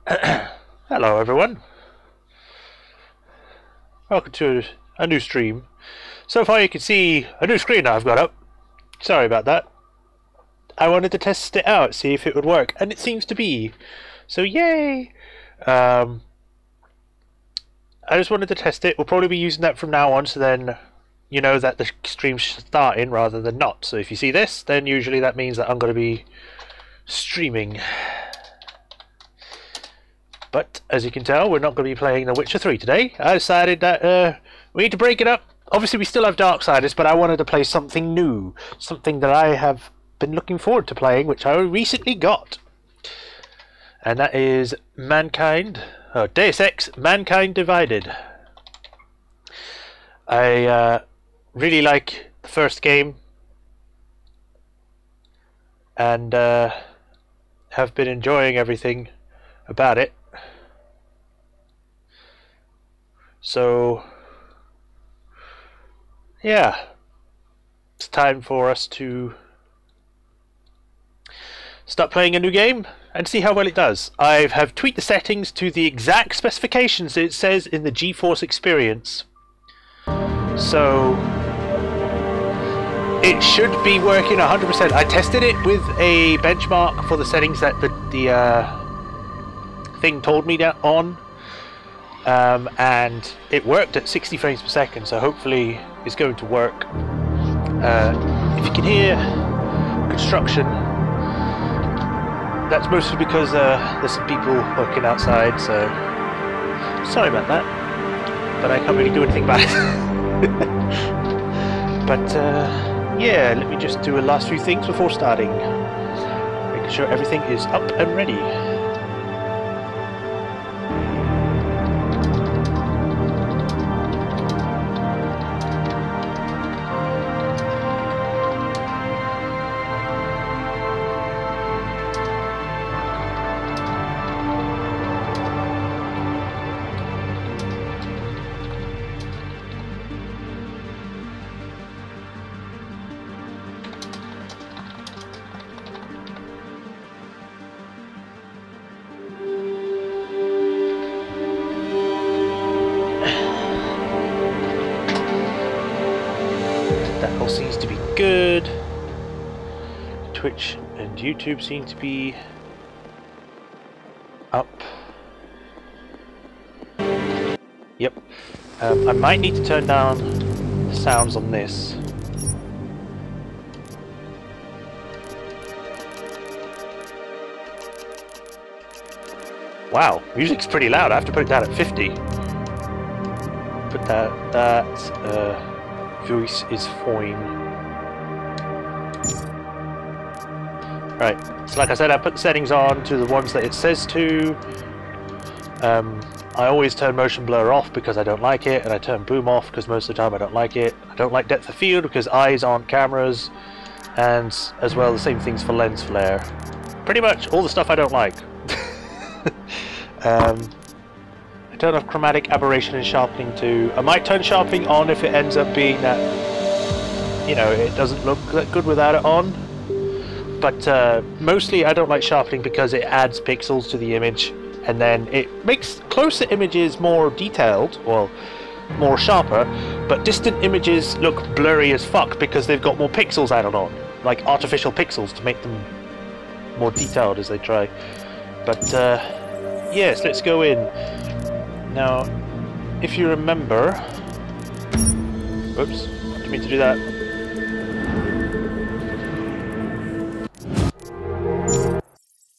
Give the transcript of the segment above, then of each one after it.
Hello everyone, welcome to a new stream. So far you can see a new screen I've got up. Sorry about that. I wanted to test it out, see if it would work, and it seems to be. So yay! I just wanted to test it. We'll probably be using that from now on, so then you know that the stream's starting rather than not. So if you see this, then usually that means that I'm going to be streaming. But as you can tell, we're not going to be playing The Witcher 3 today. I decided that we need to break it up. Obviously we still have Darksiders, but I wanted to play something new. Something that I have been looking forward to playing, which I recently got. And that is Deus Ex, Mankind Divided. I really like the first game. And have been enjoying everything about it. So, yeah, it's time for us to start playing a new game and see how well it does. I have tweaked the settings to the exact specifications that it says in the GeForce Experience. So, it should be working 100%. I tested it with a benchmark for the settings that the thing told me that on. And it worked at 60 frames per second, so hopefully it's going to work. If you can hear construction, that's mostly because there's some people working outside, so sorry about that, but I can't really do anything about it. But yeah, let me just do a last few things before starting, making sure everything is up and ready. Seems to be good. Twitch and YouTube seem to be up. Yep. I might need to turn down the sounds on this. Wow, music's pretty loud. I have to put it down at 50. Put that voice is fine. Right, so like I said, I put the settings on to the ones that it says to. I always turn motion blur off because I don't like it, and I turn boom off because most of the time I don't like it. I don't like depth of field because eyes aren't cameras, and as well the same things for lens flare. Pretty much all the stuff I don't like. I don't have chromatic aberration and sharpening too. I might turn sharpening on if it ends up being that, you know, it doesn't look that good without it on. But mostly I don't like sharpening because it adds pixels to the image, and then it makes closer images more detailed, well, more sharper, but distant images look blurry as fuck because they've got more pixels added on, like artificial pixels to make them more detailed as they try. But yes, let's go in. Now, if you remember... Whoops, didn't mean to do that.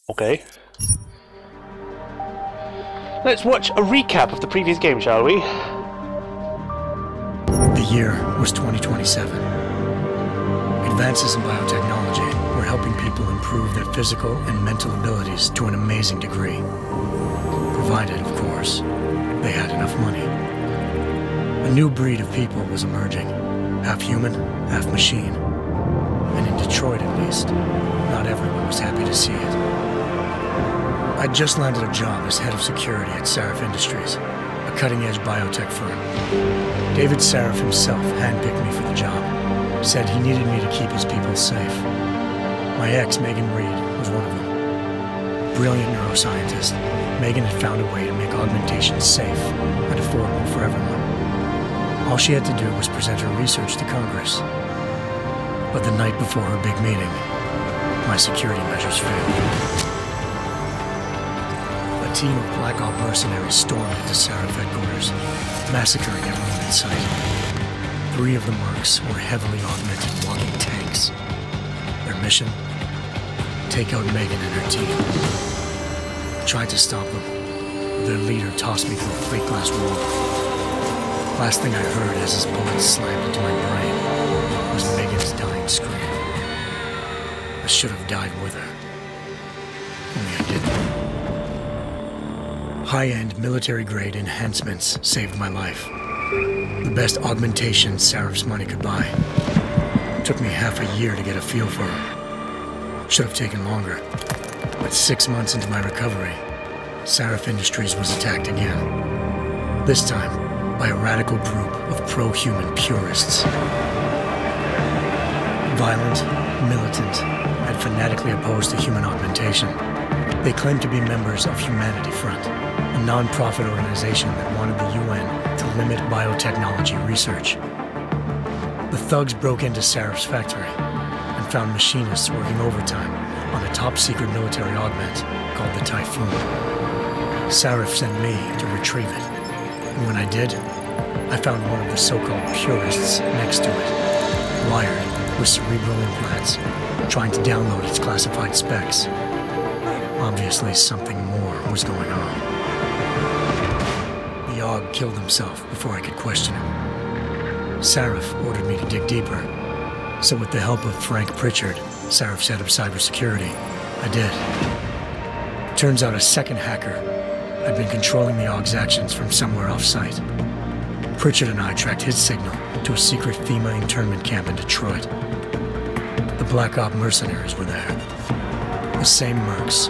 Okay. Let's watch a recap of the previous game, shall we? The year was 2027. Advances in biotechnology were helping people improve their physical and mental abilities to an amazing degree. Provided, of course, they had enough money. A new breed of people was emerging, half human, half machine. And in Detroit at least, not everyone was happy to see it. I'd just landed a job as head of security at Sarif Industries, a cutting-edge biotech firm. David Sarif himself handpicked me for the job, said he needed me to keep his people safe. My ex, Megan Reed, was one of them. Brilliant neuroscientist, Megan had found a way to make augmentation safe and affordable for everyone. All she had to do was present her research to Congress. But the night before her big meeting, my security measures failed. A team of Black Ops mercenaries stormed into Sarif headquarters, massacring everyone in sight. 3 of the mercs were heavily augmented walking tanks. Their mission? Take out Megan and her team. I tried to stop them, but their leader tossed me through a plate glass wall. Last thing I heard as his bullets slammed into my brain was Megan's dying scream. I should have died with her. Only I didn't. High-end military-grade enhancements saved my life. The best augmentation Sarif's money could buy. It took me half a year to get a feel for her. Should have taken longer. But 6 months into my recovery, Sarif Industries was attacked again. This time, by a radical group of pro-human purists. Violent, militant, and fanatically opposed to human augmentation. They claimed to be members of Humanity Front, a non-profit organization that wanted the UN to limit biotechnology research. The thugs broke into Sarif's factory and found machinists working overtime on a top-secret military augment called the Typhoon. Sarif sent me to retrieve it, and when I did, I found one of the so-called purists next to it, wired with cerebral implants, trying to download its classified specs. Obviously, something more was going on. The AUG killed himself before I could question him. Sarif ordered me to dig deeper, so with the help of Frank Pritchard, Sarif's head of cybersecurity, I did. Turns out a second hacker had been controlling the AUG's actions from somewhere off-site. Pritchard and I tracked his signal to a secret FEMA internment camp in Detroit. The Black Ops mercenaries were there. The same mercs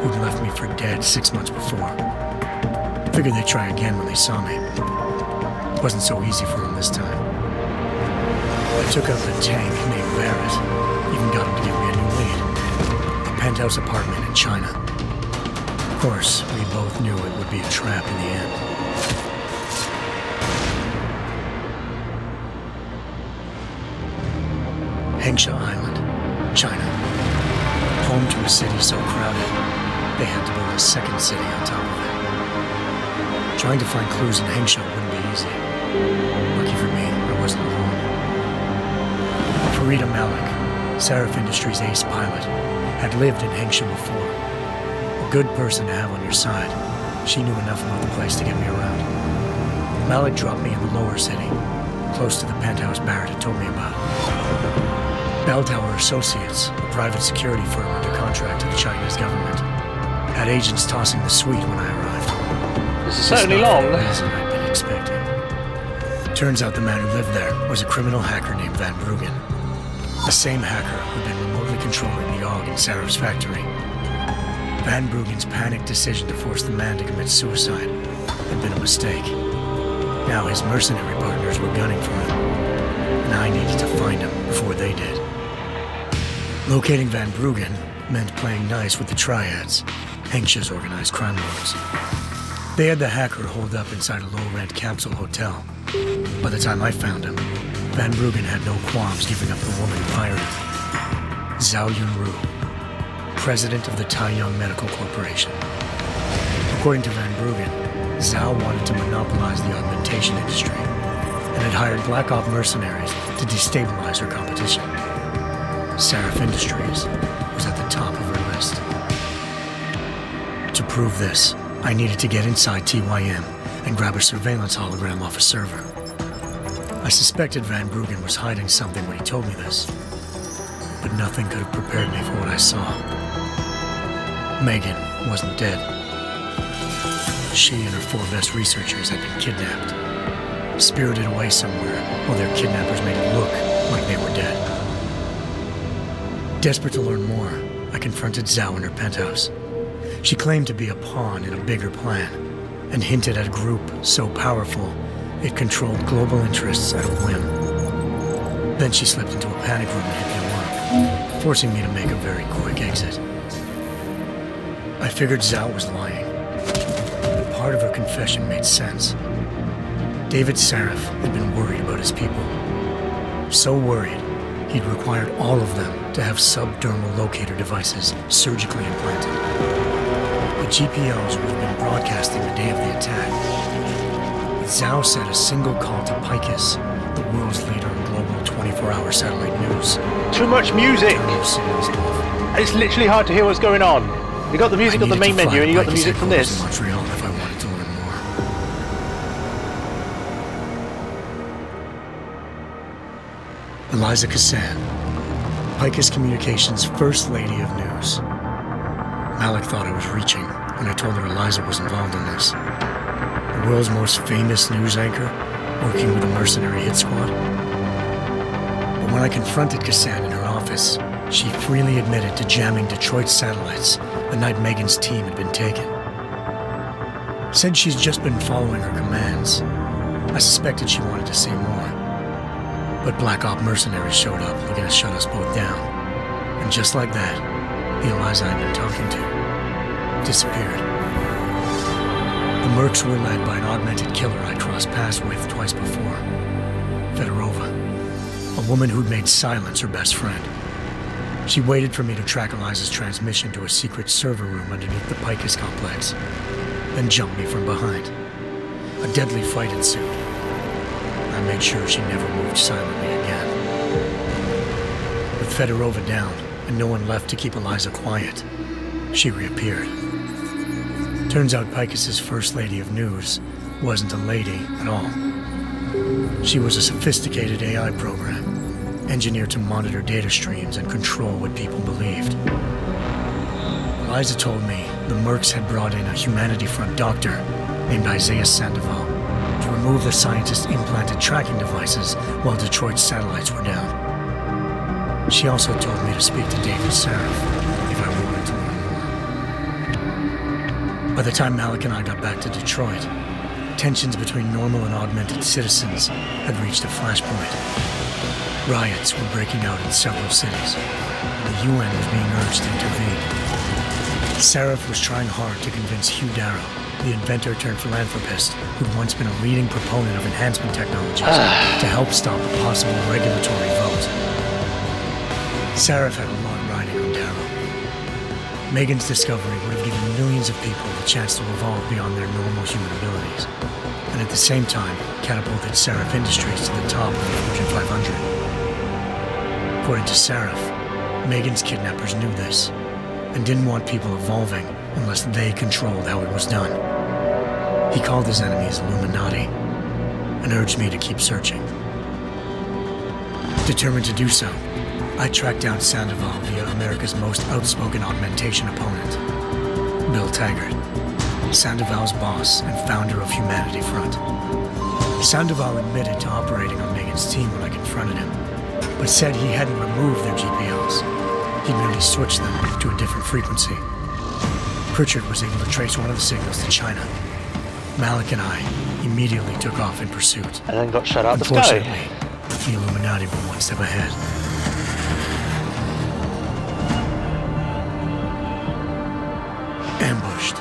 who'd left me for dead 6 months before. Figured they'd try again when they saw me. It wasn't so easy for them this time. I took out the tank named Barrett, even got him to give me a new lead. A penthouse apartment in China. Of course, we both knew it would be a trap in the end. Hengsha Island, China. Home to a city so crowded, they had to build a second city on top of it. Trying to find clues in Hengsha wouldn't be easy. Lucky for me, I wasn't alone. Farida Malik, Sarif Industries' ace pilot, had lived in Hengsha before. A good person to have on your side. She knew enough about the place to get me around. Malik dropped me in the lower city, close to the penthouse Barrett had told me about. Bell Tower Associates, a private security firm under contract to the Chinese government, had agents tossing the suite when I arrived. This is certainly long. As I'd been expecting. Turns out the man who lived there was a criminal hacker named Van Bruggen. The same hacker who'd been remotely controlling the AUG in Sarif's factory. Van Bruggen's panicked decision to force the man to commit suicide had been a mistake. Now his mercenary partners were gunning for him, and I needed to find him before they did. Locating Van Bruggen meant playing nice with the Triads, Hengsha's organized crime lords. They had the hacker holed up inside a low-rent capsule hotel. By the time I found him, Van Bruggen had no qualms giving up the woman who hired him. Zhao Yunru, president of the Taiyang Medical Corporation. According to Van Bruggen, Zhao wanted to monopolize the augmentation industry and had hired Black Ops mercenaries to destabilize her competition. Sarif Industries was at the top of her list. To prove this, I needed to get inside TYM and grab a surveillance hologram off a server. I suspected Van Bruggen was hiding something when he told me this, but nothing could have prepared me for what I saw. Megan wasn't dead. She and her 4 best researchers had been kidnapped, spirited away somewhere while their kidnappers made it look like they were dead. Desperate to learn more, I confronted Zhao in her penthouse. She claimed to be a pawn in a bigger plan, and hinted at a group so powerful it controlled global interests at a whim. Then she slipped into a panic room and hit the alarm, forcing me to make a very quick exit. I figured Zhao was lying, Part of her confession made sense. David Sarif had been worried about his people. So worried, he'd required all of them to have subdermal locator devices surgically implanted. The GPOs would have been broadcasting the day of the attack. But Zhao said a single call to Picus, the world's leader in global 24-hour satellite news. Too much music! It's literally hard to hear what's going on. You got the music on the main menu and you got the music from this. Montreal if I wanted to learn more. Eliza Cassan, Picus Communications' First Lady of News. Malik thought I was reaching when I told her Eliza was involved in this. The world's most famous news anchor, working with a mercenary hit squad. But when I confronted Cassan in her office, she freely admitted to jamming Detroit's satellites the night Megan's team had been taken. Said she's just been following her commands. I suspected she wanted to say more. But Black Op mercenaries showed up looking to shut us both down. And just like that, the Eliza I'd been talking to disappeared. The Mercs were led by an augmented killer I'd crossed paths with twice before. Fedorova, a woman who'd made silence her best friend. She waited for me to track Eliza's transmission to a secret server room underneath the Picus complex, then jumped me from behind. A deadly fight ensued. I made sure she never moved silently again. With Fedorova down, and no one left to keep Eliza quiet, she reappeared. Turns out Picus's First Lady of News wasn't a lady at all. She was a sophisticated AI program, engineered to monitor data streams and control what people believed. Eliza told me the Mercs had brought in a Humanity Front doctor named Isaiah Sandoval to remove the scientist's implanted tracking devices while Detroit's satellites were down. She also told me to speak to David Sarif if I wanted to learn more. By the time Malik and I got back to Detroit, tensions between normal and augmented citizens had reached a flashpoint. Riots were breaking out in several cities, and the UN was being urged to intervene. Sarif was trying hard to convince Hugh Darrow, the inventor-turned-philanthropist who'd once been a leading proponent of enhancement technologies, to help stop a possible regulatory vote. Sarif had a lot riding on Darrow. Megan's discovery would have given millions of people the chance to evolve beyond their normal human abilities, and at the same time catapulted Sarif Industries to the top of the Fortune 500. According to Sarif, Megan's kidnappers knew this, and didn't want people evolving unless they controlled how it was done. He called his enemies Illuminati, and urged me to keep searching. Determined to do so, I tracked down Sandoval via America's most outspoken augmentation opponent, Bill Taggart, Sandoval's boss and founder of Humanity Front. Sandoval admitted to operating on Megan's team when I confronted him, but said he hadn't removed their GPOs. He'd merely switched them to a different frequency. Pritchard was able to trace one of the signals to China. Malik and I immediately took off in pursuit. And then got shut out the sky. Unfortunately, the Illuminati were one step ahead. Ambushed.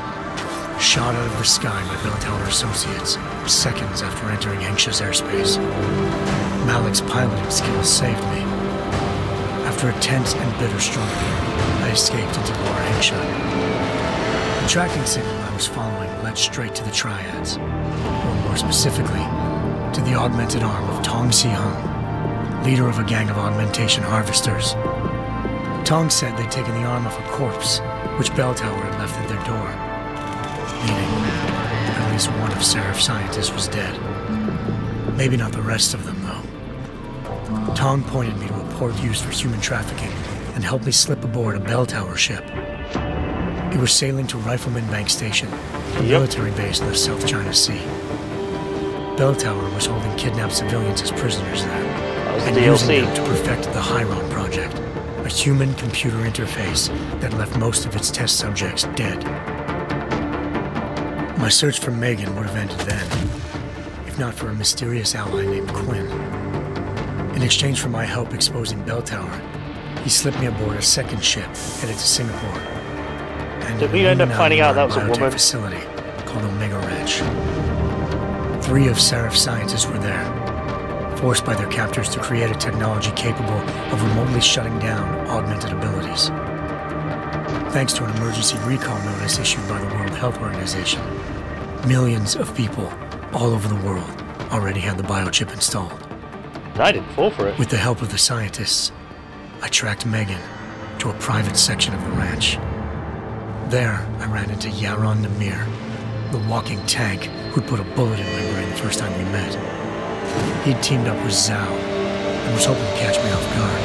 Shot out of the sky by Bell Tower associates, seconds after entering Hengsha's airspace. Malik's piloting skills saved me. After a tense and bitter struggle, I escaped into Lower Hengsha. The tracking signal I was following led straight to the Triads, or more specifically, to the augmented arm of Tong Si-hung, leader of a gang of augmentation harvesters. Tong said they'd taken the arm off a corpse, which Bell Tower had left at their door, meaning at least one of Sarif's scientists was dead. Maybe not the rest of them, though. Tong pointed me to a port used for human trafficking and helped me slip aboard a Bell Tower ship. It was sailing to Rifleman Bank Station, a military base in the South China Sea. Bell Tower was holding kidnapped civilians as prisoners there, and using them to perfect the Hyron Project, a human-computer interface that left most of its test subjects dead. My search for Megan would have ended then, if not for a mysterious ally named Quinn. In exchange for my help exposing Bell Tower, he slipped me aboard a second ship headed to Singapore. and Did we end up finding out that was a biotech woman? facility called Omega Ranch. 3 of Seraph's scientists were there, forced by their captors to create a technology capable of remotely shutting down augmented abilities. Thanks to an emergency recall notice issued by the World Health Organization, millions of people all over the world already had the biochip installed. I didn't fall for it. With the help of the scientists, I tracked Megan to a private section of the ranch. There, I ran into Yaron Namir, the walking tank who'd put a bullet in my brain the first time we met. He'd teamed up with Zhao and was hoping to catch me off guard.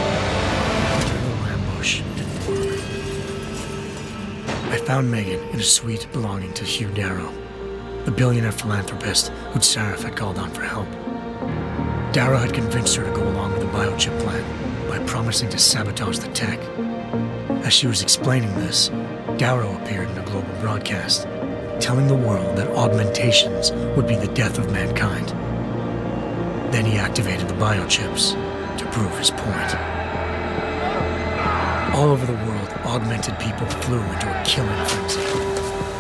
The little ambush didn't work. I found Megan in a suite belonging to Hugh Darrow, the billionaire philanthropist who Seraph had called on for help. Darrow had convinced her to go along with the biochip plan by promising to sabotage the tech. As she was explaining this, Darrow appeared in a global broadcast, telling the world that augmentations would be the death of mankind. Then he activated the biochips to prove his point. All over the world, augmented people flew into a killing frenzy.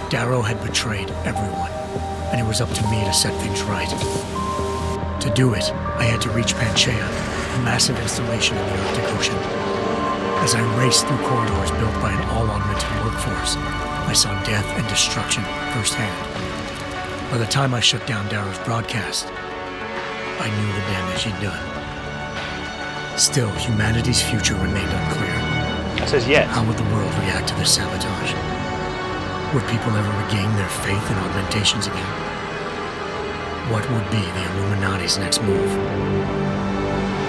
Darrow had betrayed everyone, and it was up to me to set things right. To do it, I had to reach Panchaea, a massive installation in the Arctic Ocean. As I raced through corridors built by an all-augmented workforce, I saw death and destruction firsthand. By the time I shut down Darrow's broadcast, I knew the damage he'd done. Still, humanity's future remained unclear. That says yes. How would the world react to this sabotage? Would people ever regain their faith in augmentations again? What would be the Illuminati's next move?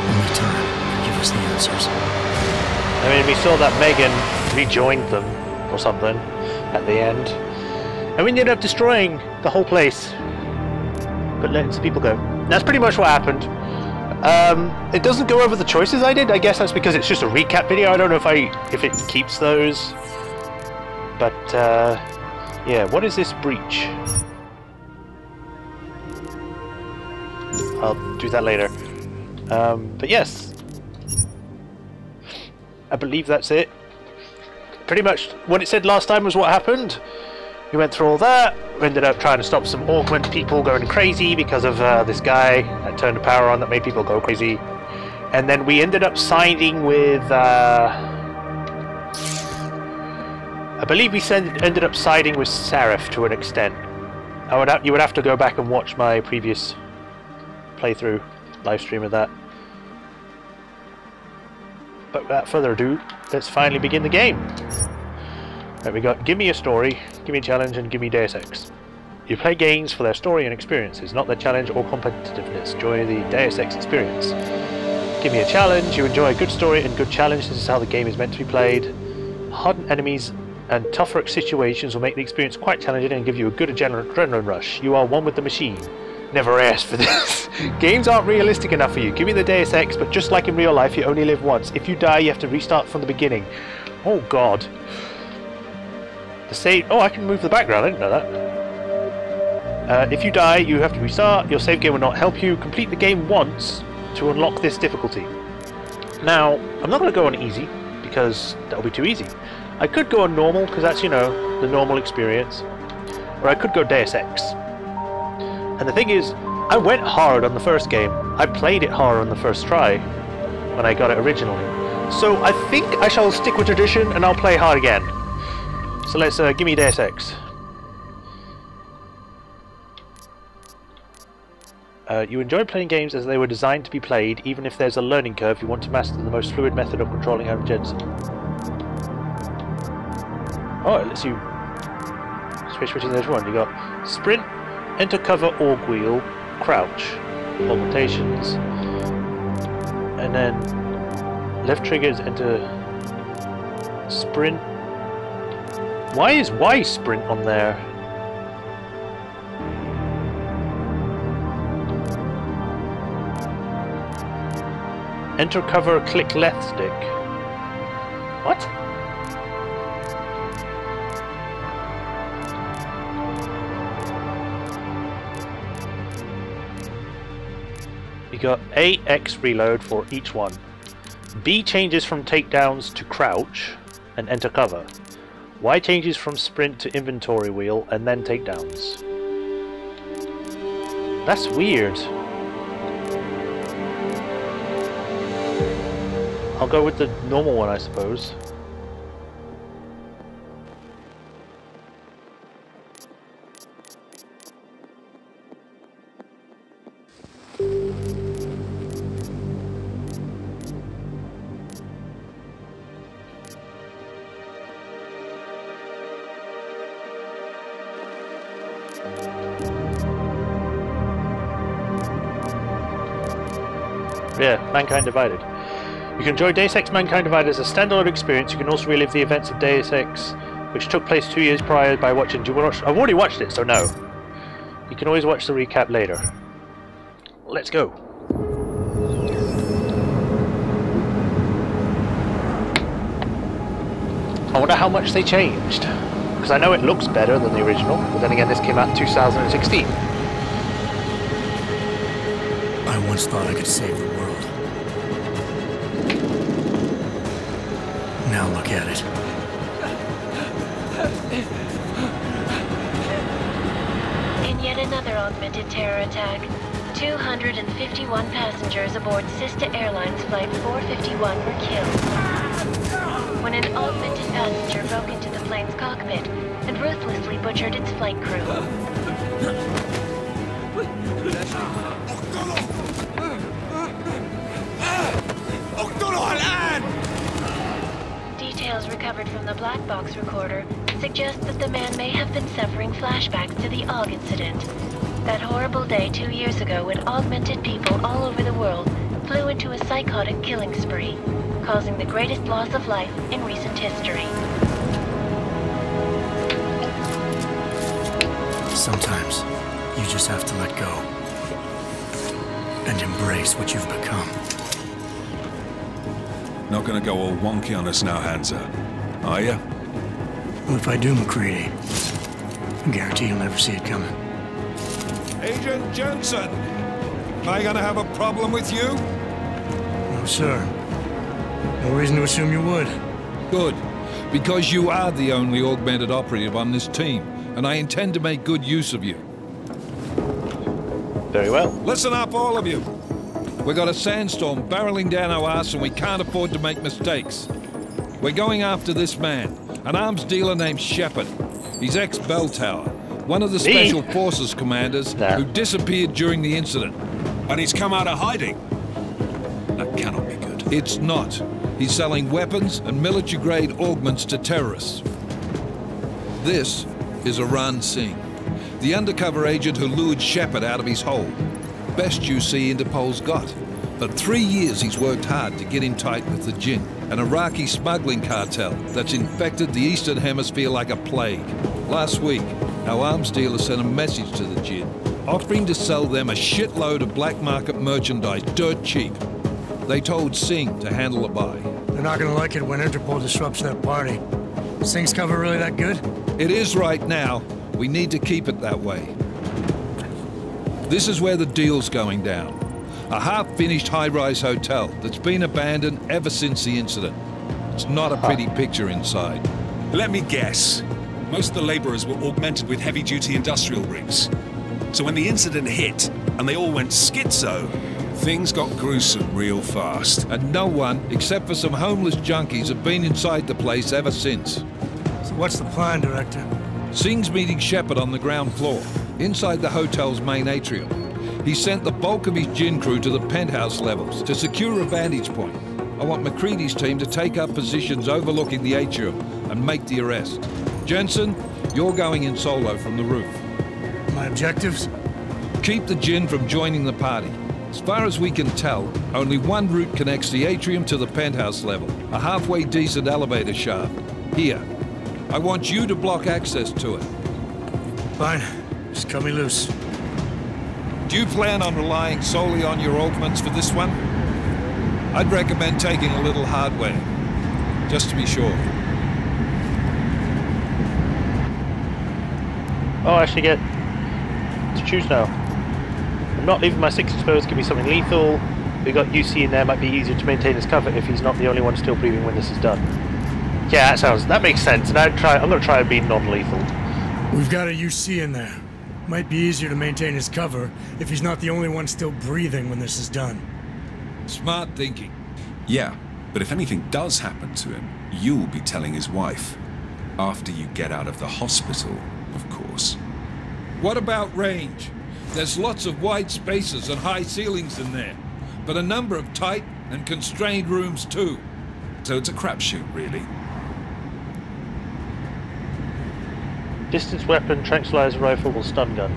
Only time will give us the answers. I mean, we saw that Megan rejoined them or something at the end. And we ended up destroying the whole place. But letting some people go. That's pretty much what happened. It doesn't go over the choices I did. I guess that's because it's just a recap video. I don't know if it keeps those. But, yeah, what is this breach? I'll do that later. But yes. I believe that's it. Pretty much what it said last time was what happened. We went through all that. We ended up trying to stop some augment people going crazy because of this guy that turned the power on that made people go crazy. And then we ended up siding with... I believe we ended up siding with Seraph to an extent. You would have to go back and watch my previous playthrough, live stream of that. But without further ado, let's finally begin the game. Right, we got give me a story, give me a challenge, and give me Deus Ex. You play games for their story and experiences, not their challenge or competitiveness. Enjoy the Deus Ex experience. Give me a challenge. You enjoy a good story and good challenge. This is how the game is meant to be played. Hardened enemies and tougher situations will make the experience quite challenging and give you a good adrenaline rush. You are one with the machine. Never asked for this. Games aren't realistic enough for you. Give me the Deus Ex, but just like in real life, you only live once. If you die, you have to restart from the beginning. Oh god. The save... Oh, I can move the background. I didn't know that. If you die, you have to restart. Your save game will not help you. Complete the game once to unlock this difficulty. Now, I'm not going to go on easy, because that'll be too easy. I could go on normal, because that's, you know, the normal experience. Or I could go Deus Ex. And the thing is, I went hard on the first game. I played it hard on the first try when I got it originally. So I think I shall stick with tradition and I'll play hard again. So let's give me Deus Ex. You enjoy playing games as they were designed to be played, even if there's a learning curve. You want to master the most fluid method of controlling agents. Oh, it lets you switch between those one. You got sprint, enter cover, org wheel, crouch, augmentations, and then left trigger is enter sprint. Why is Y sprint on there? Enter cover, click left stick. What? You got A, X reload for each one. B changes from takedowns to crouch and enter cover. Y changes from sprint to inventory wheel and then takedowns. That's weird. I'll go with the normal one, I suppose. Yeah, Mankind Divided. You can enjoy Deus Ex Mankind Divided as a standalone experience. You can also relive the events of Deus Ex, which took place 2 years prior by watching... Do you want to watch? I've already watched it, so no. You can always watch the recap later. Let's go. I wonder how much they changed. Because I know it looks better than the original, but then again this came out in 2016. I once thought I could save the world. Now look at it. In yet another augmented terror attack, 251 passengers aboard Sister Airlines Flight 451 were killed when an augmented passenger broke into the plane's cockpit and ruthlessly butchered its flight crew. Details recovered from the black box recorder suggest that the man may have been suffering flashbacks to the AUG incident. That horrible day 2 years ago when augmented people all over the world flew into a psychotic killing spree, causing the greatest loss of life in recent history. Sometimes, you just have to let go. And embrace what you've become. Not gonna go all wonky on us now, Hansa, are you? Well, if I do, McCready, I guarantee you'll never see it coming. Agent Jensen! Am I gonna have a problem with you? No, sir. No reason to assume you would. Good, because you are the only augmented operative on this team, and I intend to make good use of you. Very well. Listen up, all of you. We've got a sandstorm barreling down our arse and we can't afford to make mistakes. We're going after this man, an arms dealer named Shepard. He's ex-Bell Tower, one of the Special Forces commanders who disappeared during the incident. And he's come out of hiding. That cannot be good. It's not. He's selling weapons and military-grade augments to terrorists. This is Aran Singh, the undercover agent who lured Shepard out of his hole. Best you see Interpol's got. For 3 years he's worked hard to get in tight with the Jinn, an Iraqi smuggling cartel that's infected the Eastern Hemisphere like a plague. Last week, our arms dealer sent a message to the Jinn, offering to sell them a shitload of black market merchandise dirt cheap. They told Singh to handle the buy. They're not gonna like it when Interpol disrupts their party. Singh's cover really that good? It is right now. We need to keep it that way. This is where the deal's going down. A half-finished high-rise hotel that's been abandoned ever since the incident. It's not a pretty picture inside. Let me guess. Most of the laborers were augmented with heavy-duty industrial rigs. So when the incident hit, and they all went schizo, things got gruesome real fast. And no one, except for some homeless junkies, have been inside the place ever since. So what's the plan, Director? Singh's meeting Shepard on the ground floor, inside the hotel's main atrium. He sent the bulk of his Jinn crew to the penthouse levels to secure a vantage point. I want McCready's team to take up positions overlooking the atrium and make the arrest. Jensen, you're going in solo from the roof. My objectives? Keep the Jinn from joining the party. As far as we can tell, only one route connects the atrium to the penthouse level, a halfway decent elevator shaft. Here. I want you to block access to it. Fine. Just cut me loose. Do you plan on relying solely on your augments for this one? I'd recommend taking a little hardware, just to be sure. Oh, I actually get to choose now. I'm not leaving my 6 exposed, give me something lethal. We got UC in there, might be easier to maintain his cover if he's not the only one still breathing when this is done. Yeah, that makes sense. And I'm gonna try and be non-lethal. We've got a UC in there. Might be easier to maintain his cover if he's not the only one still breathing when this is done. Smart thinking. Yeah, but if anything does happen to him, you'll be telling his wife. After you get out of the hospital, of course. What about range? There's lots of wide spaces and high ceilings in there, but a number of tight and constrained rooms too. So it's a crapshoot, really. Distance weapon, tranquilizer rifle, or stun gun.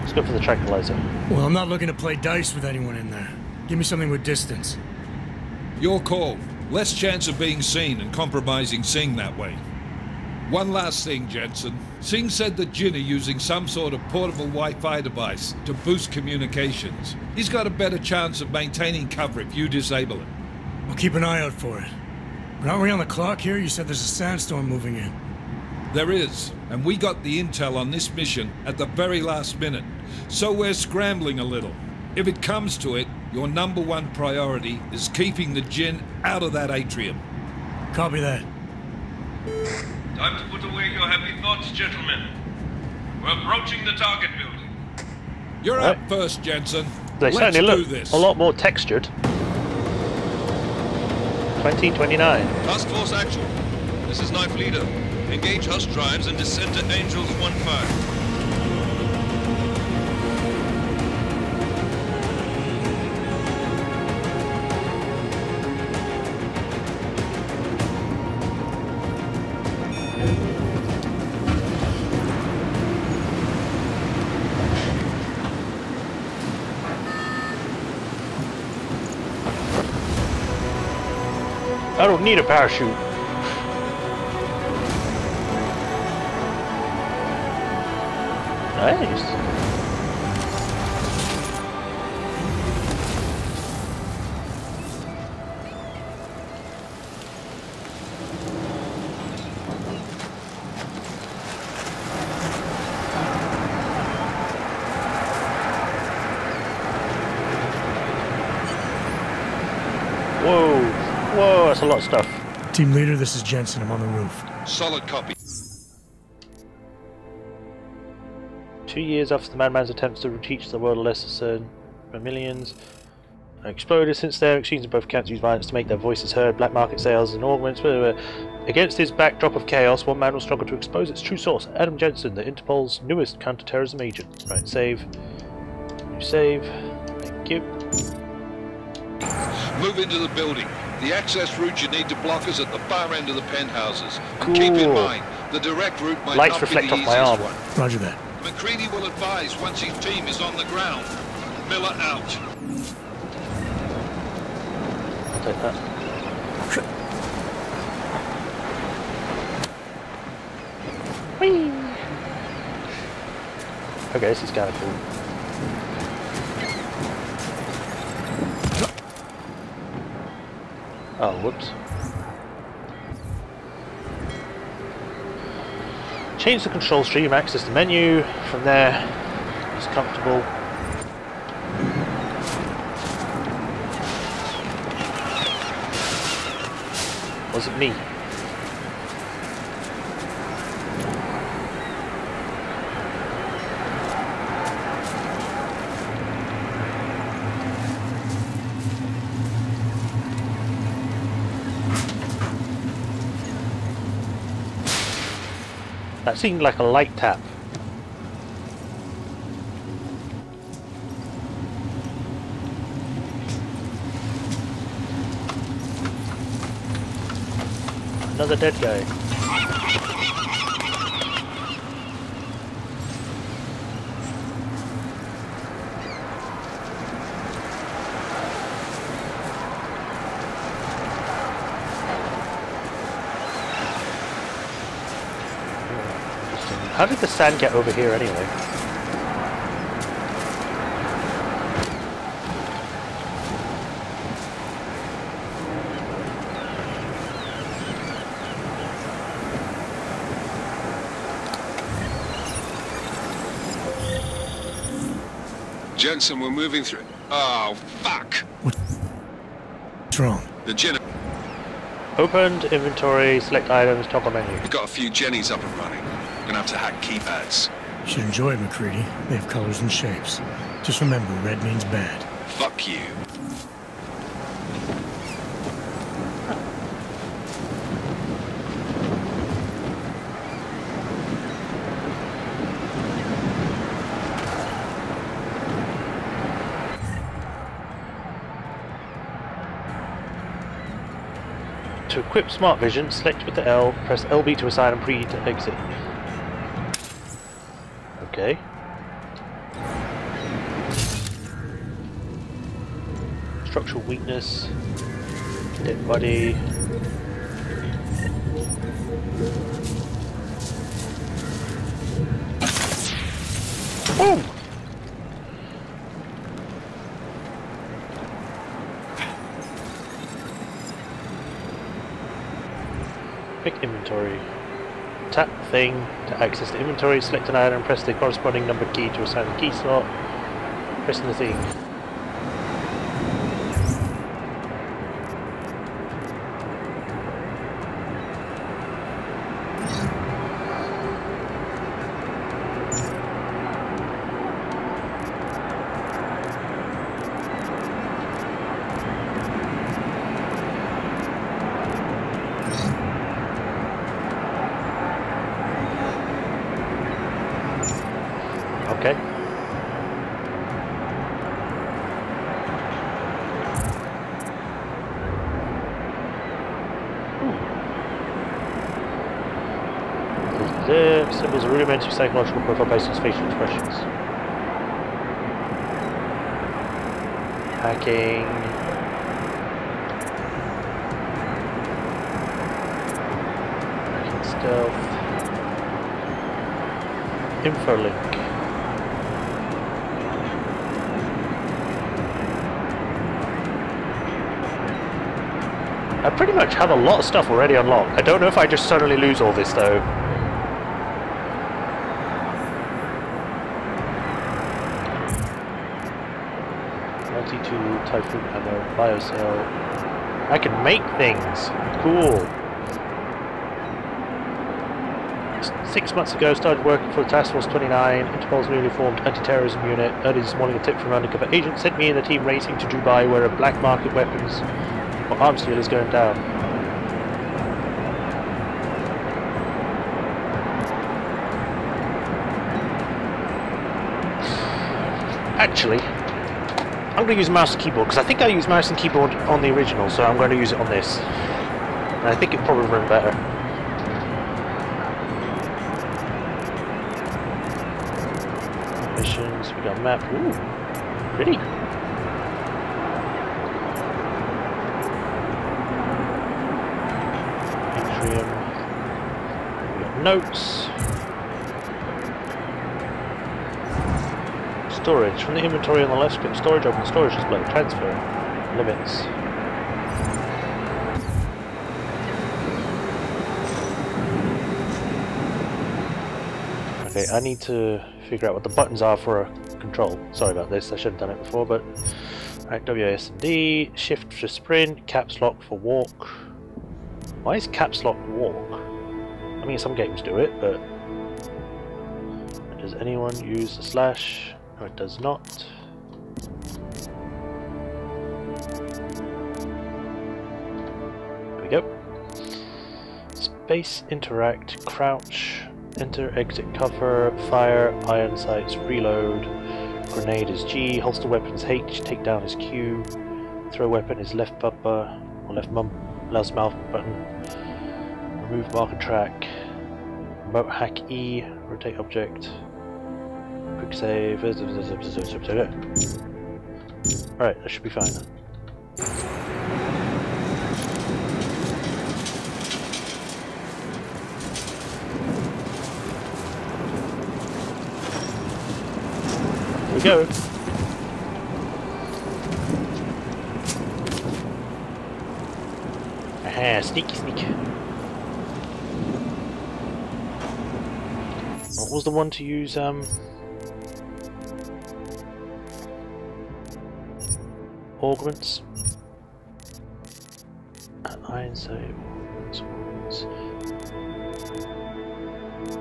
Let's go for the tranquilizer. Well, I'm not looking to play dice with anyone in there. Give me something with distance. Your call. Less chance of being seen and compromising Singh that way. One last thing, Jensen. Singh said that Jin are using some sort of portable Wi-Fi device to boost communications. He's got a better chance of maintaining cover if you disable it. I'll keep an eye out for it. But aren't we on the clock here? You said there's a sandstorm moving in. There is, and we got the intel on this mission at the very last minute. So we're scrambling a little. If it comes to it, your #1 priority is keeping the Jinn out of that atrium. Copy that. Time to put away your happy thoughts, gentlemen. We're approaching the target building. You're up first, Jensen. They Let's certainly do look this. a lot more textured. 2029. Task Force Actual. This is Knife Leader. Engage Hush drives and descend to Angels 1-5. I don't need a parachute. Nice. Whoa. Whoa, that's a lot of stuff. Team leader, this is Jensen. I'm on the roof. Solid copy. 2 years after the madman's attempts to teach the world a lesson, millions exploded. Since then, exchanging both camps use violence to make their voices heard. Black market sales and augments. Against this backdrop of chaos, one man will struggle to expose its true source. Adam Jensen, the Interpol's newest counter-terrorism agent. Right, save. New save. Thank you. Move into the building. The access route you need to block is at the far end of the penthouses. And Cool. keep in mind, the direct route might Lights not reflect be the off my easiest arm. one. Roger that. McCready will advise once his team is on the ground. Miller out. I'll take that. Whee! Okay, this is kind of cool. Oh, whoops. Change the control stream, access the menu. From there, it's comfortable. Was it me? That seemed like a light tap. Another dead guy. How did the sand get over here anyway? Jensen, we're moving through. Oh, fuck! What's wrong? The Jenny. Opened inventory, select items, toggle menu. We've got a few Jennies up and running. Gonna have to hack keypads. You should enjoy it, McCready. They have colors and shapes. Just remember, red means bad. Fuck you. To equip Smart Vision, select with the L, press LB to assign and pre to exit. Okay. Structural weakness. Dead body. Boom! Pick inventory. Tap the thing to access the inventory, select an item and press the corresponding number key to assign the key slot. Pressing the thing. Okay. The symbols are rudimentary psychological profile based on facial expressions. Hacking. Hacking stealth. Infolink. I pretty much have a lot of stuff already unlocked. I don't know if I just suddenly lose all this though. Multi-tool, Typhoon ammo, biocell. I can make things. Cool. 6 months ago, started working for the Task Force 29, Interpol's newly formed anti-terrorism unit. Early this morning, a tip from an undercover agent sent me and the team racing to Dubai, where a black market weapons arms deal is going down. Actually, I'm going to use mouse and keyboard because I think I used mouse and keyboard on the original, so I'm going to use it on this. And I think it probably run better. Missions, we got a map. Ooh, pretty. Notes. Storage. From the inventory on the left, click storage, open the storage display. Transfer. Limits. Okay, I need to figure out what the buttons are for a control. Sorry about this, I should have done it before, but... Alright, WASD, shift for sprint, caps lock for walk. Why is caps lock walk? I mean, some games do it, but does anyone use the slash? No, it does not. There we go. Space, interact, crouch, enter, exit, cover, fire, iron sights, reload. Grenade is G, holster weapon is H, take down is Q, throw weapon is left bumper, or left mouse button. Remove marker track, remote hack E, rotate object, quick save, alright, that should be fine then. Here we go. Aha, sneaky sneak. What was the one to use, augments? Hindsight.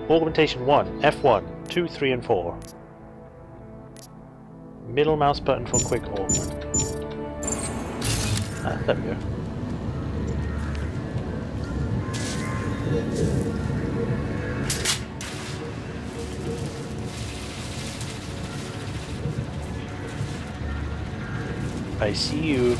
Augmentation 1, F1, 2, 3 and 4. Middle mouse button for quick augment. Ah, there we go. I see you.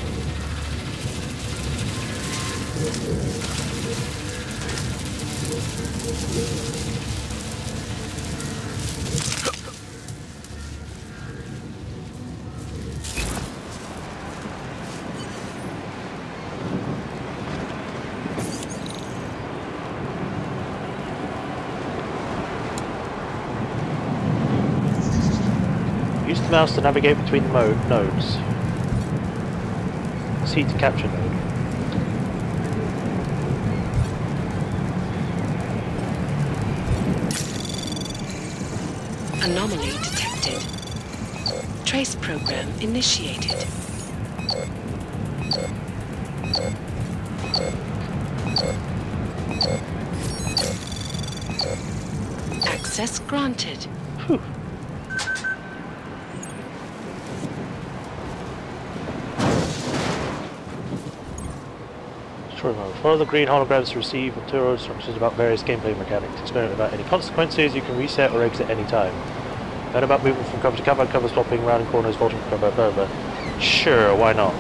Use the mouse to navigate between the nodes. C to capture node. Anomaly detected. Trace program initiated. Access granted. Whew. Follow the green holograms to receive material instructions about various gameplay mechanics. Experiment without any consequences. You can reset or exit any time. Learn about movement from cover to cover swapping, rounding corners, vaulting from cover, blah, blah. Sure, why not?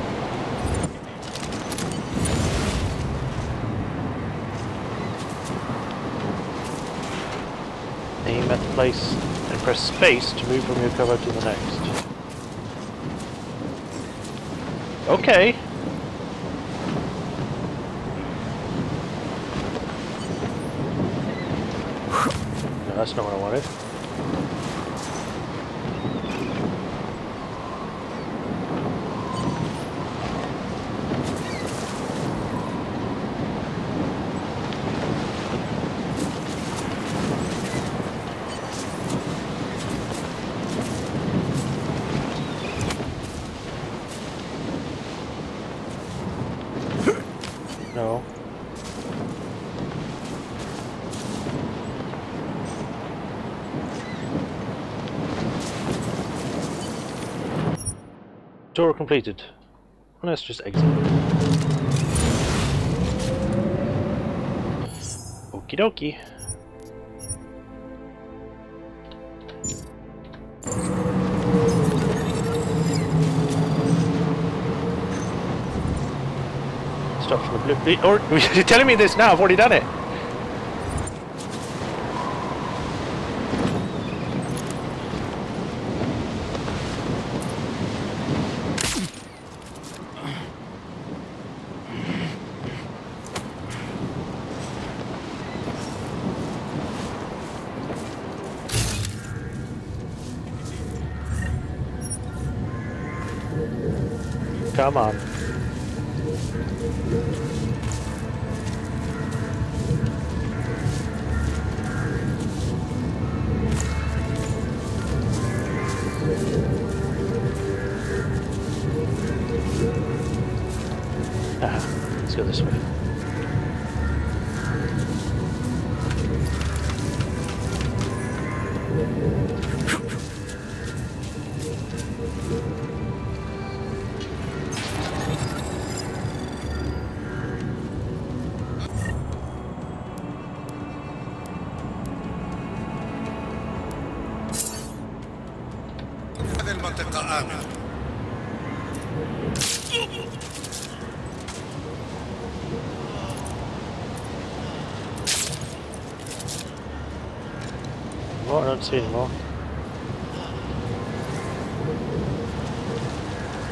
Aim at the place and press space to move from your cover to the next. Okay. No, that's not what I wanted. No. Door completed. Let's just exit. Okie dokie. Stop from the blue. Or you're telling me this now? I've already done it. Come on. Let's go this way. هذه المنطقة آمنة. What? I don't see anymore.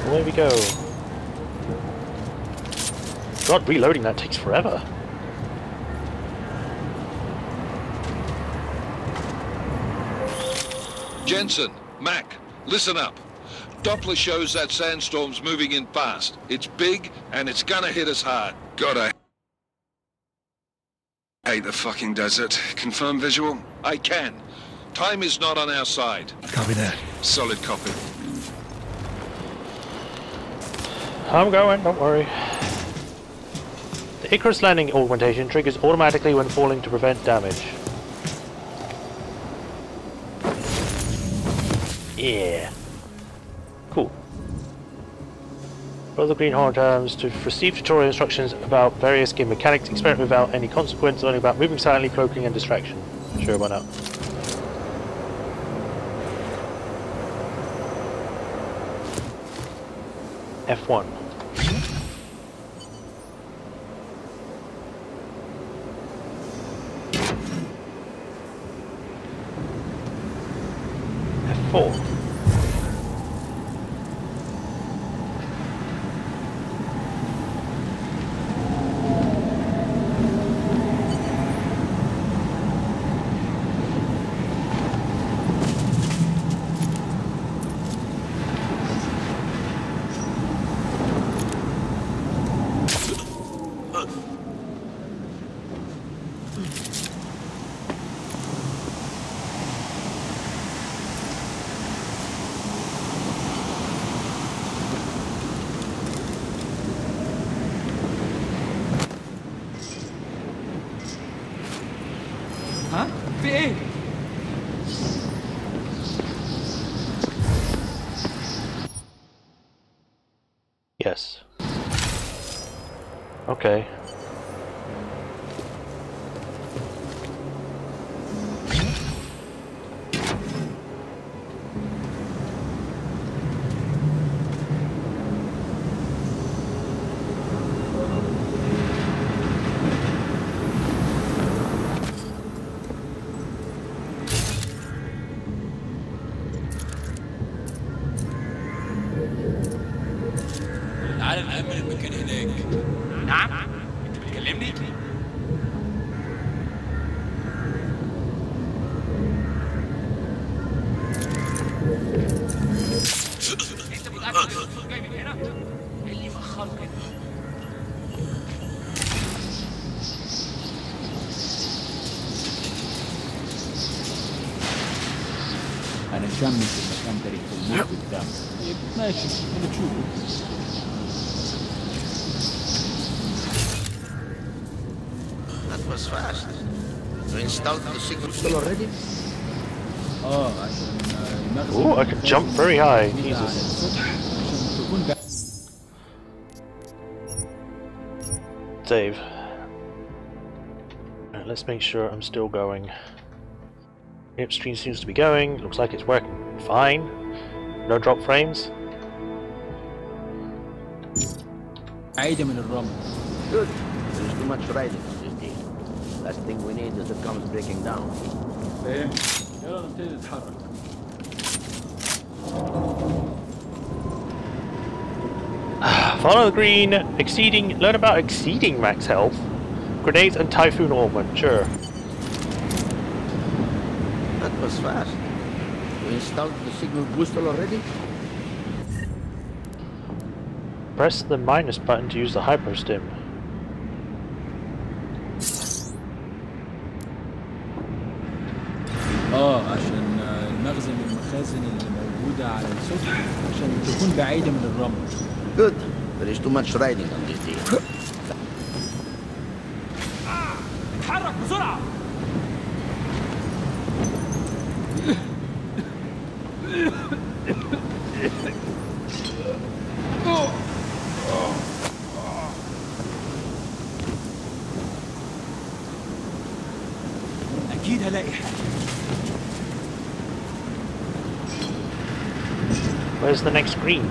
Away we go. God, reloading that takes forever. Jensen, Mac, listen up. Doppler shows that sandstorm's moving in fast. It's big, and it's gonna hit us hard. God, I hate the fucking desert. Confirm visual? I can. Time is not on our side. Copy that. Solid copy. I'm going, don't worry. The Icarus landing augmentation triggers automatically when falling to prevent damage. Yeah. Cool. Follow the green horn terms to receive tutorial instructions about various game mechanics. Experiment without any consequence, learning about moving silently, cloaking, and distraction. Sure, why not? F1. F4. Yes. Okay. عارف أمن المكان هناك. نعم؟ أنت بتكلمني؟ أنت متأكد إن الصوت جاي من هنا؟ إيه اللي مأخره كده؟ أنا شامل في المكان ده ريحة الموت قدام. ماشي أنا تشوفه. That was fast. You installed the signal still already? Ooh, I can jump very high. Jesus. Save. Right, let's make sure I'm still going. Yep, stream seems to be going. Looks like it's working fine. No drop frames. Good. There's too much riding on this deal. Last thing we need is the comms breaking down. Follow the green. Learn about exceeding max health. Grenades and Typhoon Augment. Sure. That was fast. You installed the signal booster already? Press the minus button to use the hyperstim. عشان المخزن المخازن اللي موجودة على السطح عشان تكون بعيدة من الرمل. Good. There is too much riding on this deal. اتحرك بسرعة! أكيد هلاقي حاجة. Where's the next green?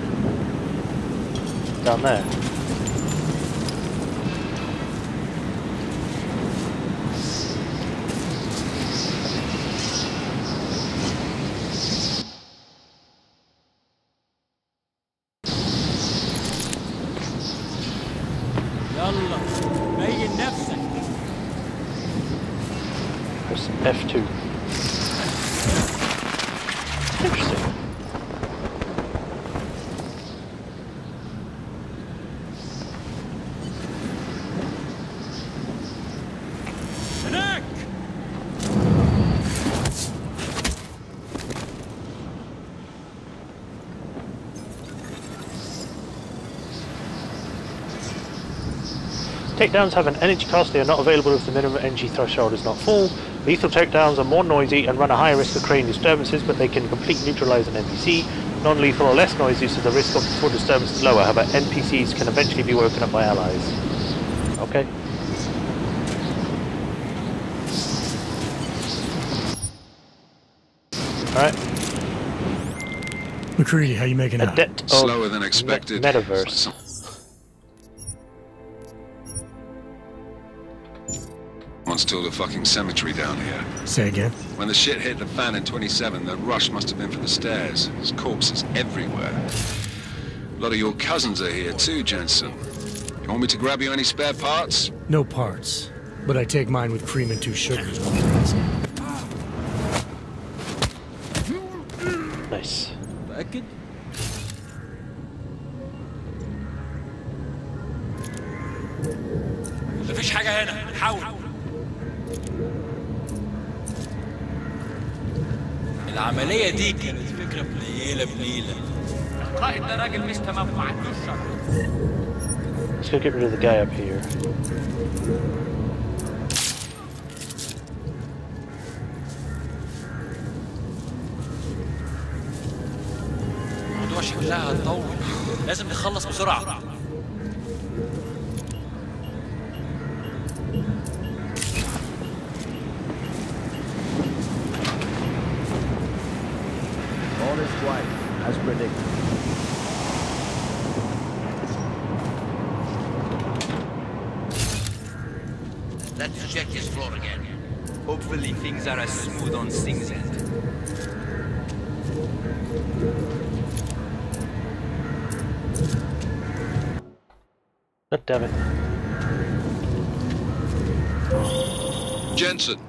Down there. يلا بين نفسك. Press F2. Interesting. هناك. Takedowns have an energy cost. They are not available if the minimum energy threshold is not full. Lethal takedowns are more noisy and run a higher risk of creating disturbances, but they can completely neutralize an NPC. Non-lethal or less noisy, so the risk of full disturbance is lower. However, NPCs can eventually be woken up by allies. Okay. Alright. McCready, how you making out? Slower than expected. Metaverse. Once told a fucking cemetery down here. Say again? When the shit hit the fan in 27, the rush must have been for the stairs. There's corpses everywhere. A lot of your cousins are here too, Jensen. You want me to grab you any spare parts? No parts. But I take mine with cream and 2 sugars. Nice. متأكد؟ مفيش حاجة هنا، حاول. العملية دي كانت فكرة بليلة. القائد ده راجل مش تمام ما عندوش شر. Let's go get rid of the guy up here. الموضوع شكلها هتطول. لازم نخلص بسرعة. All is quiet, as predicted. Let's check this floor again. Hopefully things are as smooth on Sing's end. God damn it. Jensen,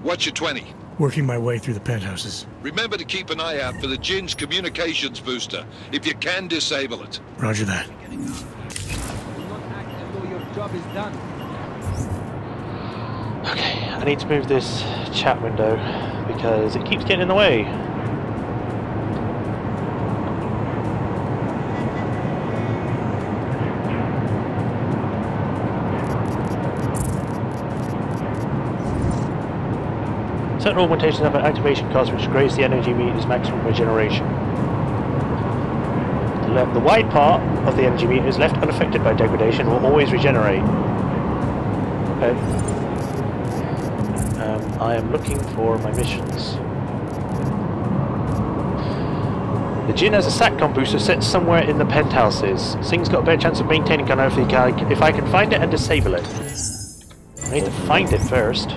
what's your 20? Working my way through the penthouses. Remember to keep an eye out for the Jin's communications booster. If you can, disable it. Roger that. Do not act as though your job is done. Okay, I need to move this chat window because it keeps getting in the way. Certain augmentations have an activation cost which degrades the energy meter's maximum regeneration. The white part of the energy meter is left unaffected by degradation will always regenerate. Okay. I am looking for my missions. The Jinn has a SATCOM booster set somewhere in the penthouses. Sing's got a better chance of maintaining gun if I can find it and disable it. I need to find it first.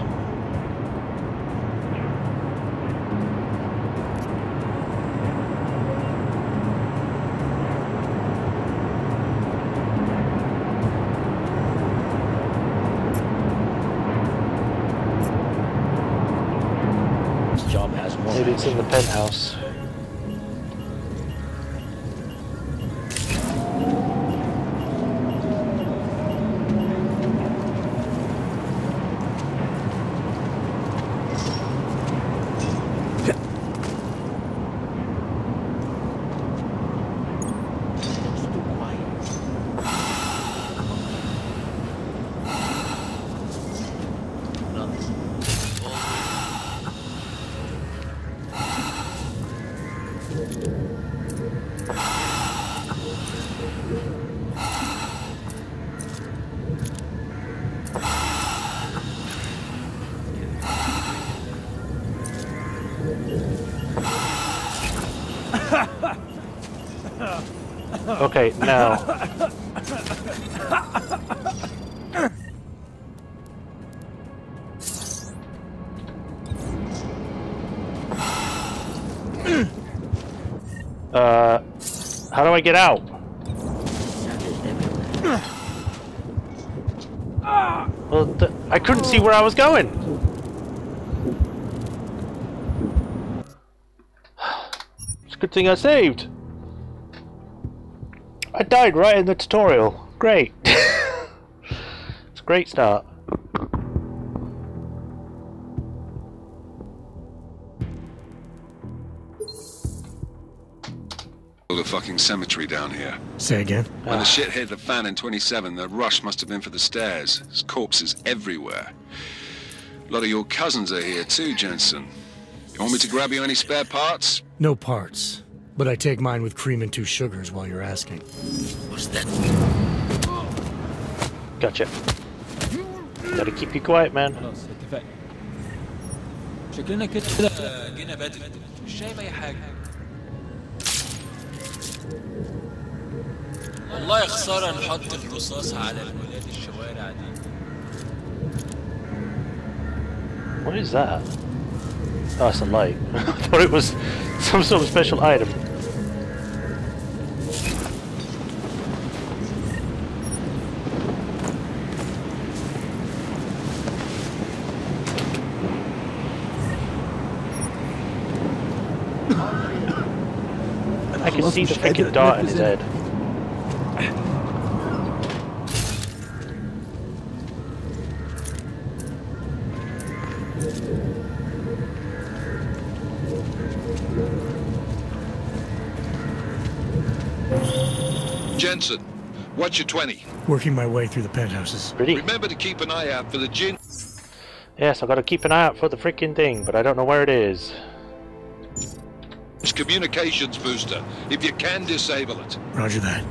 Maybe it's in the penthouse. Okay, now. How do I get out? Well, I couldn't see where I was going. It's a good thing I saved. I died right in the tutorial. Great. It's a great start. the fucking cemetery down here. Say again? When the shit hit the fan in 27, the rush must have been for the stairs. There's corpses everywhere. A lot of your cousins are here too, Jensen. You want me to grab you any spare parts? No parts. But I take mine with cream and 2 sugars while you're asking. What's that? Gotcha. Gotta keep you quiet, man. خلاص اتفقنا. شكلنا كده جينا بدري، مش شايف أي حاجة. والله خسارة نحط الرصاص على الولاد الشوارع دي. What is that? Oh, it's a light. I thought it was some sort of special item. I can see the freaking dot in his head. Jensen, what's your 20? Working my way through the penthouses. Pretty. Remember to keep an eye out for the gin. Yes, I gotta keep an eye out for the freaking thing, but I don't know where it is. Communications booster. If you can, disable it. Roger that.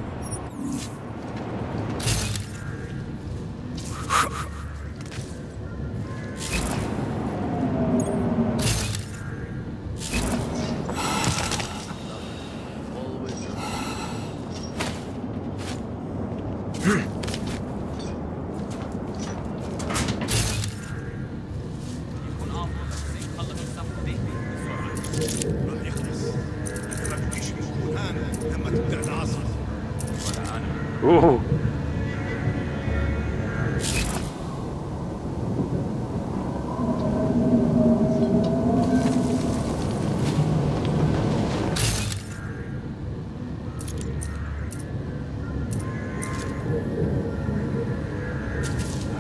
Ooh.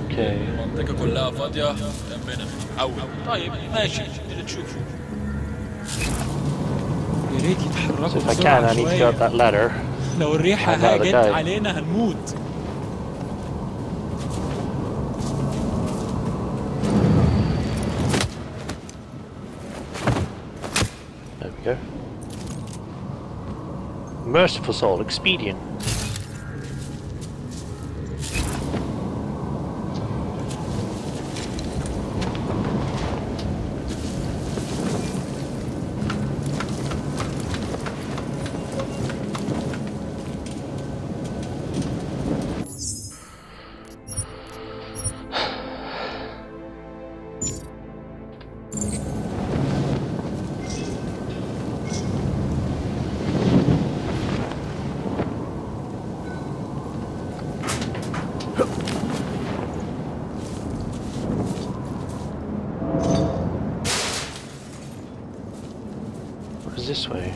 Okay. المنطقة كلها فاضية جنبنا. أول. طيب ماشي اللي تشوفه. يا ريت يتحركوا So if I can, I need to go up that ladder. لو الريحة هاجت علينا هنموت. There we go. Merciful soul, expedient. This way.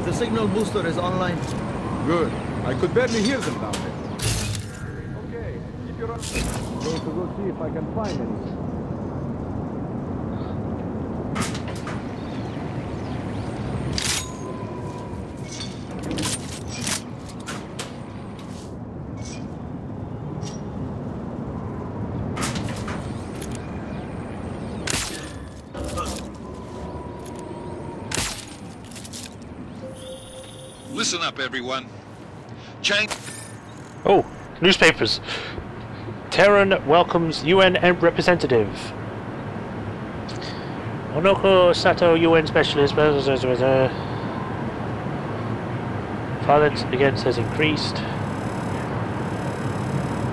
The signal booster is online. Good. I could barely hear them down there. Okay, keep your eyes. I'm going to go see if I can find anything. Listen up, everyone. Change. Oh, newspapers. Terran welcomes UN representative. Onoko Sato, UN specialist. Violence against has increased.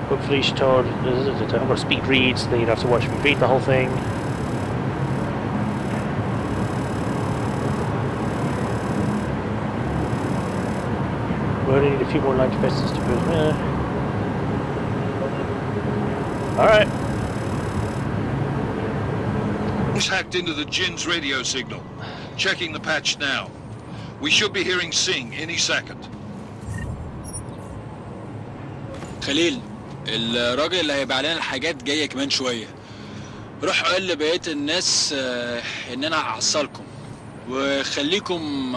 Hopefully she told... I'm going to speed read, so then you'd have to watch me read the whole thing. We only need a few more line capacitors to put there. Alright. He's hacked into the Jin's radio signal. Checking the patch now. We should be hearing Singh any second. خليل، الراجل اللي هيبيع لنا الحاجات جاي كمان شويه. روح قول لبقيه الناس ان انا هحصلكم وخليكم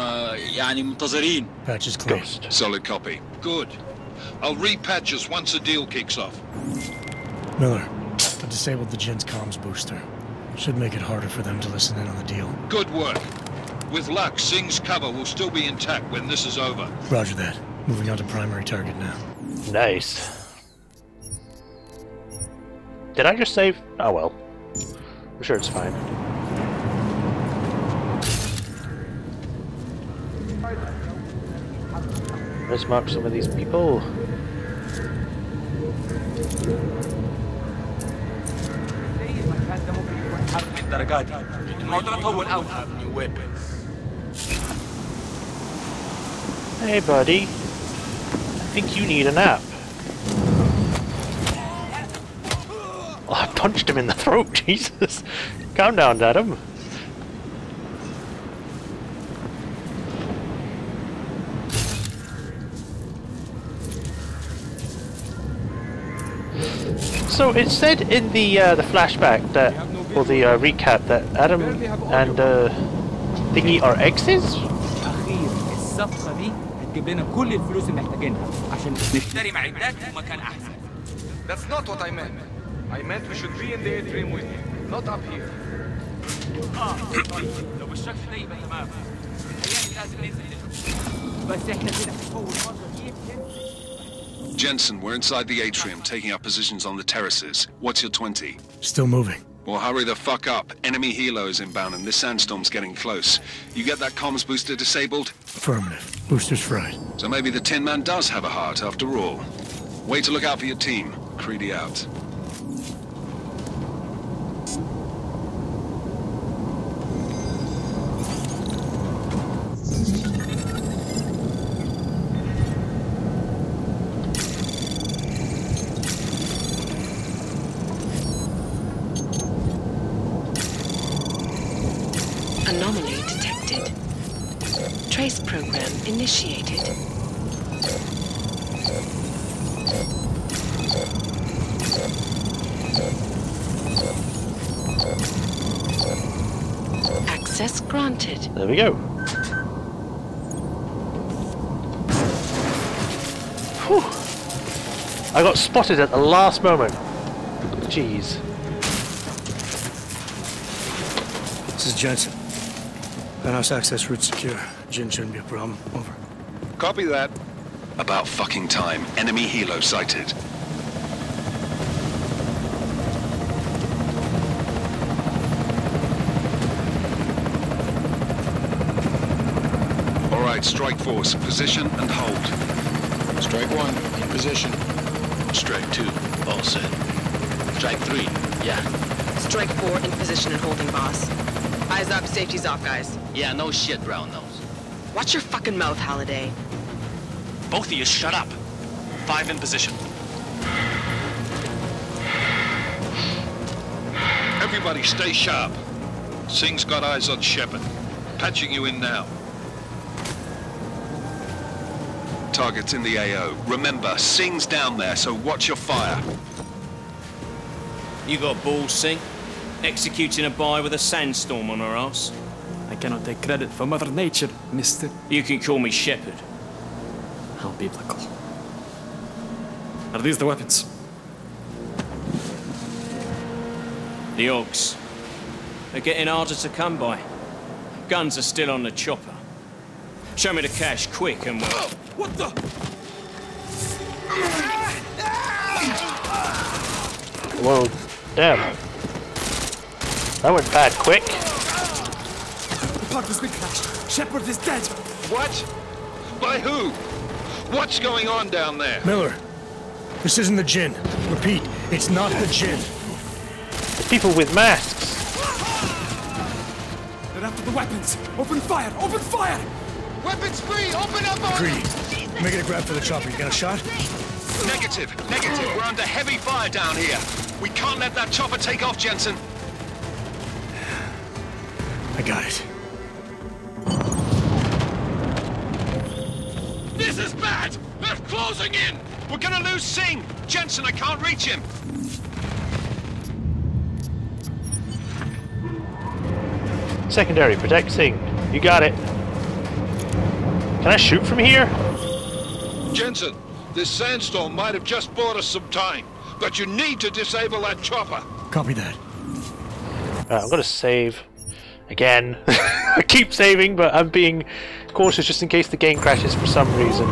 يعني منتظرين. Patch is closed. Solid copy. Good. I'll repatch us once the deal kicks off. Miller, I disabled the Jin's comms booster. Should make it harder for them to listen in on the deal. Good work. With luck, Singh's cover will still be intact when this is over. Roger that. Moving on to primary target now. Nice. Did I just save? Oh well. I'm sure it's fine. Let's mark some of these people. Hey buddy, I think you need a nap. Oh, I punched him in the throat, Jesus. Calm down, Adam. So it said in the flashback that, or the recap, that Adam and Thingy are exes? الصفقة دي هتجيب لنا كل الفلوس اللي محتاجينها عشان نشتري معدات ومكان أحسن. That's not what I meant. I meant we should be in the atrium with you, not up here. لو بالشكل ده يبقى تمام. متهيألي لازم ننزل. بس احنا كده أول مرة Jensen, we're inside the atrium, taking up positions on the terraces. What's your 20? Still moving. Well, hurry the fuck up. Enemy helos inbound and this sandstorm's getting close. You get that comms booster disabled? Affirmative. Booster's fried. So maybe the Tin Man does have a heart after all. Way to look out for your team. Creedy out. Anomaly detected. Trace program initiated. Access granted. There we go. Whew. I got spotted at the last moment. Jeez. This is Jensen. Penthouse access route secure. Jin shouldn't be a problem. Over. Copy that. About fucking time. Enemy helo sighted. All right, Strike Force. Position and hold. Strike 1, in position. Strike 2, all set. Strike 3, yeah. Strike 4, in position and holding, boss. Eyes up, safety's off, guys. Yeah, no shit, brown nose. Watch your fucking mouth, Halliday. Both of you, shut up. 5 in position. Everybody stay sharp. Singh's got eyes on Shepard. Patching you in now. Target's in the AO. Remember, Singh's down there, so watch your fire. You got balls, Singh? Executing a buy with a sandstorm on our ass? I cannot take credit for Mother Nature, mister. You can call me Shepard. How biblical. Are these the weapons? The Augs. They're getting harder to come by. Guns are still on the chopper. Show me the cash, quick, and we'll... What the? Whoa, damn. That went bad quick. The part has been crashed. Shepard is dead. What? By who? What's going on down there? Miller, this isn't the Jinn. Repeat, it's not the Jinn. The people with masks. They're after the weapons. Open fire! Open fire! Weapons free! Open up on Greedy. Make it a grab for the chopper. You got a shot? Negative. Negative. We're under heavy fire down here. We can't let that chopper take off, Jensen. I got it. This is bad! They're closing in! We're gonna lose Singh! Jensen, I can't reach him! Secondary, protect Singh. You got it. Can I shoot from here? Jensen, this sandstorm might have just bought us some time, but you need to disable that chopper. Copy that. I'm gonna save. Again. I keep saving, but I'm being cautious just in case the game crashes for some reason.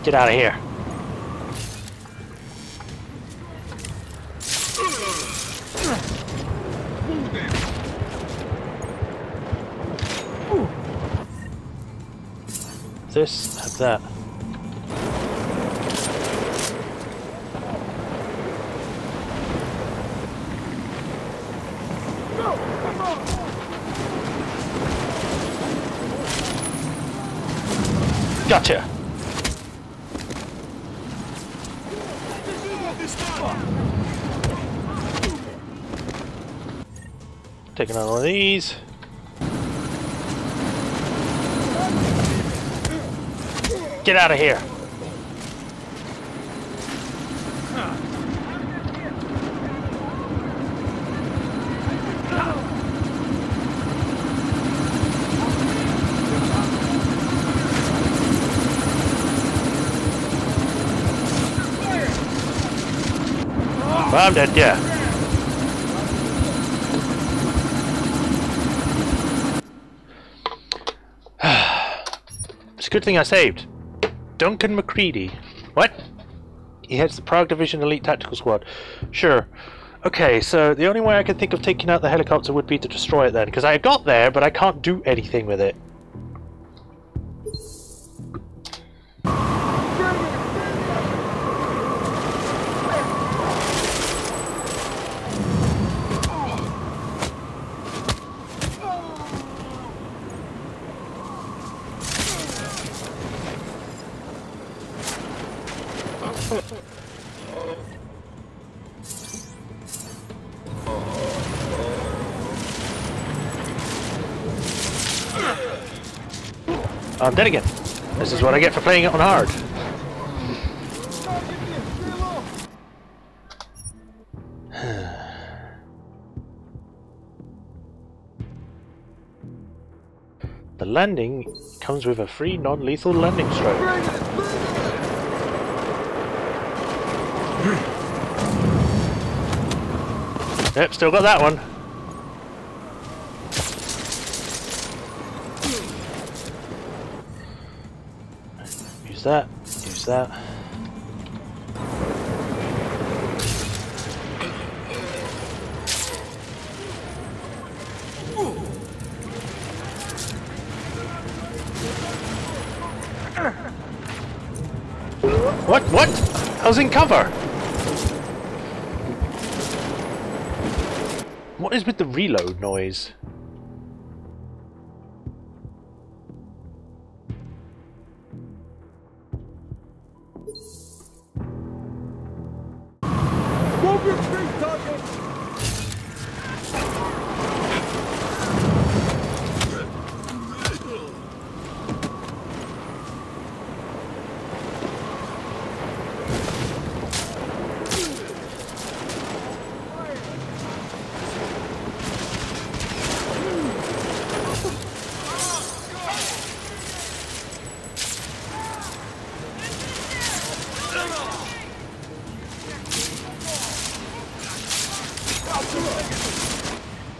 Get out of here. This, have that. Gotcha. Taking on one of these. Get out of here. Well, I'm dead, yeah. It's a good thing I saved. Duncan McCready. What? He heads the Prague Division Elite Tactical Squad. Sure. Okay, so the only way I can think of taking out the helicopter would be to destroy it then, because I got there, but I can't do anything with it. I'm dead again. This is what I get for playing it on hard. The landing comes with a free non-lethal landing stroke. Yep, still got that one. Use that, use that. What? I was in cover! What is with the reload noise? Move your feet, target!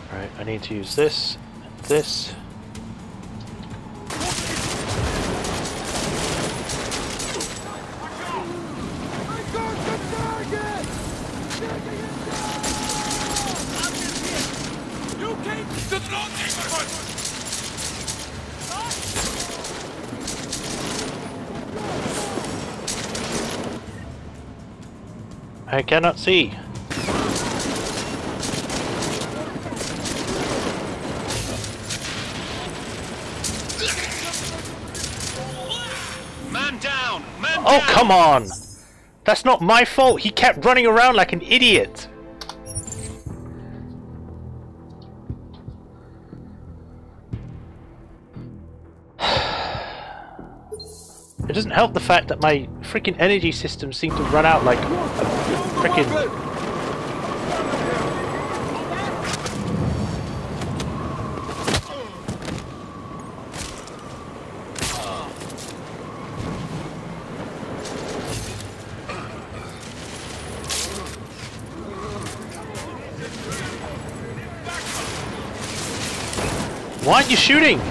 Right, I need to use this, and this. I cannot see. Man down! Man Oh, down! come on! That's not my fault! He kept running around like an idiot! doesn't help the fact that my freaking energy systems seem to run out like a freaking... Why aren't you shooting?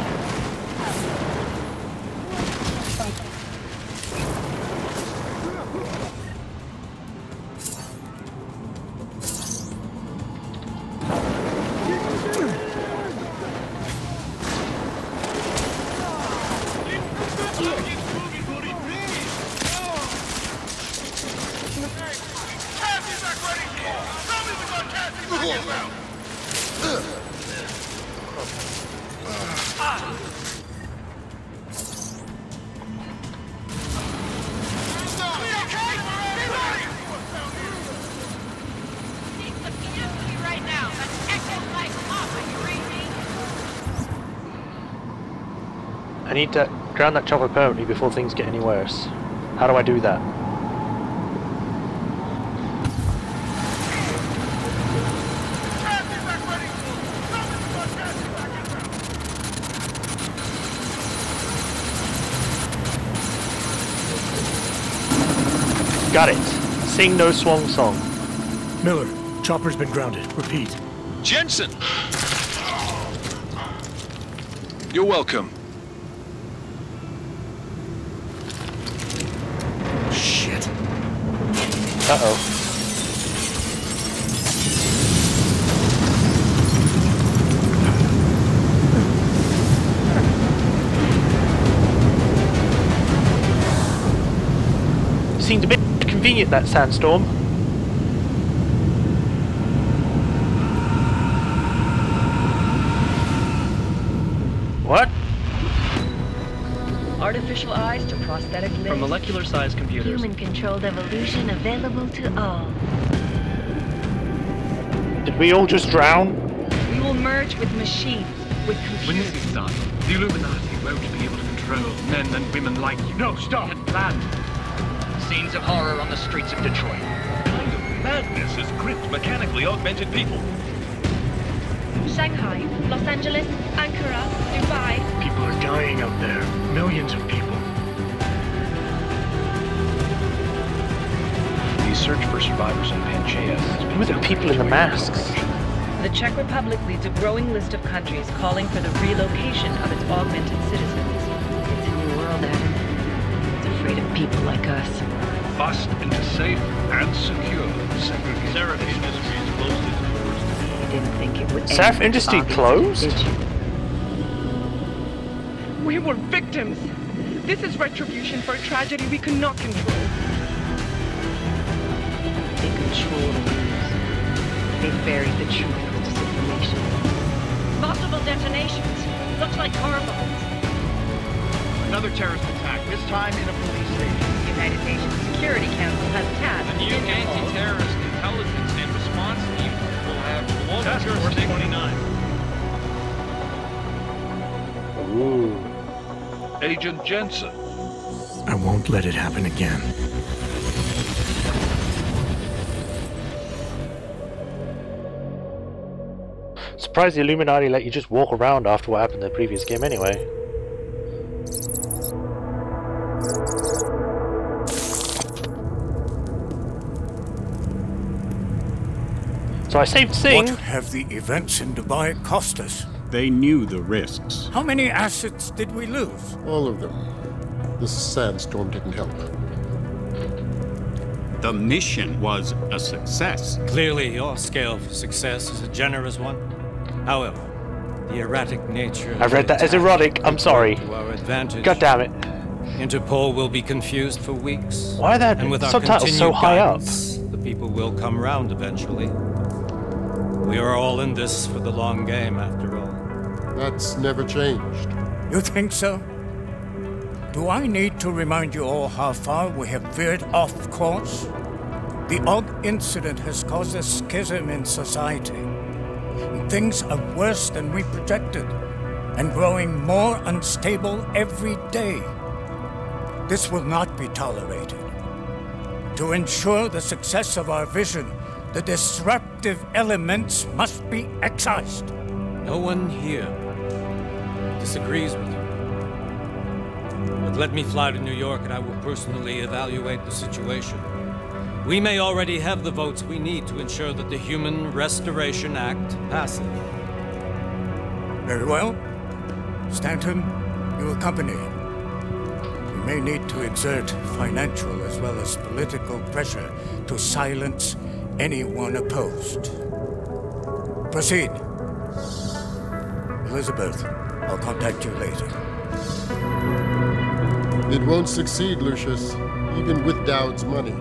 I need to ground that chopper permanently before things get any worse. How do I do that? Got it. Sing no swan song. Miller, chopper's been grounded. Repeat. Jensen! You're welcome. Shit. Uh-oh. Seemed a bit convenient, that sandstorm. What? Artificial eyes to prosthetic limbs. From molecular-sized computers. Human-controlled evolution available to all. Did we all just drown? We will merge with machines, with computers. When this is done, the Illuminati won't be able to control men and women like you. No, stop! And planned. Scenes of horror on the streets of Detroit. What kind of madness has gripped mechanically augmented people? Shanghai, Los Angeles, Ankara, Dubai. People are dying out there. Millions of people. The search for survivors in Pangaea. Who are the people in the masks? The Czech Republic leads a growing list of countries calling for the relocation of its augmented citizens. It's a new world, Adam. It's afraid of people like us. Bust into safe and secure segregation. Seraph Industries closed its doors today. You didn't think it would end. Seraph Industries closed? Did you? We were victims. This is retribution for a tragedy we cannot control. They control the news. They buried the truth with disinformation. Multiple detonations. Looks like car bombs. Another terrorist attack, this time in a police station. The United Nations Security Council has tasked The new anti-terrorist intelligence and response team will have global jurisdiction. 29. Ooh. Agent Jensen. I won't let it happen again. Surprised the Illuminati let you just walk around after what happened in the previous game anyway. So I saved Singh. What have the events in Dubai cost us? They knew the risks. How many assets did we lose? All of them. This sandstorm didn't help. The mission was a success. Clearly, your scale for success is a generous one. However, the erratic nature of I've read that as erotic. I'm sorry. to our advantage. God damn it. Interpol will be confused for weeks. Why are there and with our subtitles so continued high up? guidance, the people will come round eventually. We are all in this for the long game, after all. That's never changed. You think so? Do I need to remind you all how far we have veered off course? The Og incident has caused a schism in society. Things are worse than we projected, and growing more unstable every day. This will not be tolerated. To ensure the success of our vision, the disruptive elements must be excised. No one here disagrees with you. But let me fly to New York and I will personally evaluate the situation. We may already have the votes we need to ensure that the Human Restoration Act passes. Very well. Stanton, you accompany. We may need to exert financial as well as political pressure to silence anyone opposed. Proceed. Elizabeth, I'll contact you later. It won't succeed, Lucius, even with Dowd's money.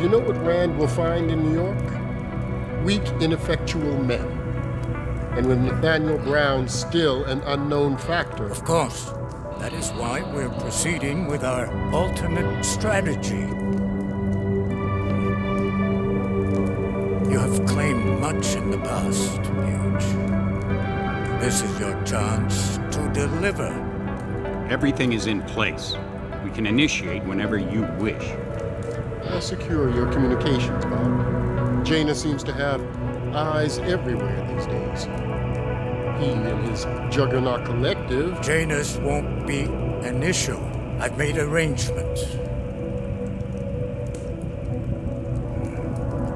You know what Rand will find in New York? Weak, ineffectual men. And with Nathaniel Brown still an unknown factor. Of course. That is why we're proceeding with our alternate strategy. You have claimed much in the past, Paige. This is your chance to deliver. Everything is in place. We can initiate whenever you wish. I'll secure your communications, Bob. Jaina seems to have eyes everywhere these days. He and his Juggernaut Collective... Jaina's won't be an issue. I've made arrangements.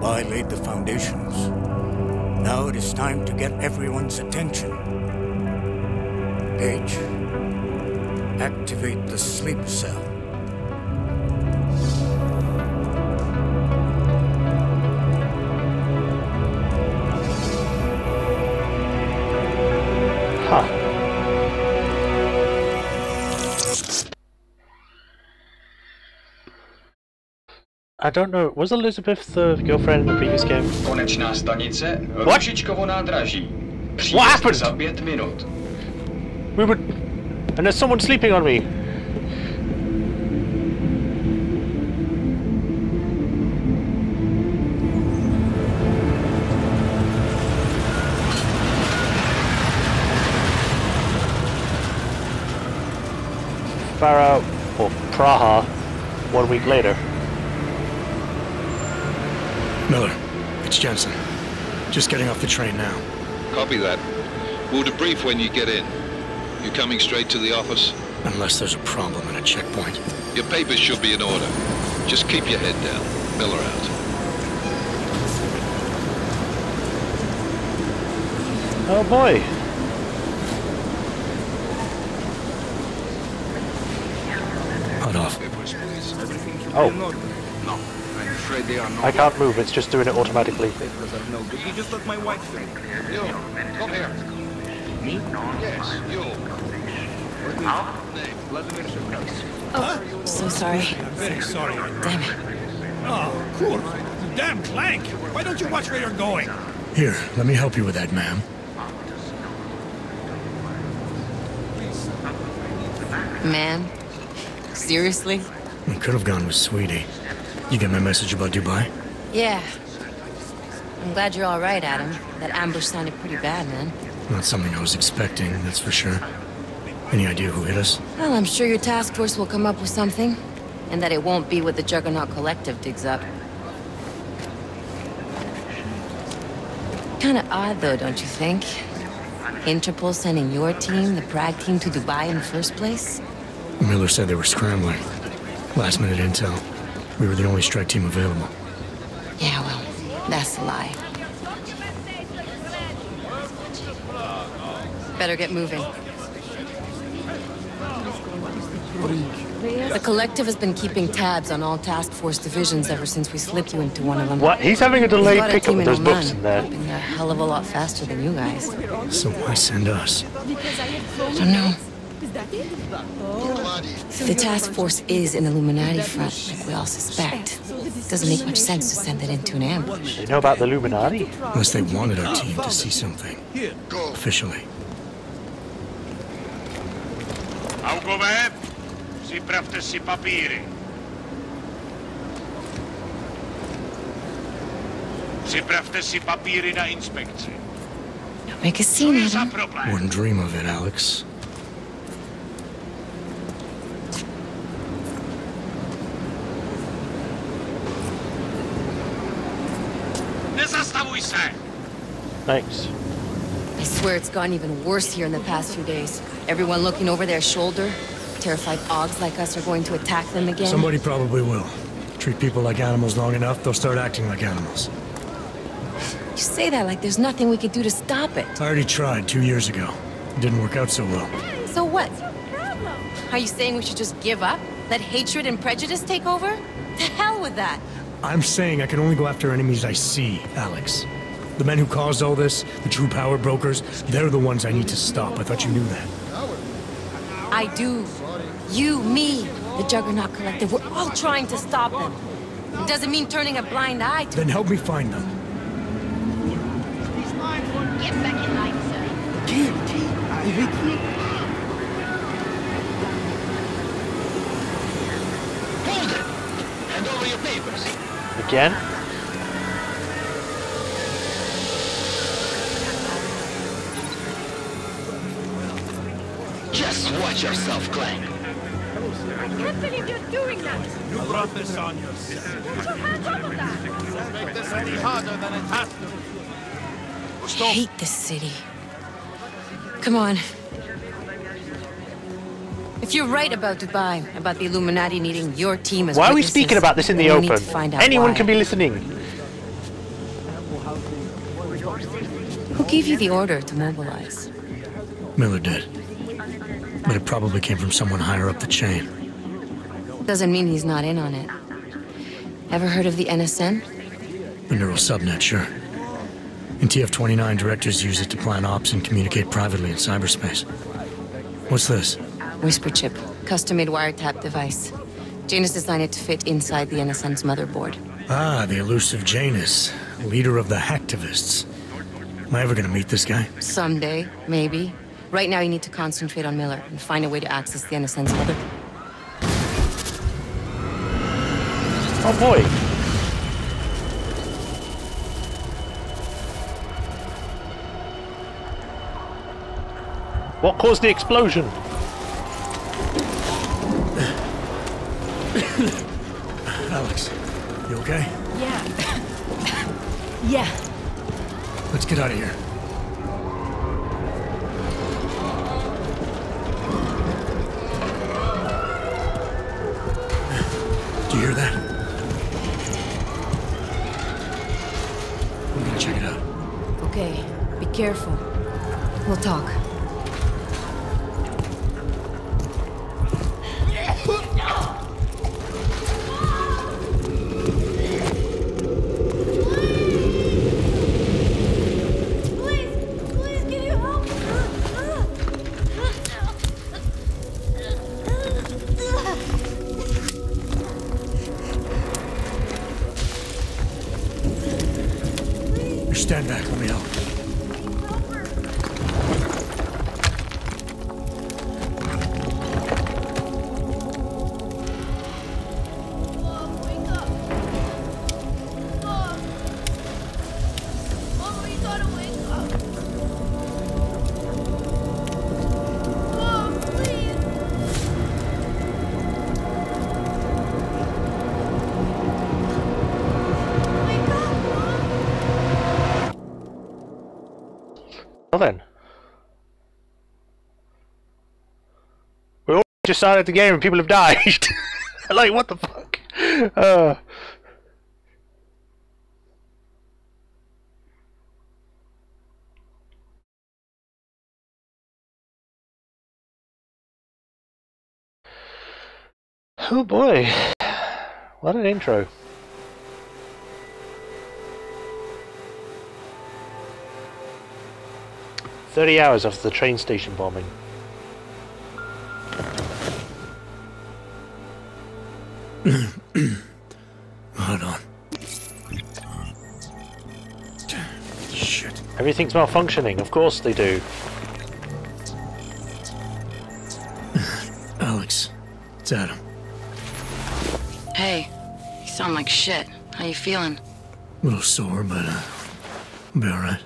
I laid the foundations. Now it is time to get everyone's attention. Paige, activate the sleep cell. I don't know, was Elizabeth the girlfriend in the previous game? Konečná stanice, Rušičkovo nádraží. What happened? Za 5 minut. We were... And there's someone sleeping on me. Farah, or Praha, 1 week later. Miller, it's Jensen. Just getting off the train now. Copy that. We'll debrief when you get in. You coming straight to the office? Unless there's a problem at a checkpoint. Your papers should be in order. Just keep your head down. Miller out. Oh boy. Hot off. Oh. No, I'm afraid they are not. I can't move, it's just doing it automatically. You just let my wife think. You, come here. Me? Yes, you. Oh, so sorry. I'm very sorry. Damn it. Oh, cool. Damn blank. Why don't you watch where you're going? Here, let me help you with that, ma'am. Man? Seriously? We could have gone with Sweetie. You get my message about Dubai? Yeah. I'm glad you're all right, Adam. That ambush sounded pretty bad, man. Not something I was expecting, that's for sure. Any idea who hit us? Well, I'm sure your task force will come up with something. And that it won't be what the Juggernaut Collective digs up. Kinda odd, though, don't you think? Interpol sending your team, the Prague team, to Dubai in the first place? Miller said they were scrambling. Last-minute intel. We were the only strike team available. Yeah, well, that's a lie. Better get moving. The Collective has been keeping tabs on all task force divisions ever since we slipped you into one of them. What? He's having a delayed pickup with those books in there. Been a hell of a lot faster than you guys. So why send us? I don't know. If the task force is an Illuminati front, like we all suspect, it doesn't make much sense to send it into an ambush. You know about the Illuminati? Unless they wanted our team to see something. Officially. Augové, připravte si papíry. Připravte si papíry na inspekci. Don't make a scene, Adam. Wouldn't dream of it, Alex. Thanks. I swear it's gotten even worse here in the past few days. Everyone looking over their shoulder. Terrified Augs like us are going to attack them again. Somebody probably will. Treat people like animals long enough, they'll start acting like animals. You say that like there's nothing we could do to stop it. I already tried 2 years ago. It didn't work out so well. So what? Are you saying we should just give up? Let hatred and prejudice take over? To hell with that! I'm saying I can only go after enemies I see, Alex. The men who caused all this, the true power brokers, they're the ones I need to stop. I thought you knew that. I do. You, me, the Juggernaut Collective, we're all trying to stop them. It doesn't mean turning a blind eye to... Then help me find them. Get back in line, sir. Hold it! Hand over your papers. Again? Just watch yourself, Clank. I can't believe you're doing that! You brought this on yourself. Put your hands off of that! Make this any harder than it has to. I hate this city. Come on. If you're right about Dubai, about the Illuminati needing your team as Why are we witnesses, speaking about this in the then we need open? to find out Anyone why. can be listening. Who gave you the order to mobilize? Miller did. But it probably came from someone higher up the chain. Doesn't mean he's not in on it. Ever heard of the NSN? The neural subnet, sure. In TF-29, directors use it to plan ops and communicate privately in cyberspace. What's this? Whisper chip. Custom-made wiretap device. Janus designed it to fit inside the NSN's motherboard. Ah, the elusive Janus. Leader of the hacktivists. Am I ever gonna meet this guy? Someday, maybe. Right now you need to concentrate on Miller and find a way to access the NSN's mother... Oh boy. What caused the explosion? Alex, you okay? Yeah. Yeah. Let's get out of here. Do you hear that? I'm gonna check it out. Okay, be careful. We'll talk. Stand back, let me help. Well then. We all just started the game and people have died. Like, what the fuck? Oh boy. What an intro. "30 hours after the train station bombing." Hold on. Shit. Everything's malfunctioning, of course they do. Alex, it's Adam. Hey, you sound like shit. How you feeling? A little sore, but I'll be alright.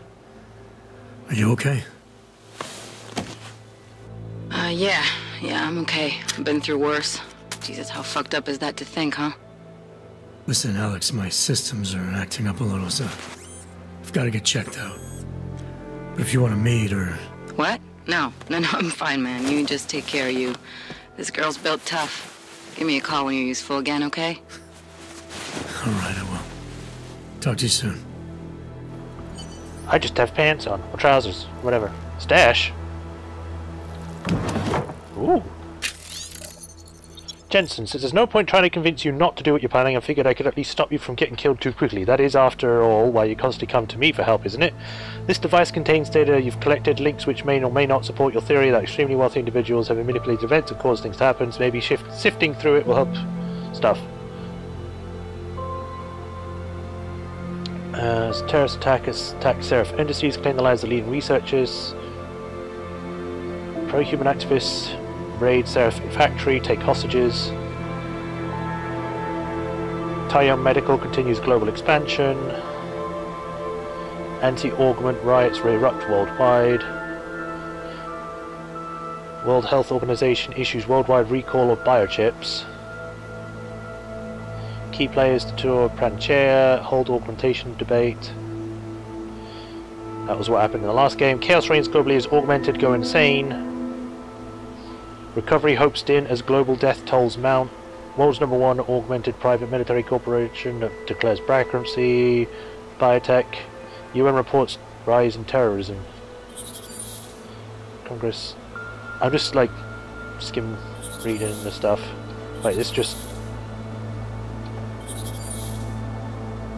Are you okay? Yeah, I'm okay. I've been through worse. Jesus, how fucked up is that to think, huh? Listen, Alex, my systems are acting up a little, so Gotta get checked out. But if you want to meet or... What? No, I'm fine, man. You just take care of you. This girl's built tough. Give me a call when you're useful again, okay? All right, I will. Talk to you soon. I just have pants on, or trousers, whatever. Stash. Ooh. Jensen, since there's no point trying to convince you not to do what you're planning, I figured I could at least stop you from getting killed too quickly. That is, after all, why you constantly come to me for help, isn't it? This device contains data you've collected, links which may or may not support your theory that extremely wealthy individuals have manipulated events and caused things to happen, so maybe sifting through it will help stuff. Terrorist attackers attack Seraph Industries, claim the lives of leading researchers. Pro-human activists raid Seraph factory, take hostages. Taiyang Medical continues global expansion. Anti-augment riots erupt worldwide. World Health Organization issues worldwide recall of biochips. Key players to tour Pranchea, hold augmentation debate. That was what happened in the last game. Chaos reigns globally as augmented go insane. Recovery hopes in as global death tolls mount. World's #1 augmented private military corporation declares bankruptcy. Biotech. UN reports rise in terrorism. Congress. I'm just like skim reading the stuff. Wait, this just...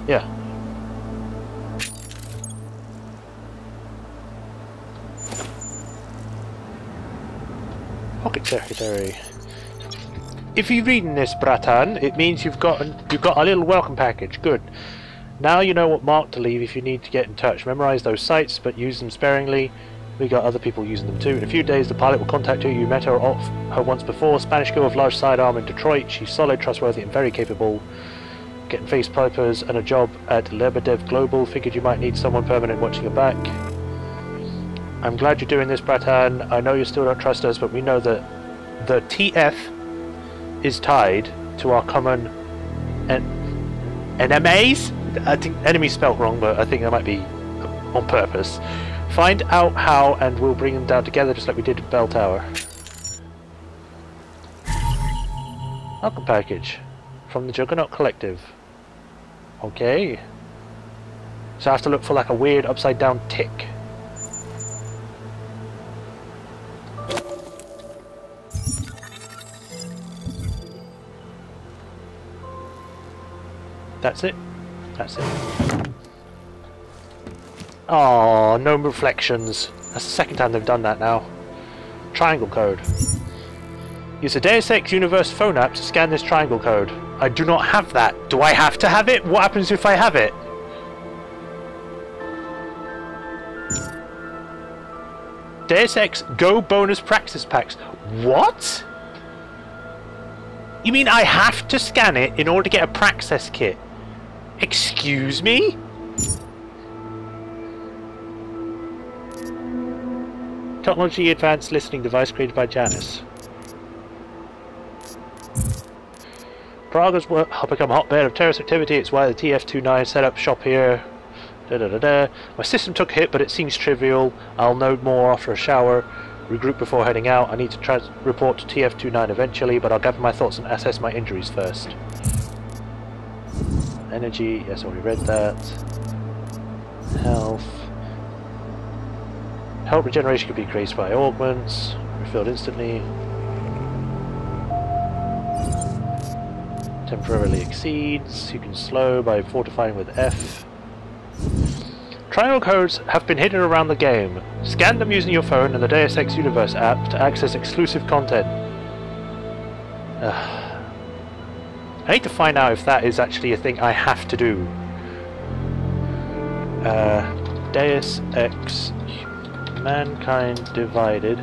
Yeah. Pocket secretary. If you're reading this, Bratan, it means you've got a little welcome package. Good. Now you know what mark to leave if you need to get in touch. Memorize those sites, but use them sparingly. We got other people using them too. In a few days, the pilot will contact you. You met her once before. Spanish girl with large sidearm in Detroit. She's solid, trustworthy, and very capable. Getting face pipers and a job at Lebedev Global. Figured you might need someone permanent watching your back. I'm glad you're doing this, Bratan. I know you still don't trust us, but we know that the TF is tied to our common enemies. I think enemy spelled wrong, but I think that might be on purpose. Find out how, and we'll bring them down together, just like we did at Bell Tower. Welcome package from the Juggernaut Collective. Okay. So I have to look for like a weird upside down tick. That's it. That's it. Oh, no reflections. That's the second time they've done that now. Triangle code. Use the Deus Ex Universe phone app to scan this triangle code. I do not have that. Do I have to have it? What happens if I have it? Deus Ex Go bonus practice packs. What? You mean I have to scan it in order to get a praxis kit? Excuse me? Technology advanced listening device created by Janice. Prague has become a hotbed of terrorist activity. It's why the TF-29 set up shop here. My system took a hit, but it seems trivial. I'll know more after a shower. Regroup before heading out. I need to report to TF-29 eventually, but I'll gather my thoughts and assess my injuries first. Energy, yes, I already read that. Health. Health regeneration can be increased by augments. Refilled instantly. Temporarily exceeds. You can slow by fortifying with F. Triangle codes have been hidden around the game. Scan them using your phone and the Deus Ex Universe app to access exclusive content. I need to find out if that is actually a thing I have to do. Deus Ex Mankind Divided.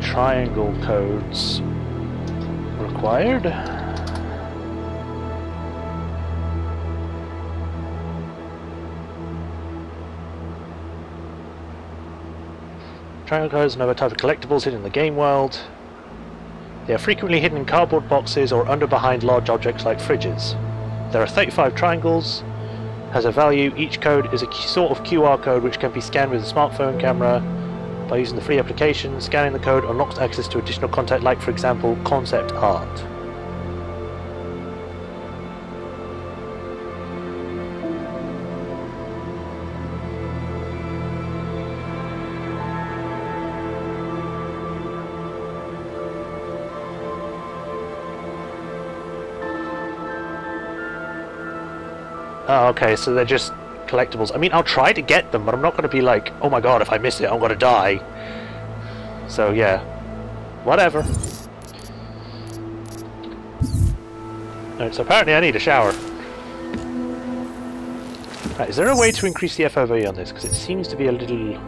Triangle codes required. Triangle codes and other types of collectibles hidden in the game world. They are frequently hidden in cardboard boxes or under behind large objects like fridges. There are 35 triangles. Has a value. Each code is a sort of QR code which can be scanned with a smartphone camera. By using the free application, scanning the code unlocks access to additional content like, for example, concept art. Oh, okay, so they're just collectibles. I mean, I'll try to get them, but I'm not going to be like, oh my god, if I miss it, I'm going to die. So, yeah. Whatever. Alright, so apparently I need a shower. Right, is there a way to increase the FOV on this? Because it seems to be a little...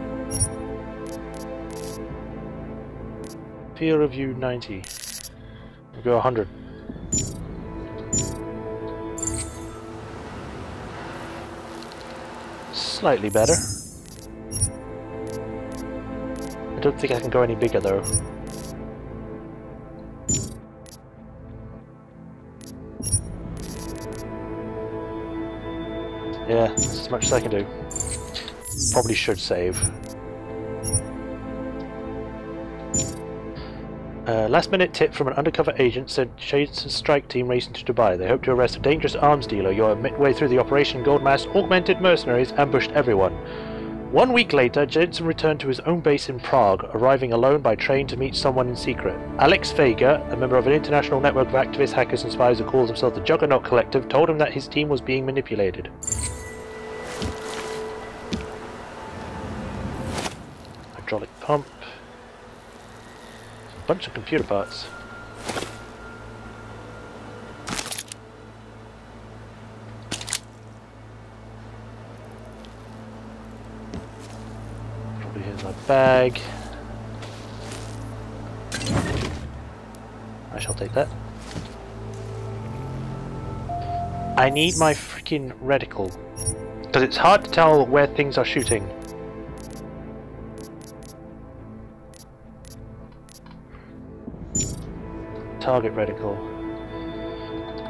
Peer review 90. We'll go 100. Slightly better. I don't think I can go any bigger though. Yeah, that's as much as I can do. Probably should save. Last minute tip from an undercover agent said Jason's strike team racing to Dubai. They hope to arrest a dangerous arms dealer. You are midway through the operation. Goldmass augmented mercenaries ambushed everyone. 1 week later, Jensen returned to his own base in Prague, arriving alone by train to meet someone in secret. Alex Vega, a member of an international network of activists, hackers and spies who calls himself the Juggernaut Collective, told him that his team was being manipulated. Hydraulic pump. Bunch of computer parts. Probably here's my bag. I shall take that. I need my freaking reticle because it's hard to tell where things are shooting. Target reticle.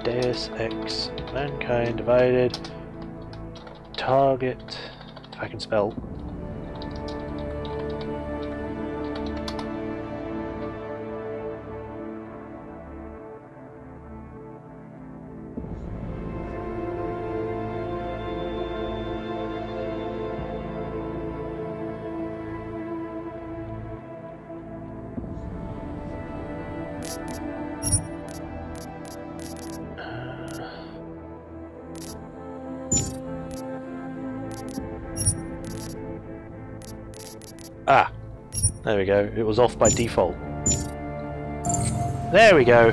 Deus Ex. Mankind divided. Target. If I can spell. Ah, there we go. It was off by default. There we go.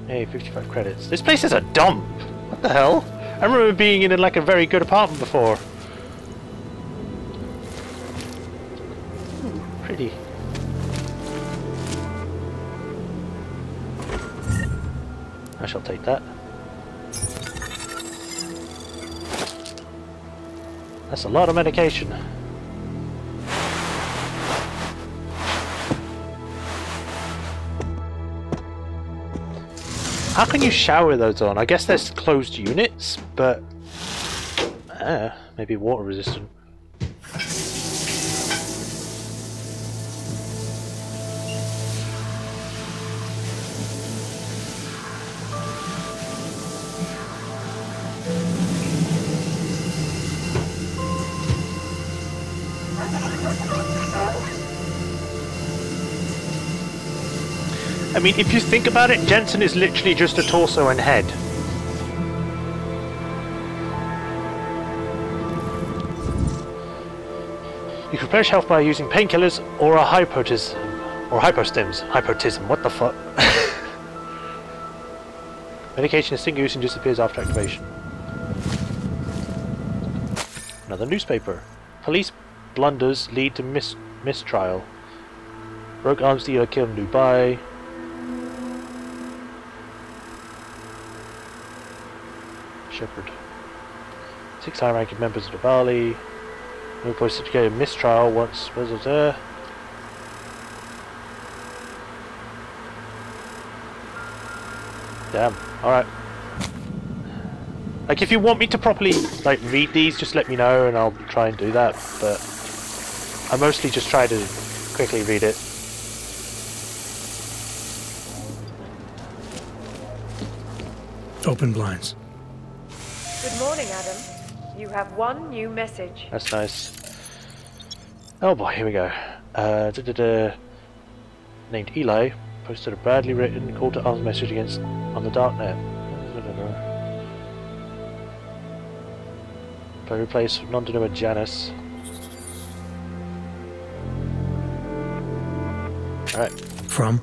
Hey, 55 credits. This place is a dump. What the hell? I remember being in like a very good apartment before. Ooh, pretty. I shall take that. That's a lot of medication. How can you shower those on? I guess there's closed units, but maybe water resistant. I mean, if you think about it, Jensen is literally just a torso and head. You can replenish health by using painkillers or a hypotism. Or hypostims. Hypotism, what the fuck? Medication is single use and disappears after activation. Another newspaper. Police blunders lead to mistrial. Rogue arms dealer killed in Dubai. Shepherd. 6 high-ranking members of the Bali. No post to get a mistrial once was there. Damn. Alright. Like, if you want me to properly, like, read these, just let me know and I'll try and do that, but I mostly just try to quickly read it. Open blinds. Good morning, Adam. You have one new message. That's nice. Oh boy, here we go. Named Eli posted a badly written call to arms message against on the darknet. Play replace non-denim with Janice. Alright. From?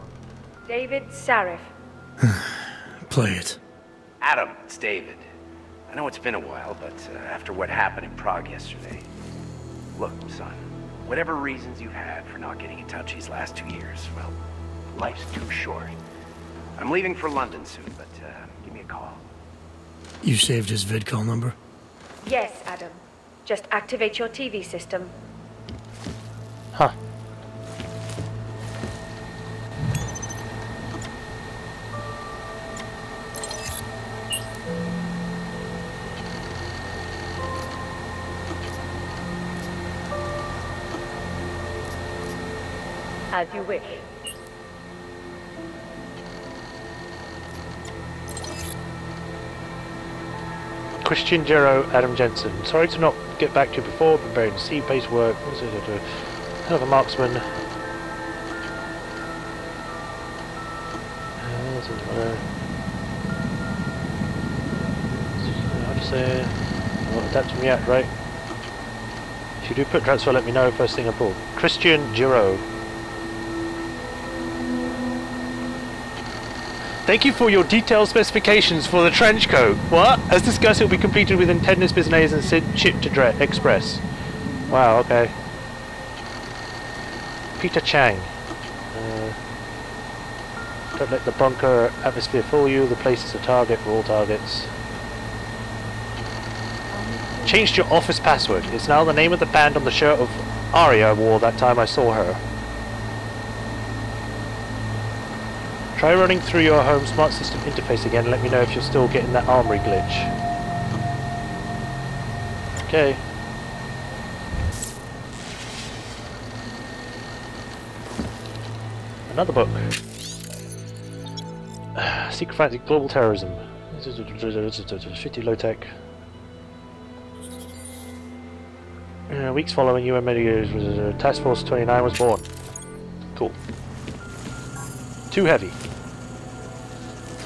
David Sarif. Play it. Adam, it's David. I know it's been a while, but after what happened in Prague yesterday... Look, son, whatever reasons you've had for not getting in touch these last 2 years, well, life's too short. I'm leaving for London soon, but give me a call. You saved his vidcall number? Yes, Adam. Just activate your TV system. Huh. As you wish. Christian Gero, Adam Jensen. Sorry to not get back to you before, but buried in sea-based work. Hell of a marksman. How do you say? Well, adapt to React, right? If you do put transfer, let me know first thing I pull. Christian Gero. Thank you for your detailed specifications for the trench coat. What? As discussed, it will be completed within 10 business days and shipped to Express. Wow, okay. Peter Chang. Don't let the bunker atmosphere fool you. The place is a target for all targets. Changed your office password. It's now the name of the band on the shirt of Aria wore that time I saw her. Try running through your home smart system interface again and let me know if you're still getting that armory glitch. Okay. Another book. Secret Fancy Global Terrorism. 50 low tech. Weeks following UN Medical Task Force 29 was born. Cool. Too heavy.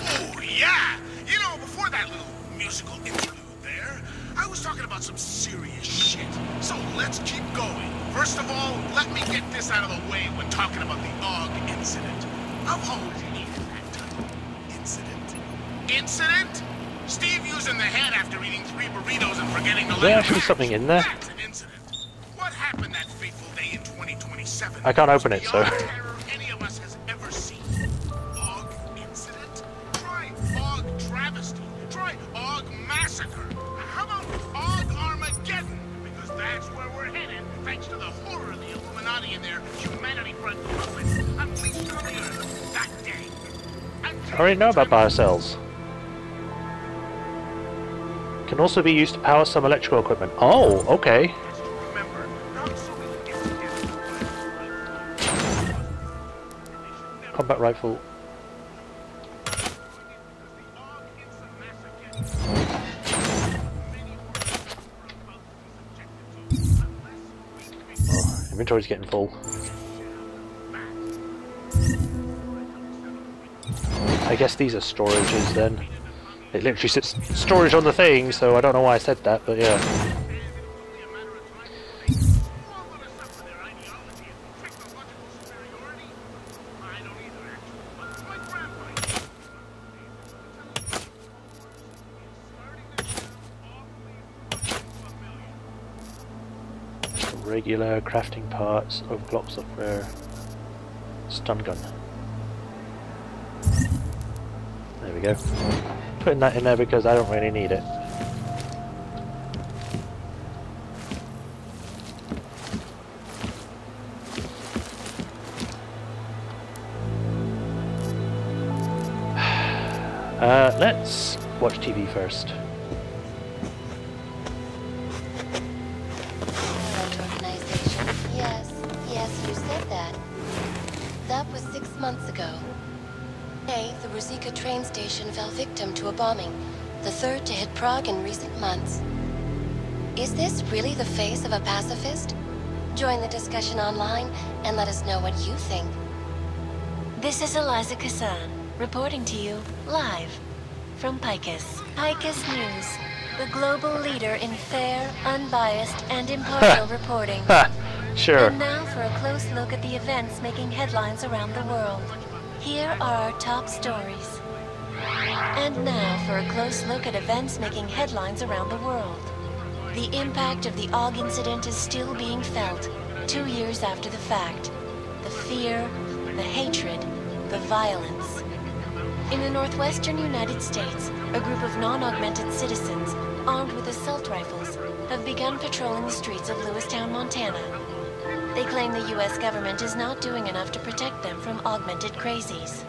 Oh, yeah! You know, before that little musical interlude there, I was talking about some serious shit. So let's keep going. First of all, let me get this out of the way when talking about the AUG incident. I've always hated that title. Incident. Incident? Steve using the head after eating 3 burritos and forgetting the Is there actually something in there? That's an incident. What happened that fateful day in 2027? I can't open it, so... any of us has ever seen. AUG incident? Try AUG travesty. Try AUG massacre. How about AUG Armageddon? Because that's where we're headed, thanks to the horror of the Illuminati and their humanity front puppets unleashed on the Earth that day. I already know about biocells. Can also be used to power some electrical equipment. Oh, okay. Combat rifle. Oh, inventory's getting full. I guess these are storages then. It literally sits storage on the thing, so I don't know why I said that, but yeah. Regular crafting parts, overclock software, stun gun. There we go. Putting that in there because I don't really need it. Let's watch TV first. Organization. Yes, you said that. That was 6 months ago. Today, the Ruzicka train station fell victim to a bombing, the third to hit Prague in recent months. Is this really the face of a pacifist? Join the discussion online and let us know what you think. This is Eliza Kassan, reporting to you live from Picus. Picus News, the global leader in fair, unbiased, and impartial reporting. Sure. And now for a close look at the events making headlines around the world. Here are our top stories. And now for a close look at events making headlines around the world. The impact of the AUG incident is still being felt, 2 years after the fact. The fear, the hatred, the violence. In the northwestern United States, a group of non-augmented citizens, armed with assault rifles, have begun patrolling the streets of Lewistown, Montana. They claim the U.S. government is not doing enough to protect them from augmented crazies.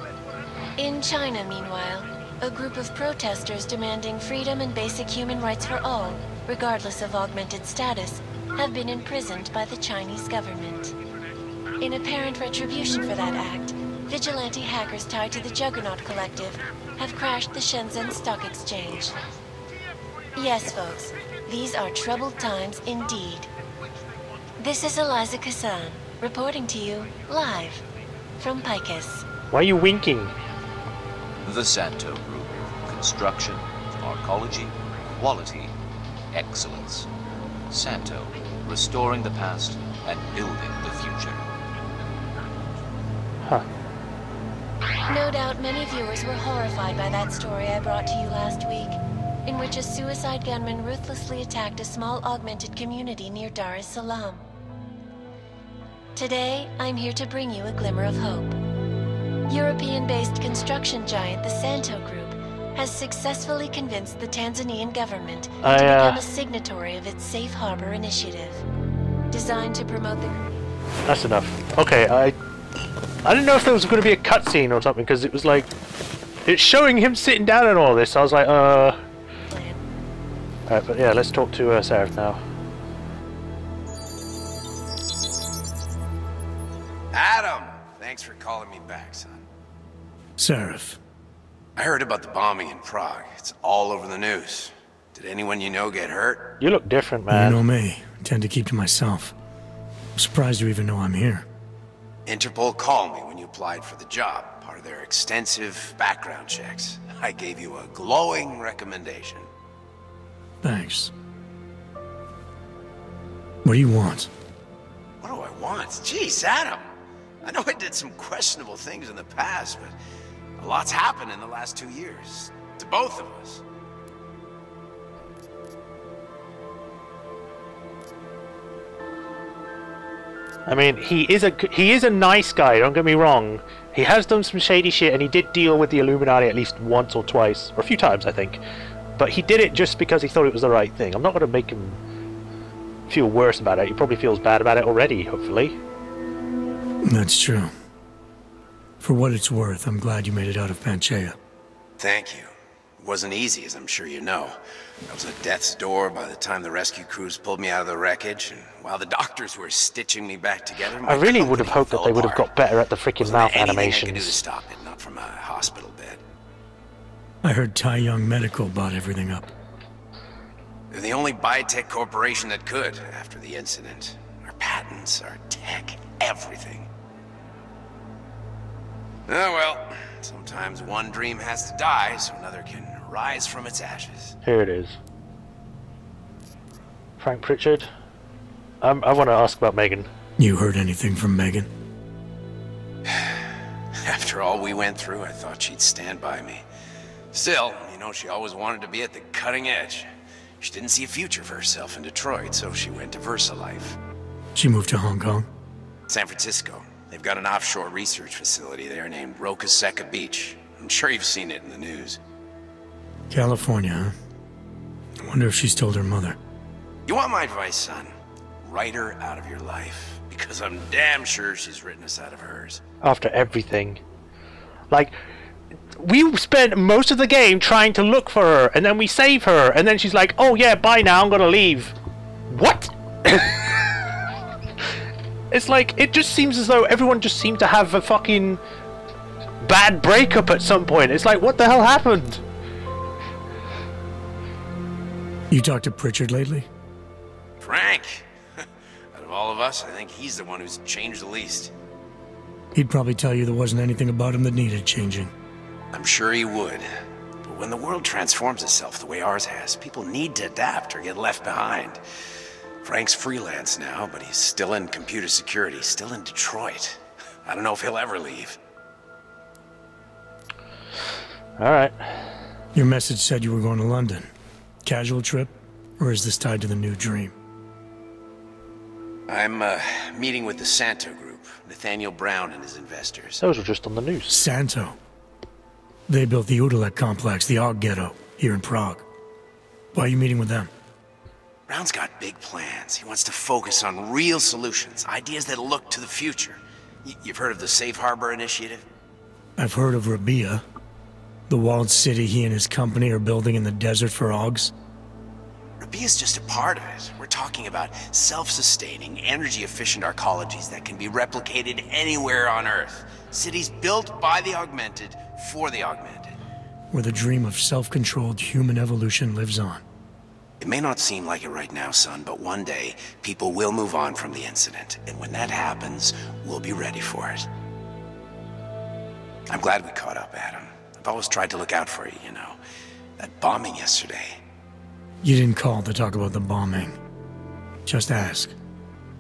In China, meanwhile, a group of protesters demanding freedom and basic human rights for all, regardless of augmented status, have been imprisoned by the Chinese government. In apparent retribution for that act, vigilante hackers tied to the Juggernaut Collective have crashed the Shenzhen Stock Exchange. Yes, folks, these are troubled times indeed. This is Eliza Kassan, reporting to you live from Picus. Why are you winking? The Santo Group. Construction, arcology, quality, excellence. Santo, restoring the past and building the future. Huh. No doubt many viewers were horrified by that story I brought to you last week, in which a suicide gunman ruthlessly attacked a small augmented community near Dar es Salaam. Today, I'm here to bring you a glimmer of hope. European-based construction giant the Santo Group has successfully convinced the Tanzanian government to become a signatory of its Safe Harbor initiative, designed to promote the... That's enough. Okay, I didn't know if there was going to be a cutscene or something, because it was like... It's showing him sitting down and all this, so I was like, Alright, but yeah, let's talk to Seraph now. Adam! Thanks for calling me back, son. Seraph. I heard about the bombing in Prague. It's all over the news. Did anyone you know get hurt? You look different, man. You know me. I tend to keep to myself. I'm surprised you even know I'm here. Interpol called me when you applied for the job, part of their extensive background checks. I gave you a glowing recommendation. Thanks. What do you want? What do I want? Jeez, Adam! I know I did some questionable things in the past, but a lot's happened in the last 2 years. To both of us. I mean, he is a nice guy, don't get me wrong. He has done some shady shit, and he did deal with the Illuminati at least once or twice, or a few times, I think. But he did it just because he thought it was the right thing. I'm not going to make him feel worse about it. He probably feels bad about it already, hopefully. That's true. For what it's worth, I'm glad you made it out of Panchaea. Thank you. It wasn't easy, as I'm sure you know. I was at death's door by the time the rescue crews pulled me out of the wreckage, and while the doctors were stitching me back together, I really would have hoped that they would have got better at the freaking mouth animations. I could do to stop it, not from a hospital bed. I heard Tai Young Medical bought everything up. They're the only biotech corporation that could, after the incident. Our patents, our tech, everything. Oh well, sometimes one dream has to die so another can rise from its ashes. Here it is. Frank Pritchard. I want to ask about Megan. You heard anything from Megan? After all we went through, I thought she'd stand by me. Still, you know, she always wanted to be at the cutting edge. She didn't see a future for herself in Detroit, so she went to VersaLife. She moved to Hong Kong? San Francisco. They've got an offshore research facility there named Rokaseca Beach. I'm sure you've seen it in the news. California, huh? I wonder if she's told her mother. You want my advice, son? Write her out of your life. Because I'm damn sure she's written us out of hers. After everything. Like, we spent most of the game trying to look for her, and then we save her, and then she's like, oh yeah, bye now, I'm gonna leave. What? It's like, it just seems as though everyone just seemed to have a fucking bad breakup at some point. It's like, what the hell happened? You talked to Pritchard lately? Frank! Out of all of us, I think he's the one who's changed the least. He'd probably tell you there wasn't anything about him that needed changing. I'm sure he would. But when the world transforms itself the way ours has, people need to adapt or get left behind. Frank's freelance now, but he's still in computer security, still in Detroit. I don't know if he'll ever leave. Alright. Your message said you were going to London. Casual trip? Or is this tied to the new dream? I'm meeting with the Santo Group. Nathaniel Brown and his investors. Those were just on the news. Santo? They built the Udalek complex, the Og Ghetto, here in Prague. Why are you meeting with them? Brown's got big plans. He wants to focus on real solutions, ideas that look to the future. You've heard of the Safe Harbor Initiative? I've heard of Rabia, the walled city he and his company are building in the desert for Ogs. Rabia's just a part of it. We're talking about self-sustaining, energy-efficient arcologies that can be replicated anywhere on Earth. Cities built by the augmented, for the augmented. Where the dream of self-controlled human evolution lives on. It may not seem like it right now, son, but one day, people will move on from the incident. And when that happens, we'll be ready for it. I'm glad we caught up, Adam. I've always tried to look out for you, you know. That bombing yesterday. You didn't call to talk about the bombing. Just ask.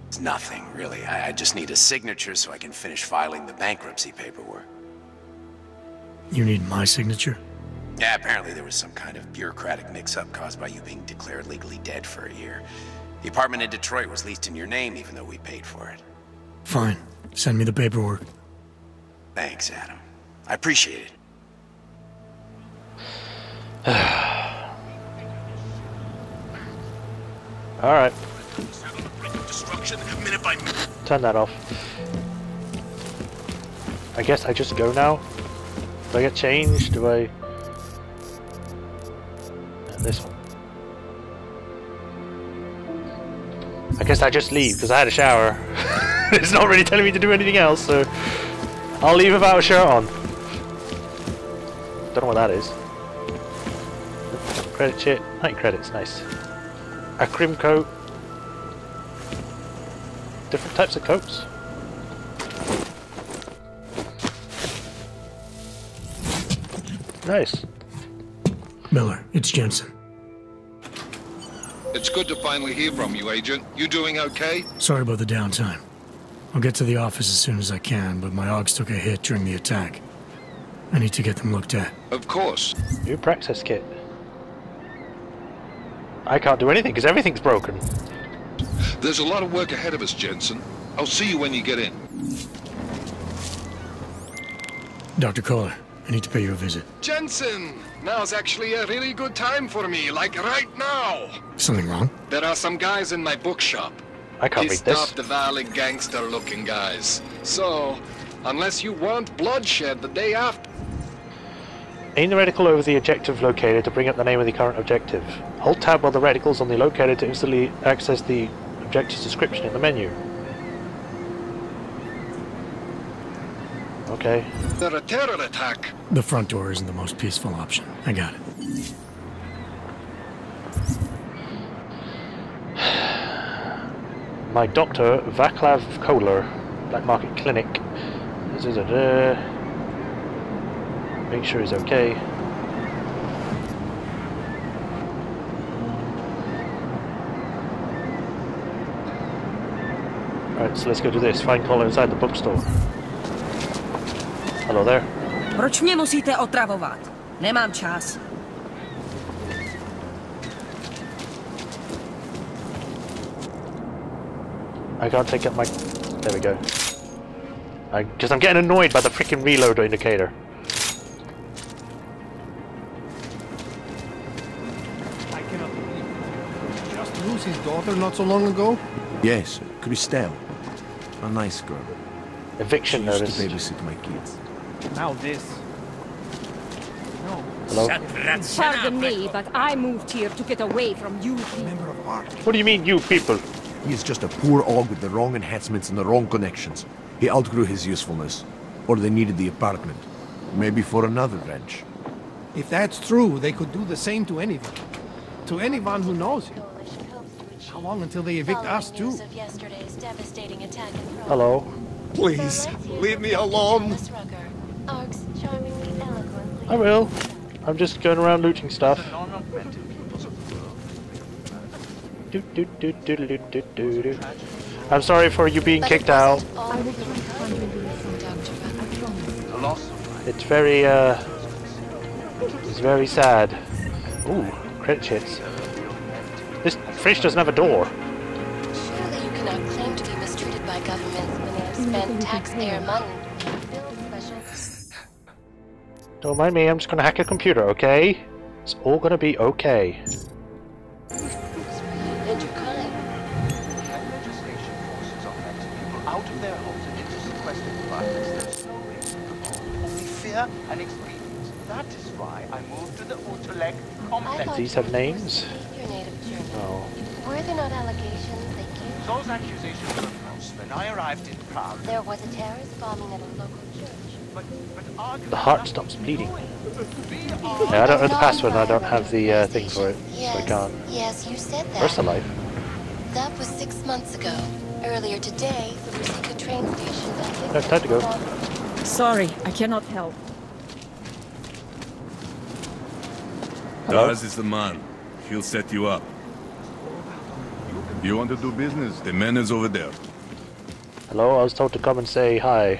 It's nothing, really. I just need a signature so I can finish filing the bankruptcy paperwork. You need my signature? Yeah, apparently there was some kind of bureaucratic mix-up caused by you being declared legally dead for a year. The apartment in Detroit was leased in your name even though we paid for it. Fine. Send me the paperwork. Thanks, Adam. I appreciate it. Alright. Turn that off. I guess I just go now? Do I get changed? Do I... This one. I guess I just leave because I had a shower. It's not really telling me to do anything else, so... I'll leave without a shirt on. Don't know what that is. Credit shit. 90 credits, nice. A crim coat. Different types of coats. Nice. Miller, it's Jensen. It's good to finally hear from you, Agent. You doing okay? Sorry about the downtime. I'll get to the office as soon as I can, but my Ogs took a hit during the attack. I need to get them looked at. Of course. New praxis kit. I can't do anything because everything's broken. There's a lot of work ahead of us, Jensen. I'll see you when you get in. Dr. Kohler, I need to pay you a visit. Jensen! Now's actually a really good time for me, like right now! Something wrong? There are some guys in my bookshop. I can't read Pissed this. off the Valley gangster-looking guys. So, unless you want bloodshed the day after... Aim the reticle over the objective locator to bring up the name of the current objective. Hold tab while the reticle's on the locator to instantly access the objective's description in the menu. Okay. They're a terror attack. The front door isn't the most peaceful option. I got it. My doctor, Vaclav Kohler, Black Market Clinic. Make sure he's okay. Alright, so let's go do this. Find Kohler inside the bookstore. Hello there. Proč mě musíte otravovat? Nemám čas. I can't take up my... There we go. Because I'm getting annoyed by the freaking reload indicator. I cannot believe it. Just lose his daughter not so long ago? Yes, Christelle. A nice girl. Eviction she used notice. to babysit my kids. Now this. Hello? Pardon me, but I moved here to get away from you people. What do you mean, you people? He is just a poor og with the wrong enhancements and the wrong connections. He outgrew his usefulness. Or they needed the apartment. Maybe for another wrench. If that's true, they could do the same to anyone. To anyone who knows him. How long until they evict us, too? Hello. Please, leave me alone. I will. I'm just going around looting stuff. I'm sorry for you being kicked out. It's very sad. Ooh, credit hits. This fish doesn't have a door. Surely you cannot claim to be mistreated by governments when they have spent taxpayer money to build special... Don't mind me, I'm just gonna hack a computer, okay? It's all gonna be okay. And your kind. We have legislation forces on letting people out of their homes and into sequestered apartments. There's no way to control, only fear and experience. That is why I moved to the Utrecht complex. These have names? Your native German. Oh. Were there not allegations against... Those accusations were false. When I arrived in Prague, There was a terrorist bombing at a local church. The heart stops bleeding. Yeah, I don't know the password and I don't have the thing for it, so I can't. Yes, you said that. Where's the light? That was 6 months ago. Earlier today, the Rusika train station... No, time to go. Sorry, I cannot help. Daz is the man. He'll set you up. You want to do business? The man is over there. Hello, I was told to come and say hi.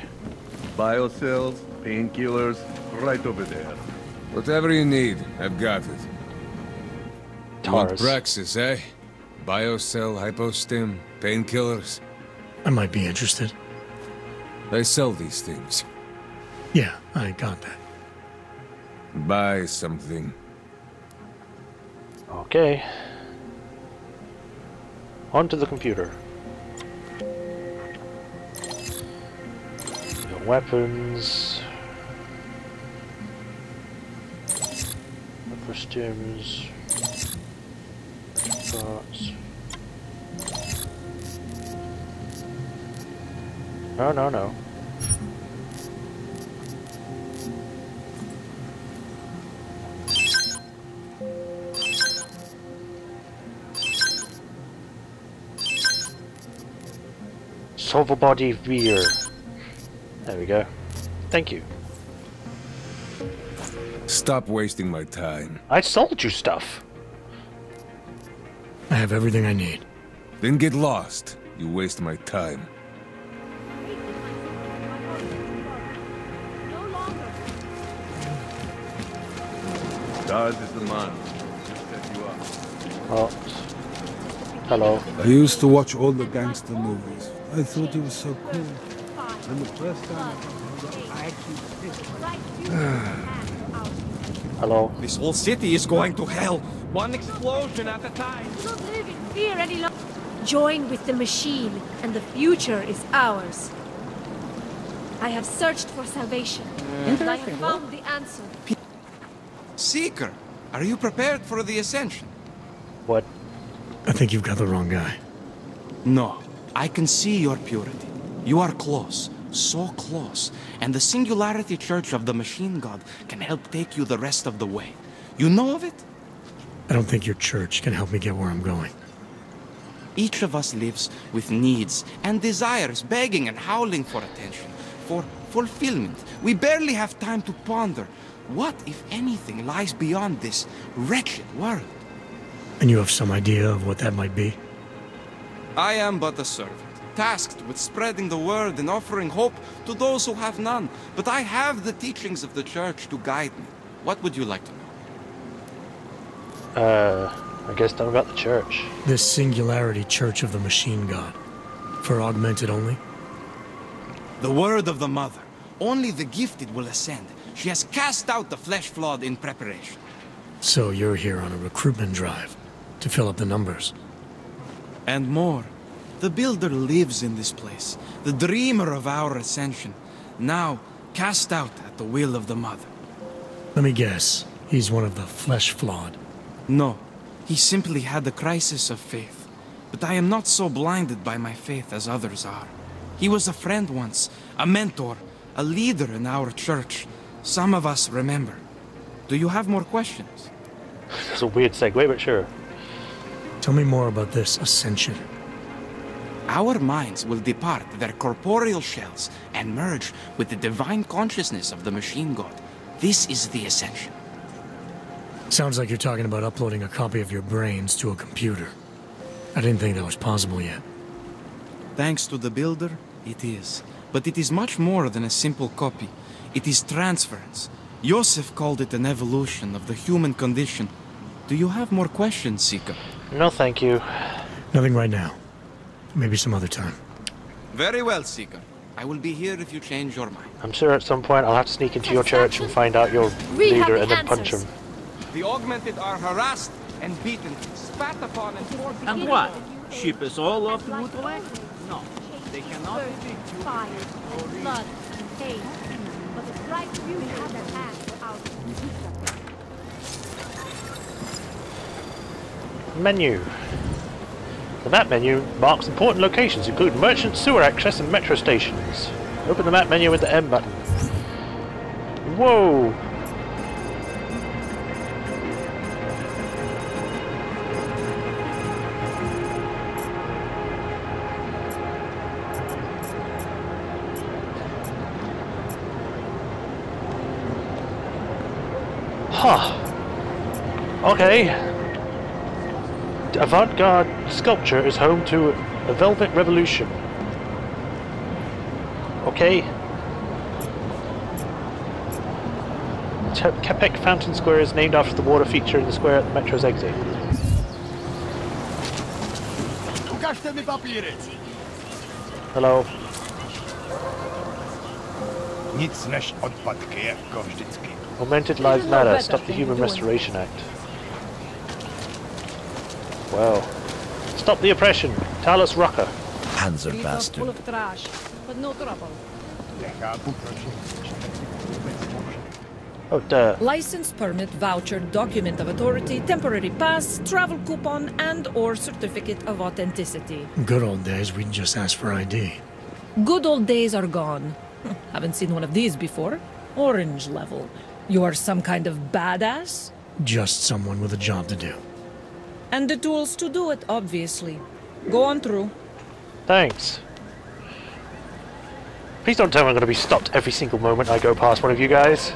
Biocells, painkillers, right over there. Whatever you need, I've got it. You want Tars. Praxis, eh? Biocell, hypostim, painkillers. I might be interested. They sell these things. Yeah, I got that. Buy something. Okay. Onto the computer. Your weapons. Costumes. Parts. No. Silver body veer. There we go. Thank you. Stop wasting my time. I sold you stuff. I have everything I need. Then get lost. You waste my time. Daz is the man. He'll set you up. Oh. Hello. I used to watch all the gangster movies. I thought it was so cool. And the first time I actually... Hello. This whole city is going to hell. One explosion at a time. We don't live in fear any longer. Join with the machine, and the future is ours. I have searched for salvation, and I have found the answer. Seeker, are you prepared for the ascension? What? I think you've got the wrong guy. No, I can see your purity. You are close, so close, and the Singularity Church of the Machine God can help take you the rest of the way. You know of it? I don't think your church can help me get where I'm going. Each of us lives with needs and desires, begging and howling for attention, for fulfillment. We barely have time to ponder what, if anything, lies beyond this wretched world. And you have some idea of what that might be? I am but a servant, tasked with spreading the word and offering hope to those who have none. But I have the teachings of the church to guide me. What would you like to know? I guess don't about the church. This Singularity Church of the Machine God. For augmented only? The word of the Mother. Only the gifted will ascend. She has cast out the flesh-flawed in preparation. So you're here on a recruitment drive, to fill up the numbers. And more. The Builder lives in this place, the dreamer of our ascension, now cast out at the will of the Mother. Let me guess. He's one of the flesh-flawed. No, he simply had a crisis of faith. But I am not so blinded by my faith as others are. He was a friend once, a mentor, a leader in our church. Some of us remember. Do you have more questions? That's a weird segue, but sure. Tell me more about this ascension. Our minds will depart their corporeal shells and merge with the divine consciousness of the machine god. This is the ascension. Sounds like you're talking about uploading a copy of your brains to a computer. I didn't think that was possible yet. Thanks to the builder, it is. But it is much more than a simple copy. It is transference. Joseph called it an evolution of the human condition. Do you have more questions, Sika? No, thank you. Nothing right now. Maybe some other time. Very well, Sika. I will be here if you change your mind. I'm sure at some point I'll have to sneak into your church and find out your leader and then punch him. The augmented are harassed and beaten, spat upon and forced. And what? Ship us all off to Utrecht? No, they cannot be fire and blood and pain. But the bright future that hands out. Menu. The map menu marks important locations, including merchant sewer access and metro stations. Open the map menu with the M button. Whoa! Huh. Okay. Avant-garde sculpture is home to a Velvet Revolution. Okay. Kepek Fountain Square is named after the water feature in the square at the metro's exit. Hello. Augmented Lives Matter. Stop the Human Restoration Act. Well. Stop the oppression. Talos Rucker. Panzer bastard. Full of trash, but no trouble. Oh, duh. License, permit, voucher, document of authority, temporary pass, travel coupon, and/or certificate of authenticity. Good old days, we'd just ask for ID. Good old days are gone. Haven't seen one of these before. Orange level. You are some kind of badass? Just someone with a job to do. And the tools to do it, obviously. Go on through. Thanks. Please don't tell me I'm going to be stopped every single moment I go past one of you guys.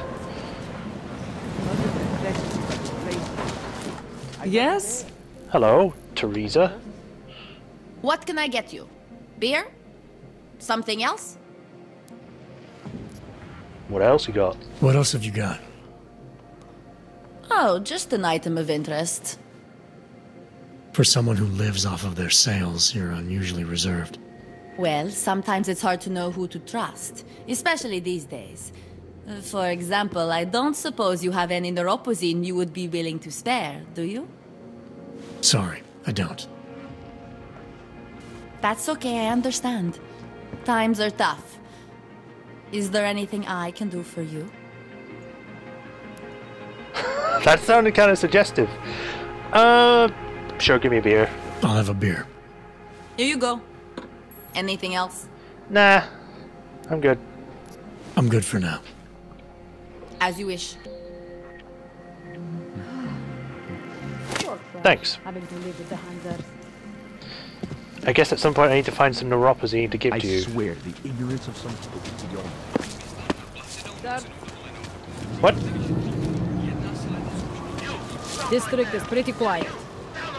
Yes? Hello, Teresa. What can I get you? Beer? Something else? What else you got? What else have you got? Oh, just an item of interest. For someone who lives off of their sales, you're unusually reserved. Well, sometimes it's hard to know who to trust, especially these days. For example, I don't suppose you have any neuropozyne you would be willing to spare, do you? Sorry, I don't. That's okay, I understand. Times are tough. Is there anything I can do for you? That sounded kind of suggestive. Sure, give me a beer. I'll have a beer. Here you go. Anything else? Nah, I'm good. I'm good for now. As you wish. Thanks. Having to live with the Hanzers. I guess at some point I need to find some neuropathy to give to you. I swear, the ignorance of some people is beyond. What? District is pretty quiet.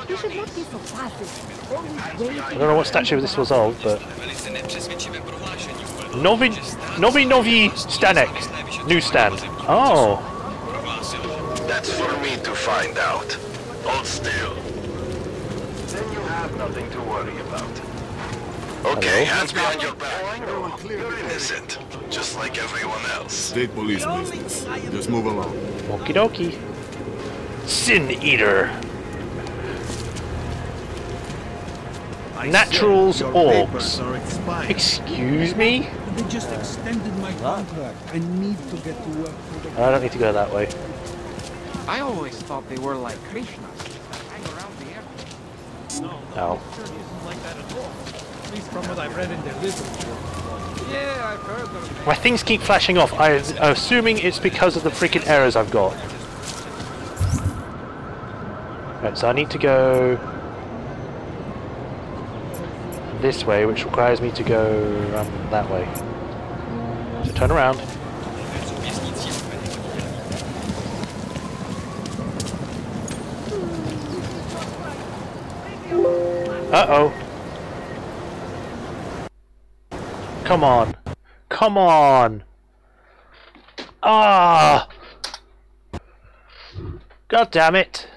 You should not be so passive. Always waiting. I don't know what statue this was of, but... Novi Stanek. Newsstand. Oh. That's for me to find out. Hold still. Then you have nothing to worry about. Okay, hands behind your back. You're innocent, just like everyone else. State police business. Just move along. Okie dokie. Sin Eater. Naturals Orbs. Excuse me? They just extended my contract. I need to get to work for the... I don't need to go that way. I always thought they were like Krishnas, that hang around the airport. No. Isn't like that at all. At least from what I've read in their literature. Yeah, I've heard of My things keep flashing off. I'm assuming it's because of the freaking errors I've got. Right, so I need to go this way, which requires me to go that way. So turn around. Uh-oh. Come on. Come on. Ah! God damn it.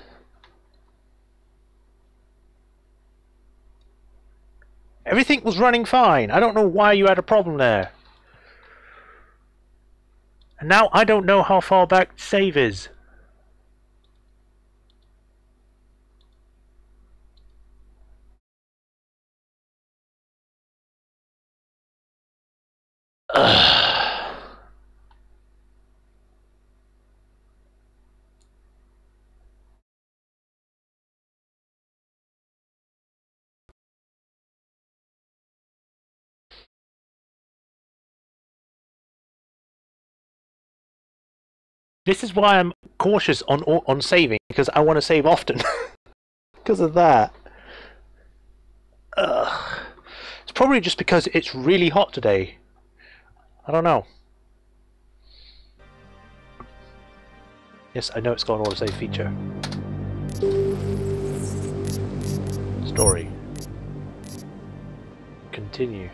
Everything was running fine. I don't know why you had a problem there. And now I don't know how far back save is. This is why I'm cautious on saving, because I want to save often. Because of that. It's probably just because it's really hot today. I don't know. Yes, I know it's got an autosave feature. Story. Continue.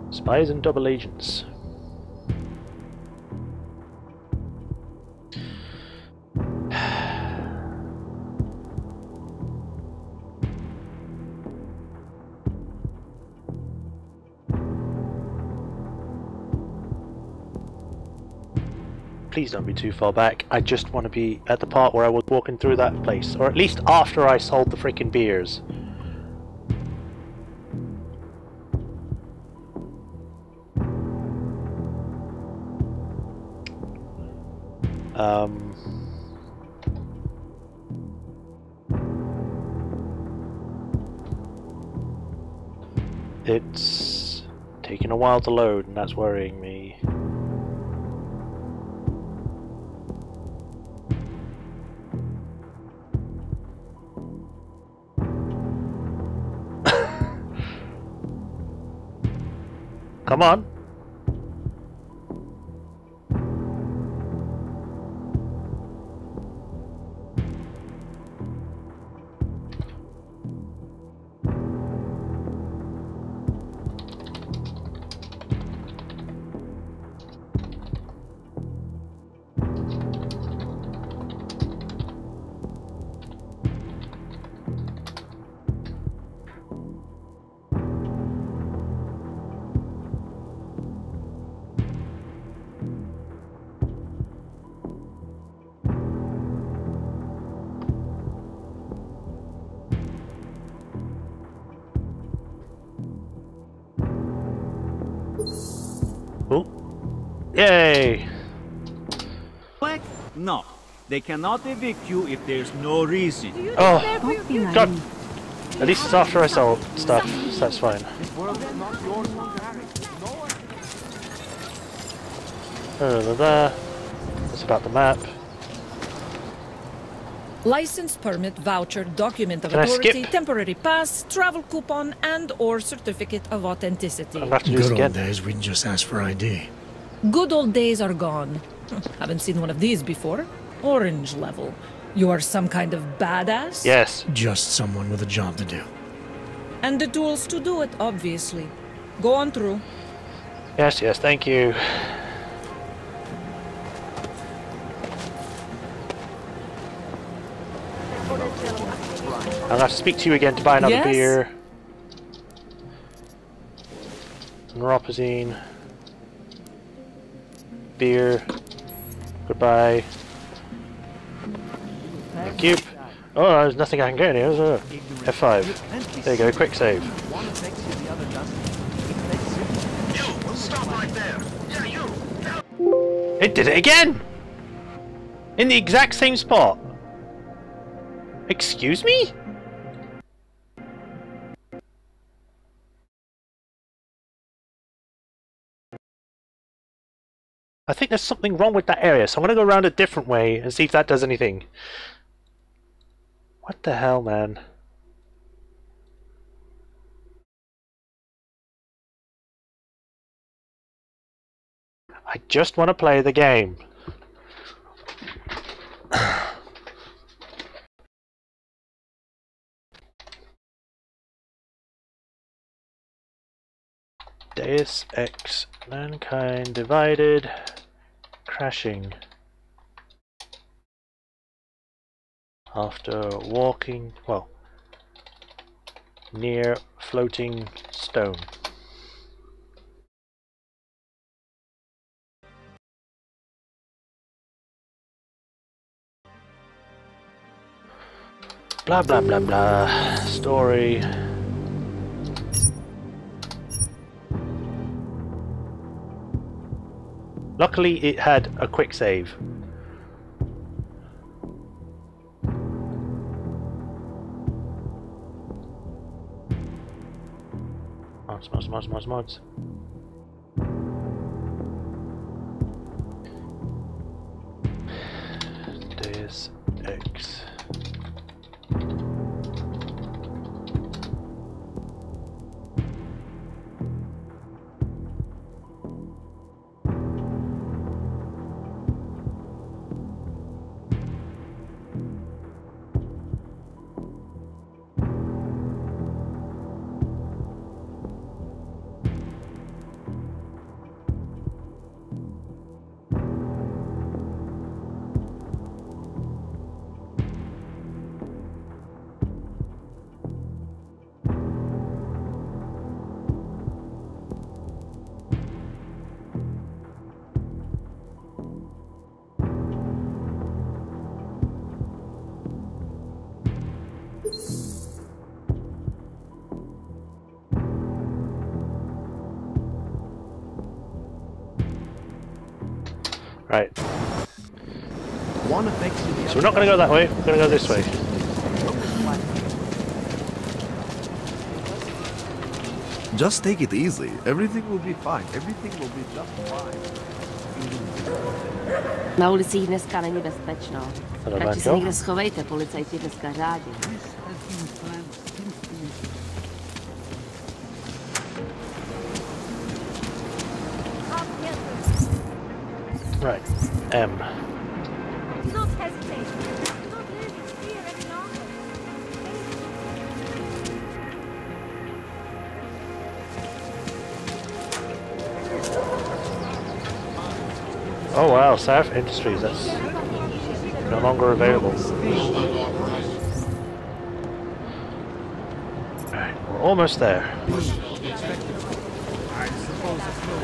Spies and double agents. Please don't be too far back. I just want to be at the part where I was walking through that place, or at least after I sold the freaking beers. It's taking a while to load, and that's worrying me. Come on. Yay! No, they cannot evict you if there's no reason. Oh, God! At least it's after I sell stuff, so that's fine. That's about the map. License, permit, voucher, document of Can I authority, skip? temporary pass, travel coupon, and or certificate of authenticity. I'll have to do this Good again. old days, we'd just ask for ID. Good old days are gone. Haven't seen one of these before. Orange level. You are some kind of badass? Yes. Just someone with a job to do. And the tools to do it, obviously. Go on through. Yes, yes, thank you. I'll have to speak to you again to buy another beer. Neuropazine. Beer. Goodbye. Thank you. Oh, there's nothing I can get in here, is there? F5. There you go, quick save. You, stop right there. Yeah, you. It did it again! In the exact same spot. Excuse me? I think there's something wrong with that area, so I'm going to go around a different way and see if that does anything. What the hell, man? I just want to play the game. Deus Ex, mankind divided, crashing. After walking, well, near floating stone. Blah blah blah blah. Story. Luckily it had a quick save. Mods. Deus Ex. Right. So we're not going to go that way, we're going to go this way. Just take it easy. Everything will be fine. Everything will be just fine. Na ulici dneska není bezpečno. Radši se někde schovejte, policajti dneska řádí. Right, M. Do not hesitate. Do not live in fear any longer. Oh wow, South Industries, that's no longer available. Right, we're almost there.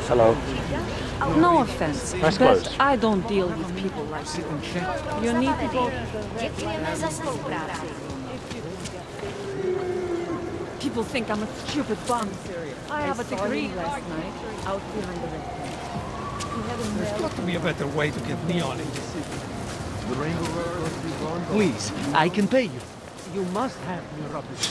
Hello. No offense, Nice but clothes. I don't deal with people like you. You need to go. People think I'm a stupid bum. I have a degree. Last night, out behind the restaurant. There's got to be a better way to get neon in this city. The rainbow must be gone. Please, I can pay you. You must have neuropathy.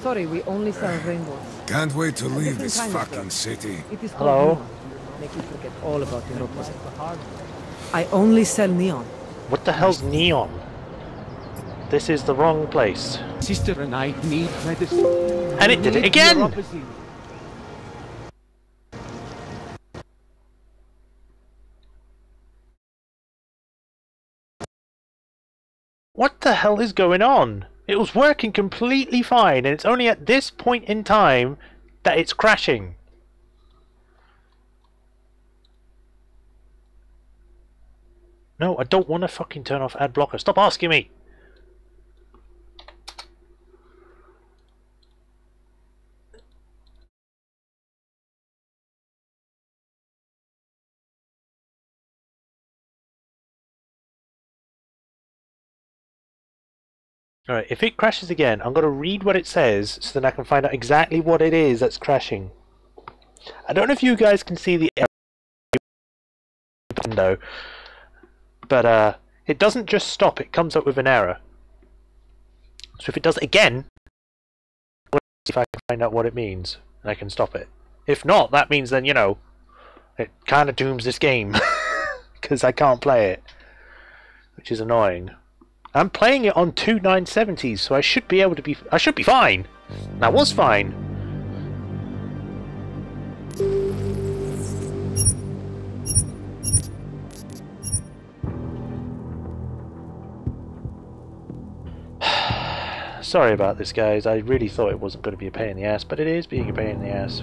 Sorry, we only sell rainbows. Can't wait to leave this fucking city. It is Hello. called neon. Make you forget all about your opposite. I only sell neon. What the hell's neon? This is the wrong place. Sister and I need medicine. And it did it again! What the hell is going on? It was working completely fine, and it's only at this point in time that it's crashing. No, I don't want to fucking turn off ad blocker. Stop asking me! Alright, if it crashes again, I'm going to read what it says so then I can find out exactly what it is that's crashing. I don't know if you guys can see the window, but it doesn't just stop, it comes up with an error. So if it does it again, I'll see if I can find out what it means and I can stop it. If not, that means then, you know, it kind of dooms this game because I can't play it, which is annoying. I'm playing it on two 970s, so I should be able to be. I should be fine. And I was fine. Sorry about this, guys. I really thought it wasn't going to be a pain in the ass, but it is being a pain in the ass.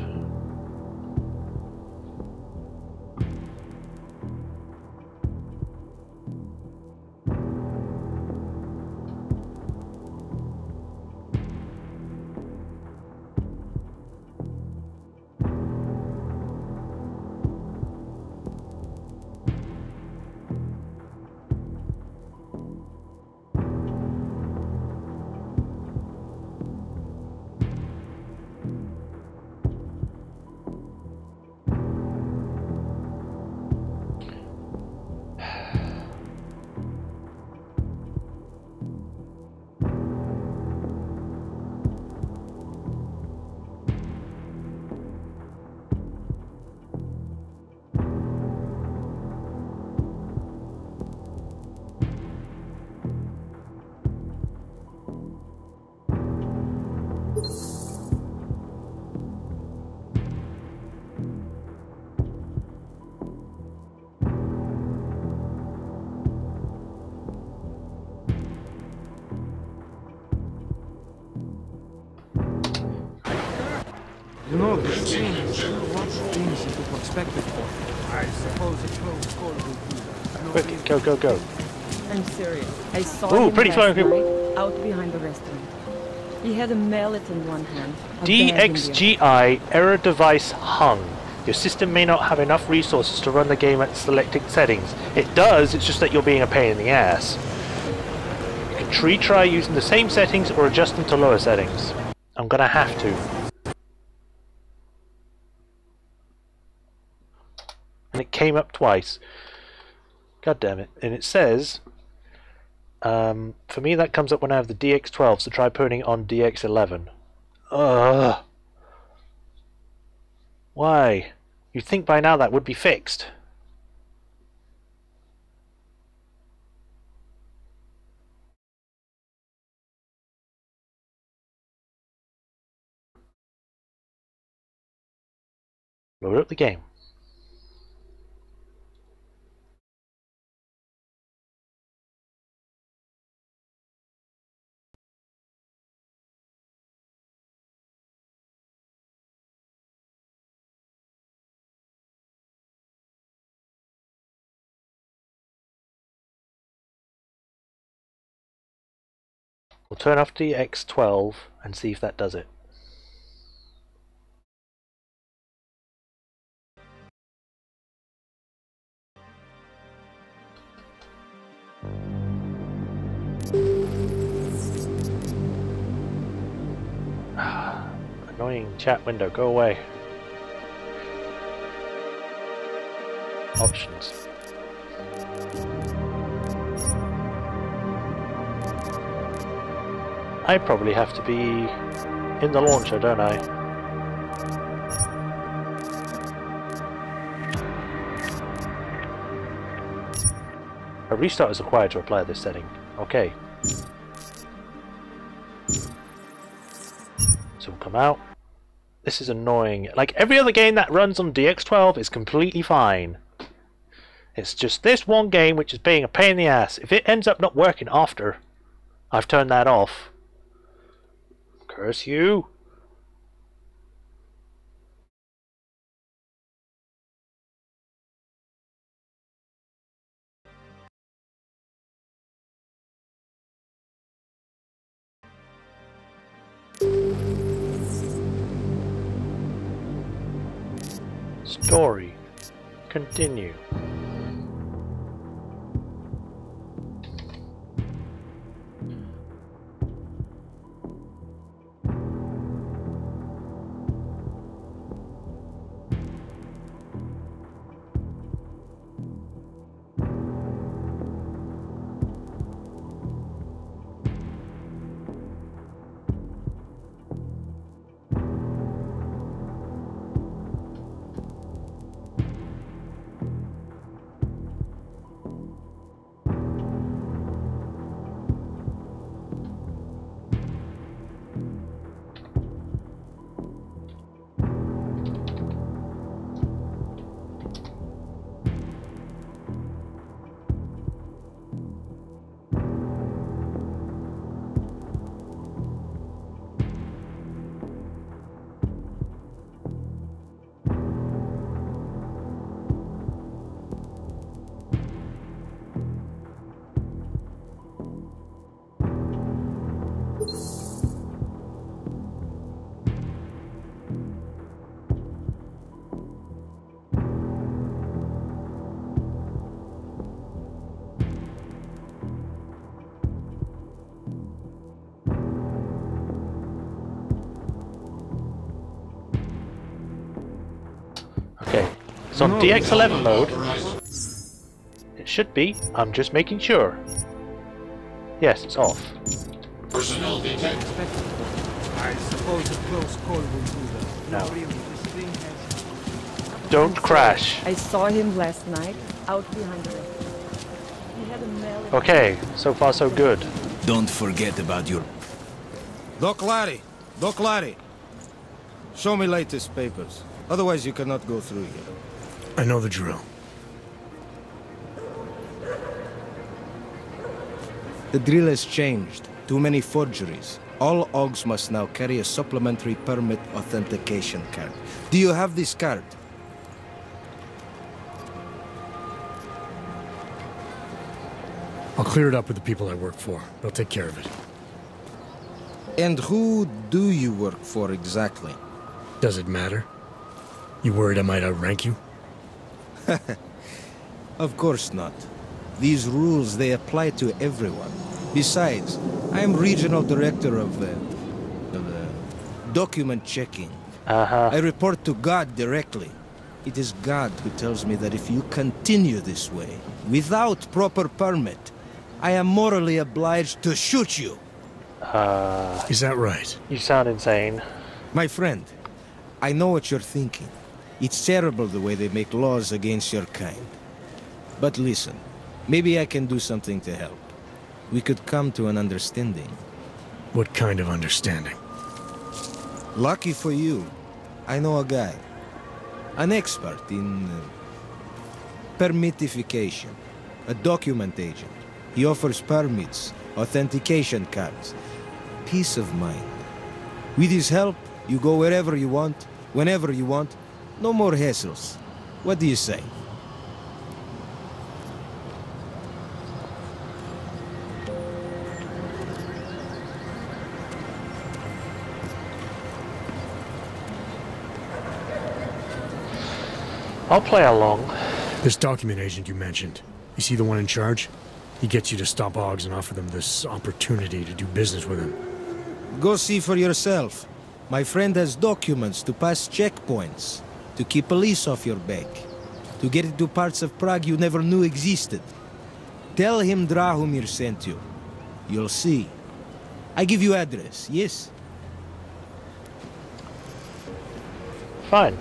You know, this scene has lots of things into perspective for. I suppose a close call will do. Quick, go, go, go. I'm serious. I saw Ooh, him pretty last flying night out behind the restaurant. He had a mallet in one hand. a bag in the other. DXGI error device hung. Your system may not have enough resources to run the game at selected settings. It does, it's just that you're being a pain in the ass. You can retry using the same settings or adjust them to lower settings. I'm gonna have to. And it came up twice. God damn it. And it says, for me that comes up when I have the DX12, so try putting it on DX11. Ugh. Why? You'd think by now that would be fixed. Load up the game. We'll turn off DX12 and see if that does it. Annoying chat window, go away. Options. I probably have to be in the launcher, don't I? A restart is required to apply this setting. Okay. So we'll come out. This is annoying. Like every other game that runs on DX12 is completely fine. It's just this one game which is being a pain in the ass. If it ends up not working after I've turned that off, curse you. Story. Continue. It's on DX11 mode. It should be. I'm just making sure. Yes, it's off. Personnel detected. I suppose a close call will do that. No. Really, this thing has... Don't crash. I saw him last night, out behind the red. He had a melon. Okay, so far so good. Don't forget about your... Doc Larry! Doc Larry! Show me latest papers. Otherwise you cannot go through here. I know the drill. The drill has changed. Too many forgeries. All OGs must now carry a supplementary permit authentication card. Do you have this card? I'll clear it up with the people I work for. They'll take care of it. And who do you work for exactly? Does it matter? You worried I might outrank you? Of course not. These rules, they apply to everyone. Besides, I am regional director of document checking. I report to God directly. It is God who tells me that if you continue this way, without proper permit, I am morally obliged to shoot you. Is that right? You sound insane. My friend, I know what you're thinking. It's terrible the way they make laws against your kind. But listen, maybe I can do something to help. We could come to an understanding. What kind of understanding? Lucky for you, I know a guy. An expert in permitification. A document agent. He offers permits, authentication cards. Peace of mind. With his help, you go wherever you want, whenever you want. No more hassles. What do you say? I'll play along. This document agent you mentioned, you see the one in charge? He gets you to stop OGs and offer them this opportunity to do business with him. Go see for yourself. My friend has documents to pass checkpoints, to keep police off your back, to get into parts of Prague you never knew existed. Tell him Drahomir sent you. You'll see. I give you address, yes? Fine.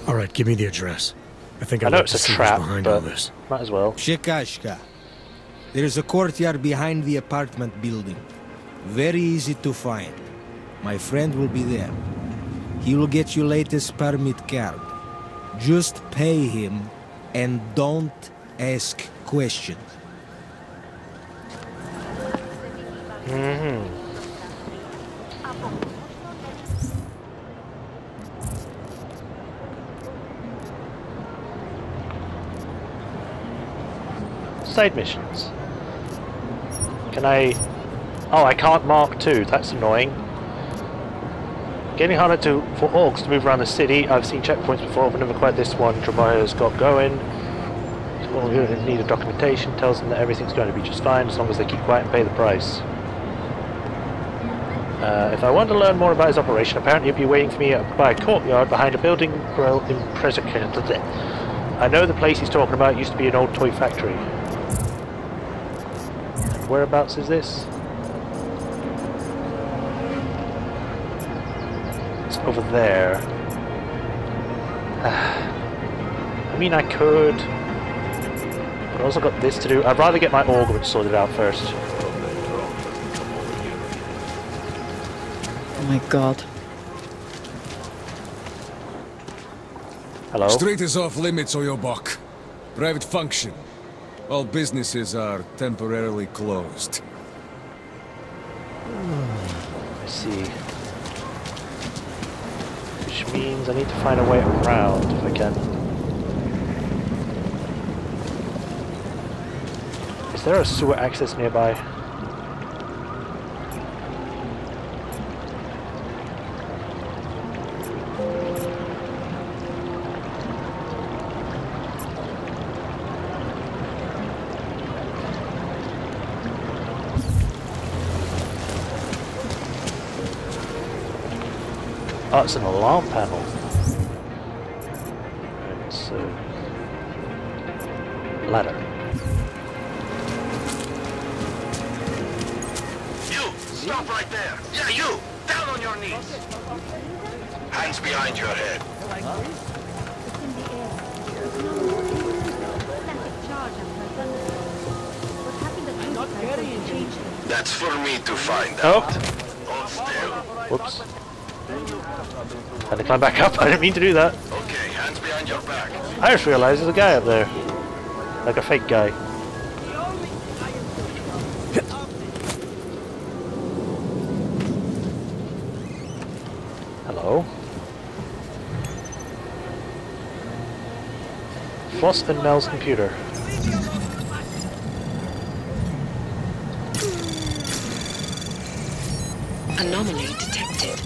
All right, give me the address. I think I I'd know like it's to a see trap, who's behind but all this. might as well. Shekashka. There is a courtyard behind the apartment building. Very easy to find. My friend will be there. He will get you latest permit card. Just pay him and don't ask questions. Side missions. Can I... Oh, I can't mark 2. That's annoying. Getting harder for orcs to move around the city. I've seen checkpoints before, but never quite this one. Dramaya's got going. So all you need a documentation. Tells them that everything's going to be just fine as long as they keep quiet and pay the price. If I want to learn more about his operation, apparently he'll be waiting for me by a courtyard behind a building in President. I know the place he's talking about used to be an old toy factory. And whereabouts is this? It's over there. I mean, I could, but I also got this to do. I'd rather get my augment sorted out first. Oh my god. Hello? Street is off limits, Oyobok. Private function. All businesses are temporarily closed. I see. Which means I need to find a way around if I can. Is there a sewer access nearby? Oh, it's an alarm panel. Right, so Ladder. You! Stop right there! Yeah, you! Down on your knees! Hands behind your head. That's for me to find out. Whoops. Had to climb back up. I didn't mean to do that. Okay, hands behind your back. I just realised there's a guy up there. Like a fake guy. Hello. Floss and Mel's computer. Anomaly detected.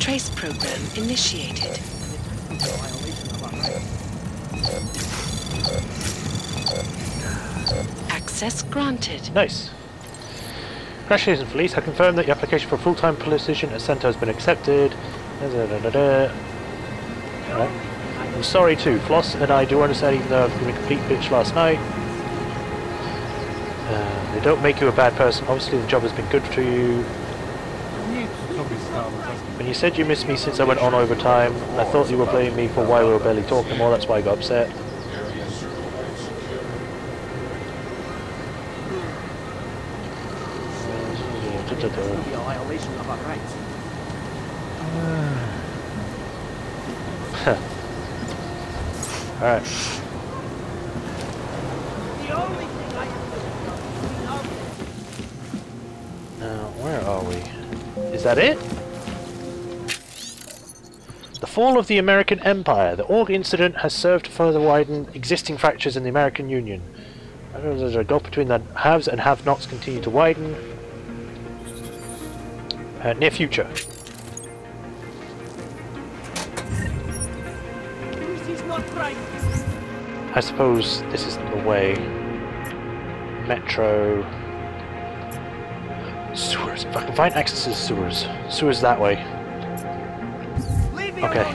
Trace program initiated. Access granted. Nice. Congratulations, Felice. I confirm that your application for a full-time position at Cento has been accepted. Alright. I'm sorry too. Floss and I do understand, even though I've been a complete bitch last night. They don't make you a bad person. Obviously the job has been good to you. When you said you missed me since I went on overtime, I thought you were blaming me for why we were barely talking more. That's why I got upset. Alright. Now, where are we? Is that it? The fall of the American Empire. The Org incident has served to further widen existing fractures in the American Union. As a gulf between the haves and have-nots continue to widen. Near future. I suppose this isn't the way. Metro. Sewers. If I can find access to the sewers. Sewers that way. Okay.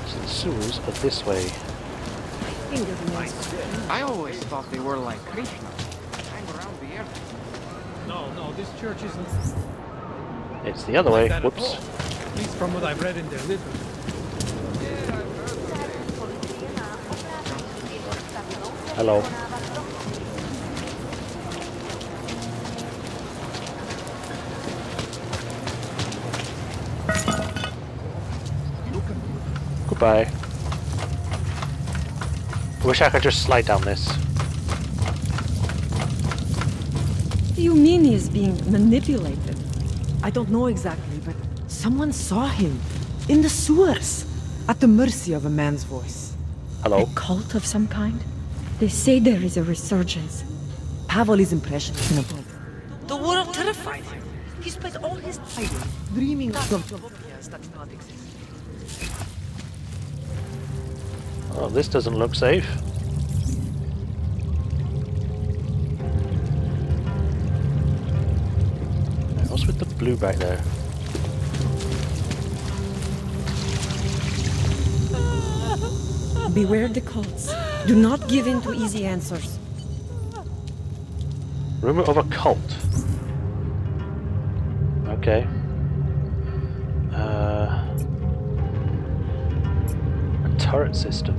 So the sewers are this way. I always thought they were like Krishna. Hang around the air. No, this church isn't. It's the other way. Whoops. At least from what I've read in their literature. Hello. Goodbye. I wish I could just slide down this. You mean he's being manipulated? I don't know exactly, but someone saw him in the sewers, at the mercy of a man's voice. Hello? A cult of some kind? They say there is a resurgence. Pavel is impression in a book. The world terrified him. He spent all his time dreaming of utopias that do not exist. Oh, this doesn't look safe. What's with the blue back there? Beware the cults. Do not give in to easy answers. Rumor of a cult. Okay. A turret system.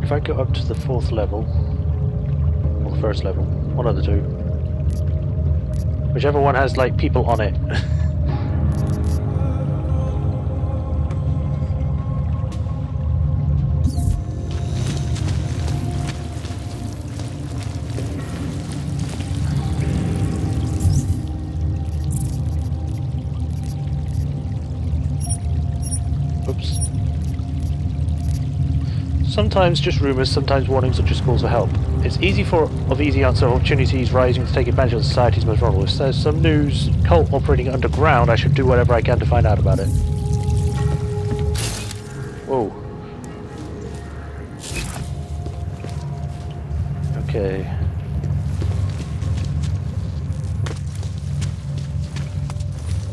If I go up to the 4th level, or the 1st level, one of the two. Whichever one has like people on it. Sometimes just rumours, sometimes warnings or just calls for help. It's easy of easy answer opportunities rising to take advantage of society's most vulnerable. If there's some news cult operating underground, I should do whatever I can to find out about it. Whoa. Okay.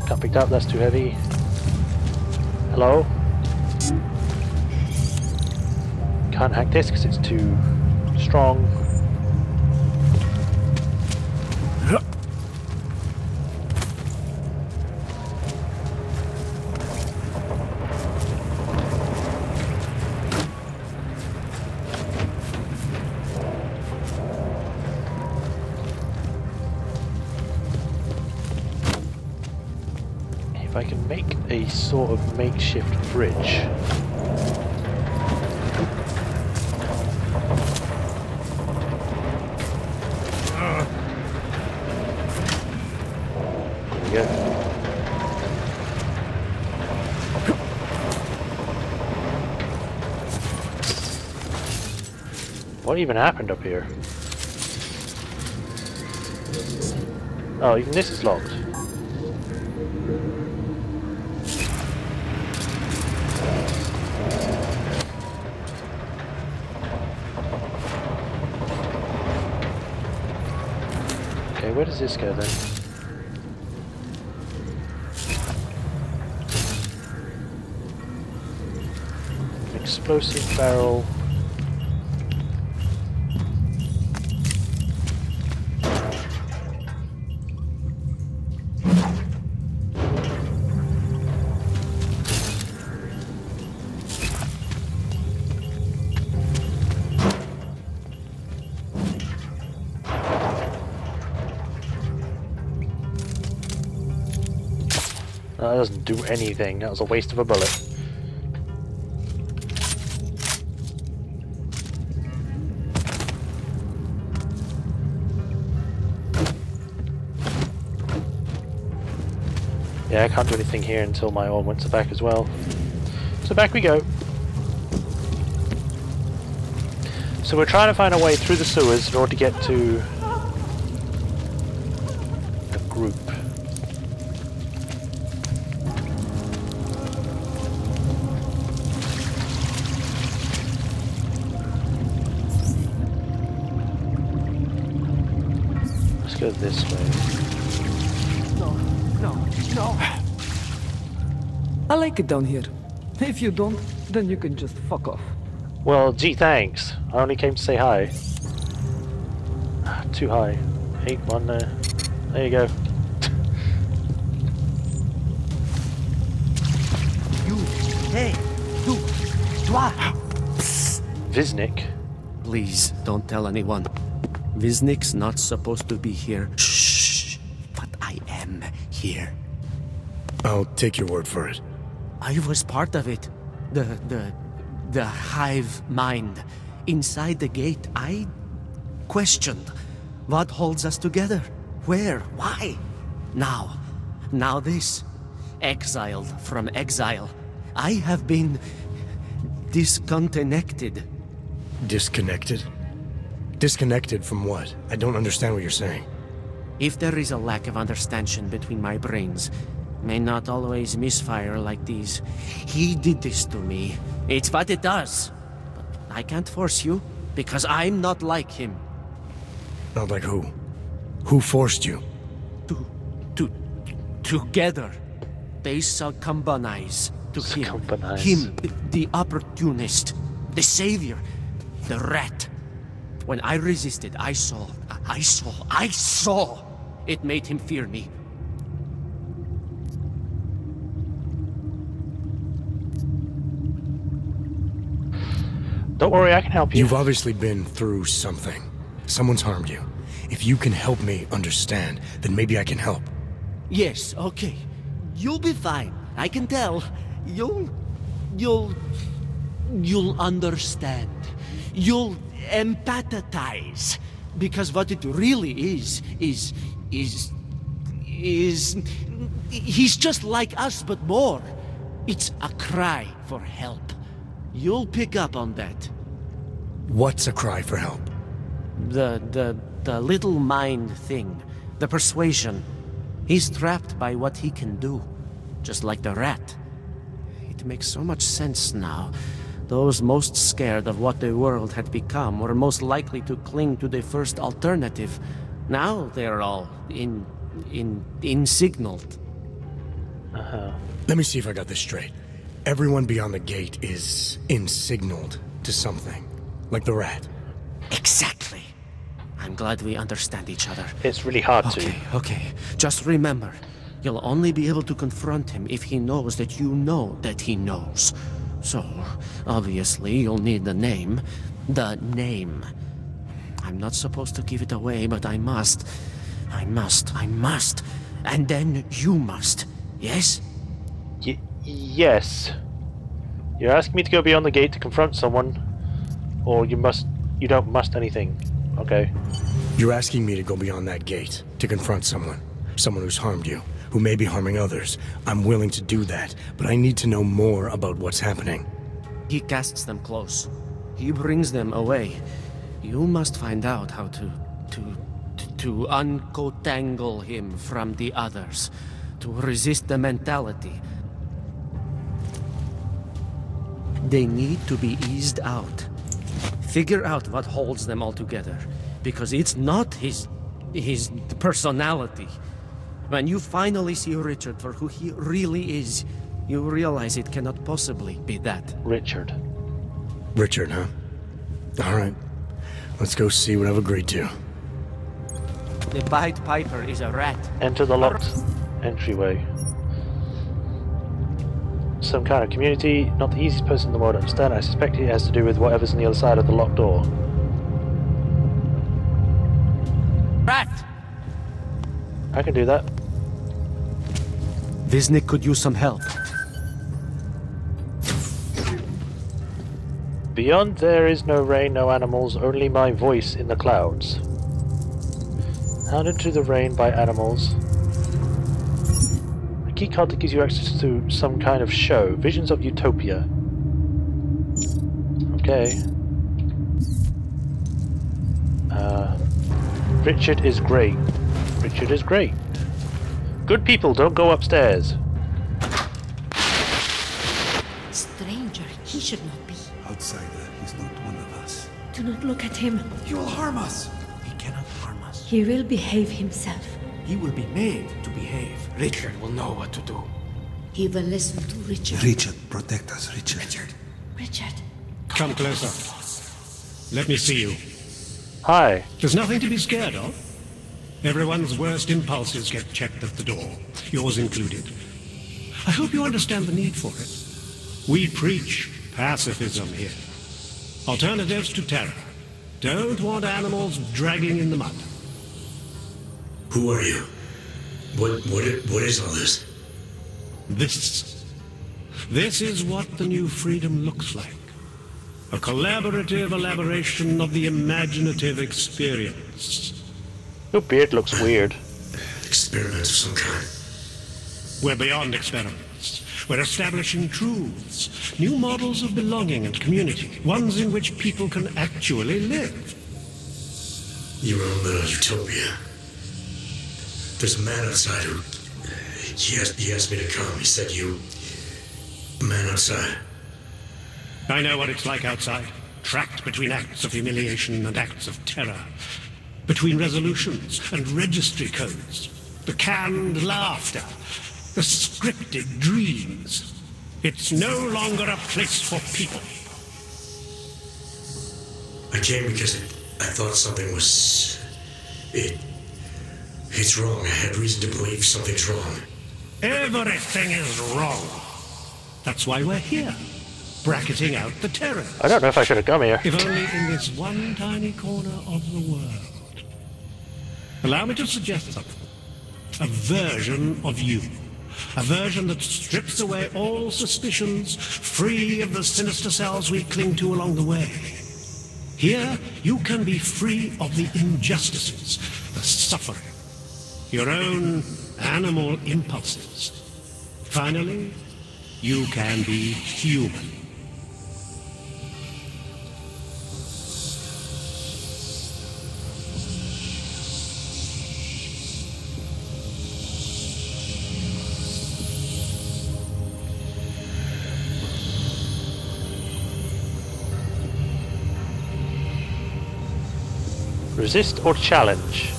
Can't pick that up, that's too heavy. Hello? Can't hack this because it's too strong. If I can make a sort of makeshift bridge. There we go. What even happened up here? Oh, even this is locked. Okay, where does this go then? Explosive barrel. That doesn't do anything. That was a waste of a bullet. Yeah, I can't do anything here until my ornaments are back as well. So back we go. So we're trying to find a way through the sewers in order to get to the group. Let's go this way. No. I like it down here. If you don't, then you can just fuck off. Well, gee, thanks. I only came to say hi. Too high. 8-1 there. There you go. You, hey, you, toi. Viznik? Please, don't tell anyone. Viznik's not supposed to be here. Shh. But I am here. I'll take your word for it. I was part of it. The hive mind. Inside the gate, I questioned what holds us together. Where? Why? Now this. Exiled from exile. I have been disconnected. Disconnected? Disconnected from what? I don't understand what you're saying. If there is a lack of understanding between my brains, may not always misfire like these. He did this to me. It's what it does. But I can't force you, because I'm not like him. Not like who? Who forced you? Together. They succumbanize to him. Him, the opportunist, the savior, the rat. When I resisted, I saw. It made him fear me. Don't worry, I can help you. You've obviously been through something. Someone's harmed you. If you can help me understand, then maybe I can help. Yes, okay. You'll be fine. I can tell. You'll understand. You'll empathize. Because what it really is he's just like us, but more. It's a cry for help. You'll pick up on that. What's a cry for help? The little mind thing. The persuasion. He's trapped by what he can do. Just like the rat. It makes so much sense now. Those most scared of what the world had become were most likely to cling to the first alternative. Now they're all insignaled. Let me see if I got this straight. Everyone beyond the gate is insignaled to something. Like the rat. Exactly. I'm glad we understand each other. It's really hard to. Okay. Just remember, you'll only be able to confront him if he knows that you know that he knows. So, obviously, you'll need the name. The name. I'm not supposed to give it away, but I must. I must. And then you must. Yes? Yes. You're asking me to go beyond the gate to confront someone, or you don't must anything. Okay. You're asking me to go beyond that gate, to confront someone who's harmed you, who may be harming others. I'm willing to do that, but I need to know more about what's happening. He casts them close. He brings them away. You must find out how to uncotangle him from the others, to resist the mentality. They need to be eased out. Figure out what holds them all together, because it's not his personality. When you finally see Richard for who he really is, you realize it cannot possibly be that. Richard, huh? Alright. Let's go see what I've agreed to. The Pied Piper is a rat. Enter the locked entryway. Some kind of community, not the easiest person in the world to understand. I suspect it has to do with whatever's on the other side of the locked door. Rat! I can do that. Visnik could use some help. Beyond there is no rain, no animals, only my voice in the clouds. Hounded to the rain by animals. A keycard that gives you access to some kind of show. Visions of Utopia. Okay. Richard is great. Richard is great. Good people don't go upstairs. Stranger, he should not be. Outsider, he's not one of us. Do not look at him. He will harm us. He cannot harm us. He will behave himself. He will be made to behave. Richard will know what to do. He will listen to Richard. Richard, protect us, Richard. Richard. Come closer. Let me see you. Hi. There's nothing to be scared of. Everyone's worst impulses get checked at the door, yours included. I hope you understand the need for it. We preach pacifism here. Alternatives to terror. Don't want animals dragging in the mud. Who are you? What is all this? This is what the new freedom looks like. A collaborative elaboration of the imaginative experience. Your beard looks weird. Experiments of some kind. We're beyond experiments. We're establishing truths, new models of belonging and community, ones in which people can actually live. Your own little utopia. There's a man outside who... He asked me to come. He said you... A man outside. I know what it's like outside. Trapped between acts of humiliation and acts of terror. Between resolutions and registry codes. The canned laughter. The scripted dreams. It's no longer a place for people. I came because I thought something was... It's wrong. I had reason to believe something's wrong. Everything is wrong. That's why we're here. Bracketing out the terror. I don't know if I should have come here. If only in this one tiny corner of the world. Allow me to suggest something. A version of you. A version that strips away all suspicions, free of the sinister cells we cling to along the way. Here, you can be free of the injustices, the suffering, your own animal impulses. Finally, you can be human. Resist or challenge?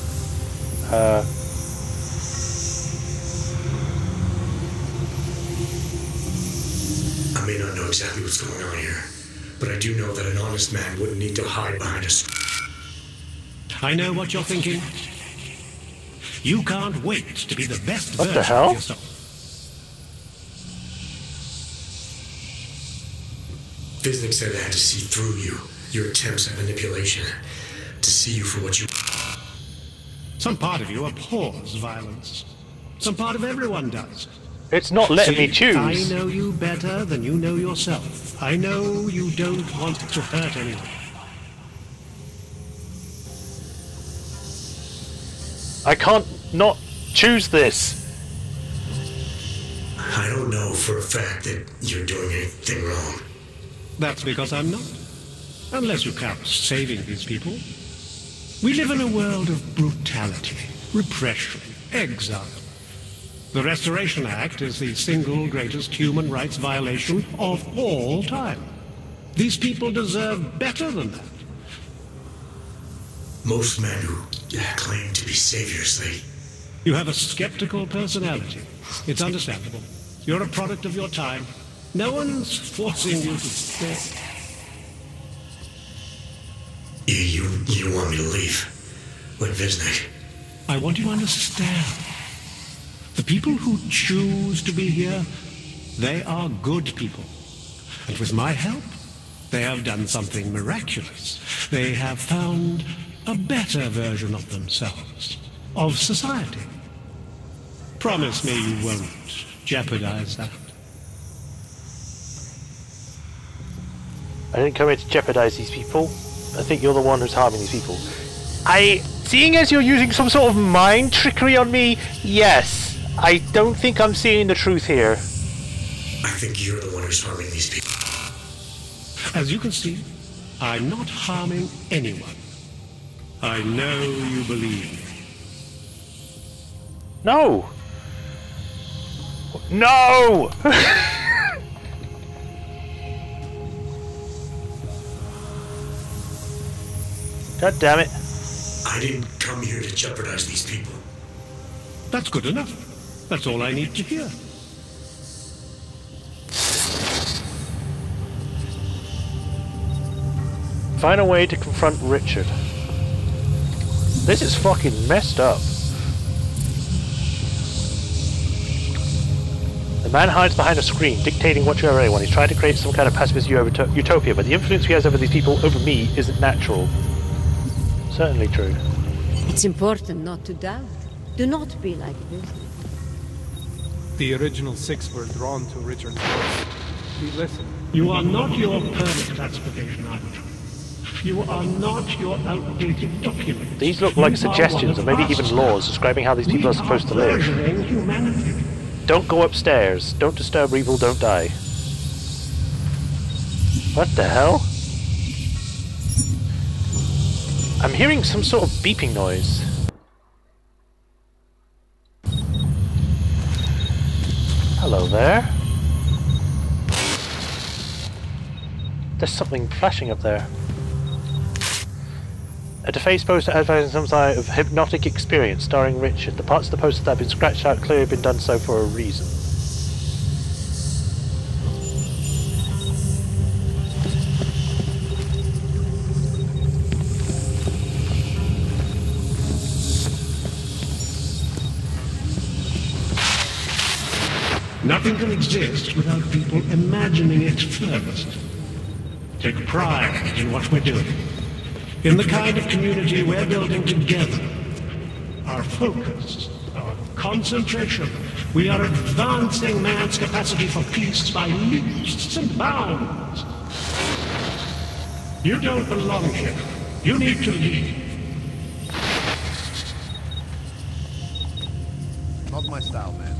may not know exactly what's going on here, but I do know that an honest man wouldn't need to hide behind a screen. I know what you're thinking. You can't wait to be the best What version the hell? of yourself. Visnick said I had to see through you, your attempts at manipulation, to see you for what you... Some part of you abhors violence. Some part of everyone does. It's not letting me choose. I know you better than you know yourself. I know you don't want to hurt anyone. I can't not choose this. I don't know for a fact that you're doing anything wrong. That's because I'm not. Unless you count saving these people. We live in a world of brutality, repression, exile. The Restoration Act is the single greatest human rights violation of all time. These people deserve better than that. Most men who claim to be saviors, You have a skeptical personality. It's understandable. You're a product of your time. No one's forcing you to stay. You want me to leave? Like Visnick? I want you to understand. The people who choose to be here, they are good people. And with my help, they have done something miraculous. They have found a better version of themselves, of society. Promise me you won't jeopardize that. I didn't come here to jeopardize these people. I think you're the one who's harming these people. Seeing as you're using some sort of mind trickery on me, yes. I don't think I'm seeing the truth here. I think you're the one who's harming these people. As you can see, I'm not harming anyone. I know you believe me. No! No! God damn it. I didn't come here to jeopardize these people. That's good enough. That's all I need to hear. Find a way to confront Richard. This is fucking messed up. The man hides behind a screen, dictating what to everyone. He's trying to create some kind of pacifist utopia, but the influence he has over these people, over me, isn't natural. Certainly true. It's important not to doubt. Do not be like this. The original 6 were drawn to Richard's voice. We listened. You are not your permit classification item. You are not your outdated document. These look like suggestions, or maybe even laws, describing how these people are supposed to live. Humanity. Don't go upstairs. Don't disturb evil, don't die. What the hell? I'm hearing some sort of beeping noise. Hello there. There's something flashing up there. A defaced poster advertising some sort of hypnotic experience starring Richard. The parts of the poster that have been scratched out clearly have been done so for a reason. Nothing can exist without people imagining it first. Take pride in what we're doing. In the kind of community we're building together. Our focus, our concentration. We are advancing man's capacity for peace by leaps and bounds. You don't belong here. You need to leave. Not my style, man.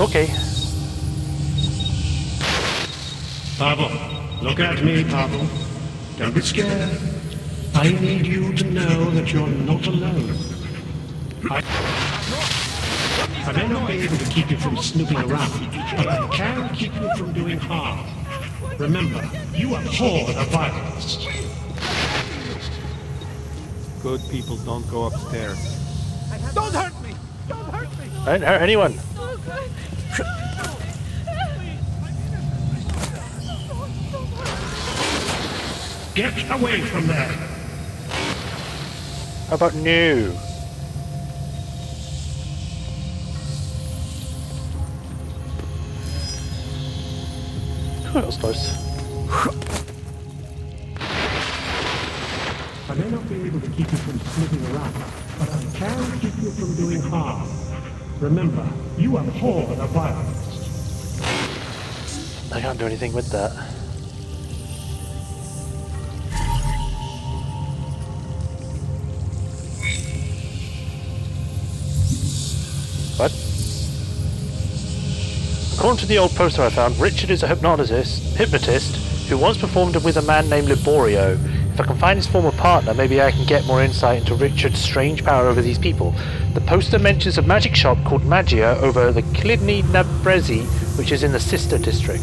Okay. Pavel, look at me, Pavel. Don't be scared. I need you to know that you're not alone. I may not be able to keep you from snooping around, but I can keep you from doing harm. Remember, you abhor the violence. Good people don't go upstairs. Don't hurt me! Don't hurt me! I didn't hurt anyone. Get away from there! How about new? Oh, that was close. I may not be able to keep you from sniffing around, but I can keep you from doing harm. Remember, you abhor the violence. I can't do anything with that. What? According to the old poster I found, Richard is a hypnotist who once performed with a man named Liborio. If I can find his former partner, maybe I can get more insight into Richard's strange power over these people. The poster mentions a magic shop called Magia over the Klidny Nabrezi, which is in the sister district.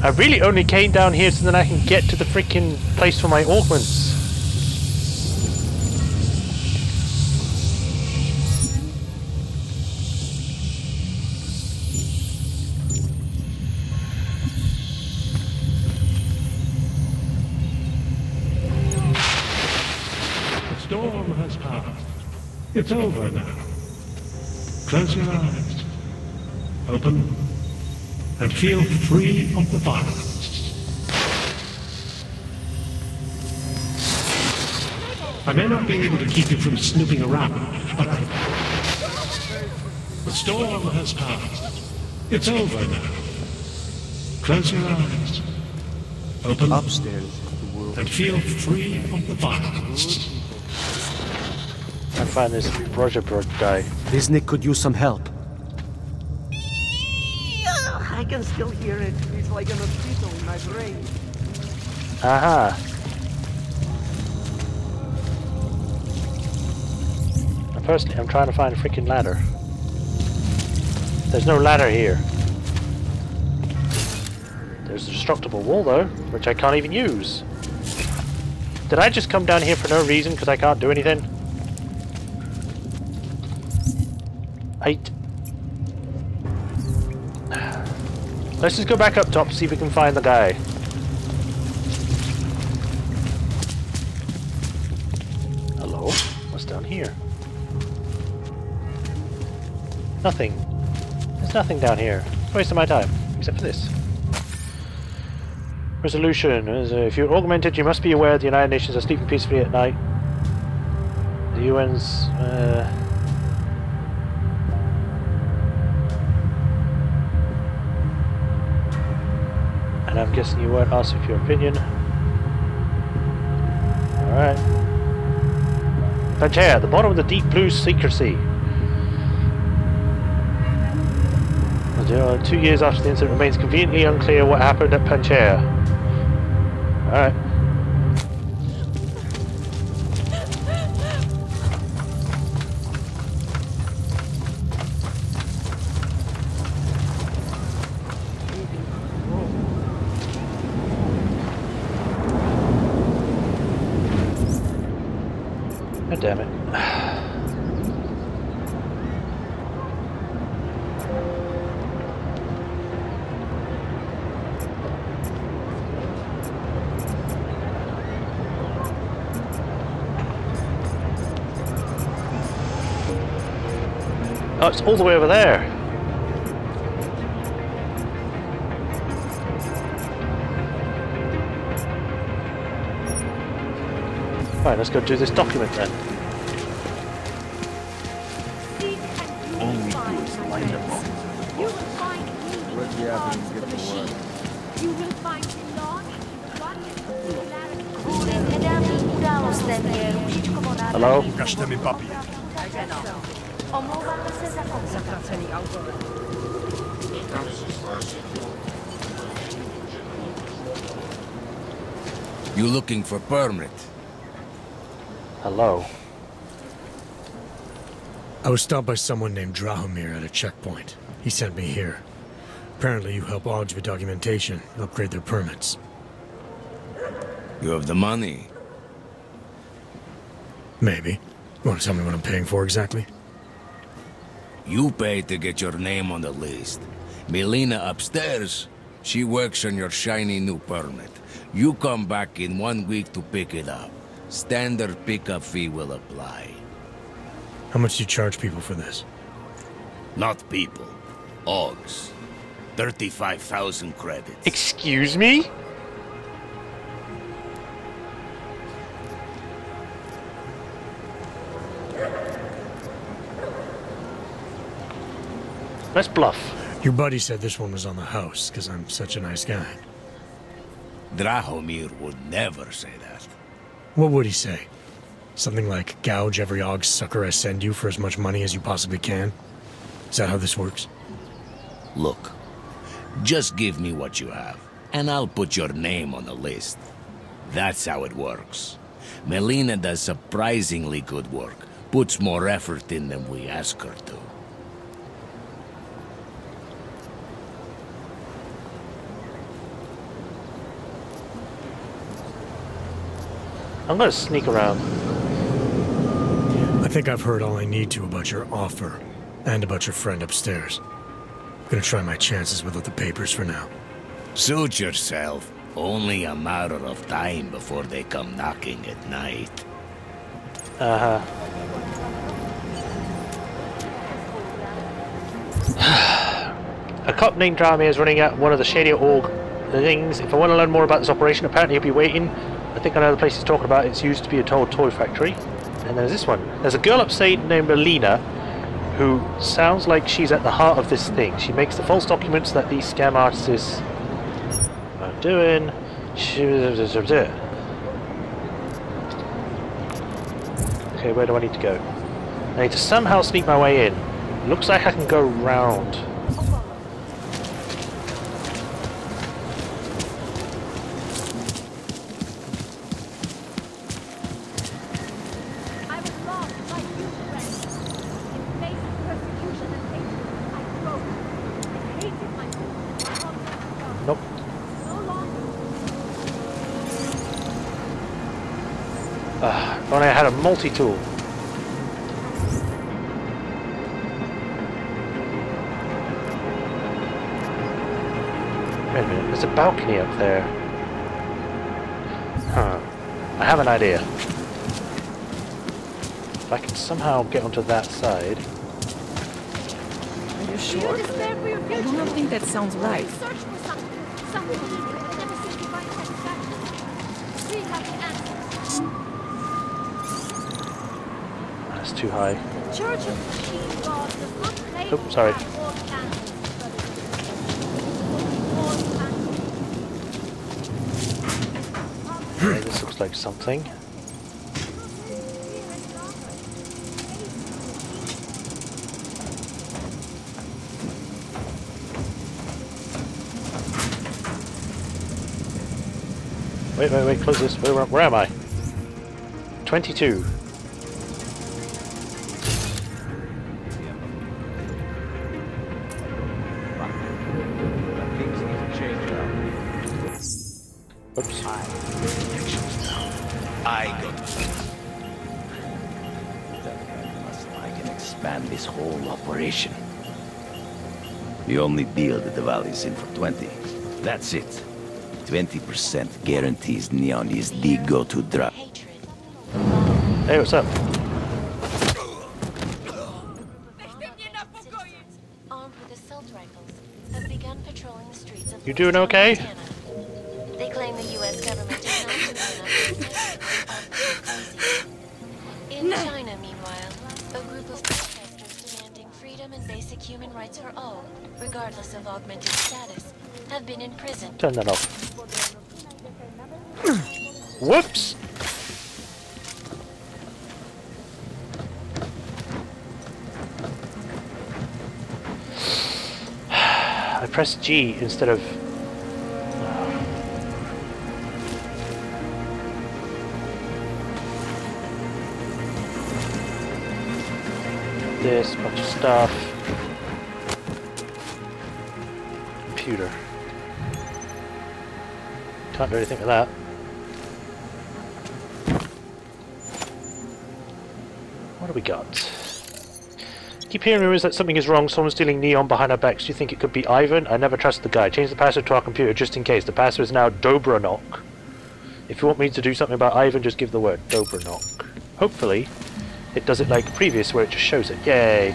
I really only came down here so that I can get to the freaking place for my augments. The storm has passed. It's over now. Close your eyes. Open. And feel free of the violence. I may not be able to keep you from snooping around, but the storm has passed. It's over now. Close your eyes. Open upstairs and feel free of the violence. I find this Majorshepard guy. This Nick could use some help. I can still hear it. It's like a mosquito in my brain. Aha. Firstly, I'm trying to find a freaking ladder. There's no ladder here. There's a destructible wall though, which I can't even use. Did I just come down here for no reason because I can't do anything? Let's just go back up top, see if we can find the guy. Hello? What's down here? Nothing. There's nothing down here. Waste of my time, except for this. Resolution. If you're augmented, you must be aware the United Nations are sleeping peacefully at night. The UN's... And I'm guessing you weren't asked for your opinion. Alright. Pangaea, at the bottom of the deep blue secrecy. 2 years after the incident, remains conveniently unclear what happened at Pangaea. Alright. God damn it. Oh, it's all the way over there. Right, let's go do this document then. All we do is line them up. You will find me the machine. You will find the Lord. Hello? Ukażte mi papier. Omlouvám se za zatracený auto. You looking for permit? Hello. I was stopped by someone named Drahomir at a checkpoint. He sent me here. Apparently you help Augs with documentation, upgrade their permits. You have the money? Maybe. You want to tell me what I'm paying for exactly? You pay to get your name on the list. Melina upstairs, she works on your shiny new permit. You come back in 1 week to pick it up. Standard pickup fee will apply. How much do you charge people for this? Not people. Augs. 35,000 credits. Excuse me? Let's bluff. Your buddy said this one was on the house, because I'm such a nice guy. Drahomir would never say that. What would he say? Something like, gouge every Augs sucker I send you for as much money as you possibly can? Is that how this works? Look, just give me what you have, and I'll put your name on the list. That's how it works. Melina does surprisingly good work, puts more effort in than we ask her to. I'm gonna sneak around. I think I've heard all I need to about your offer, and about your friend upstairs. I'm gonna try my chances without the papers for now. Suit yourself. Only a matter of time before they come knocking at night. Uh-huh. A cop named Drahomir is running out one of the shadier org things. If I want to learn more about this operation, apparently he'll be waiting. I think I know the place he's talking about. It's used to be a toy factory. And there's this one. There's a girl upstate named Melina who sounds like she's at the heart of this thing. She makes the false documents that these scam artists are doing. Okay, where do I need to go? I need to somehow sneak my way in. Looks like I can go round. Nope. If only I had a multi-tool. Wait a minute, there's a balcony up there. Huh. I have an idea. If I can somehow get onto that side. Are you sure? I do not think that sounds right. That's too high. Oops, sorry. Okay, this looks like something. Wait, close this. Where am I? 22. Oops. I got I can expand this whole operation. The only deal that the Valley's in for 20. That's it. 20% guarantees Neon is the go-to drug. Hey, what's up? Armed with assault rifles, have begun patrolling the streets of You doing okay? They claim the U.S. government is not doing enough. In China, meanwhile, a group of protesters demanding freedom and basic human rights for all, regardless of augmented status, have been imprisoned. Turn that off. Whoops! I pressed G instead of... This bunch of stuff. computer. Can't do anything with that. What do we got? Keep hearing rumors that something is wrong, someone's stealing neon behind our backs. Do you think it could be Ivan? I never trust the guy. Change the password to our computer just in case. The password is now Dobranok. If you want me to do something about Ivan, just give the word Dobranok. Hopefully, it does it like previous where it just shows it. Yay!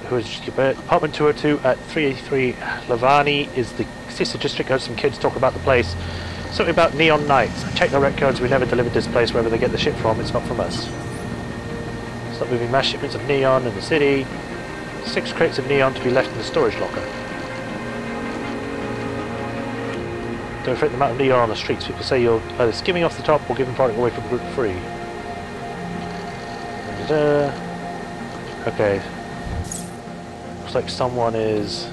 Who is Apartment 202 at 383 Lavani is the sister district. Heard some kids talk about the place. Something about neon nights. I checked the records. We never delivered this place. Wherever they get the shit from, it's not from us. Stop moving mass shipments of neon in the city. 6 crates of neon to be left in the storage locker. Don't affect the amount of neon on the streets. People say you're either skimming off the top or giving product away for group free. Okay. Looks like someone is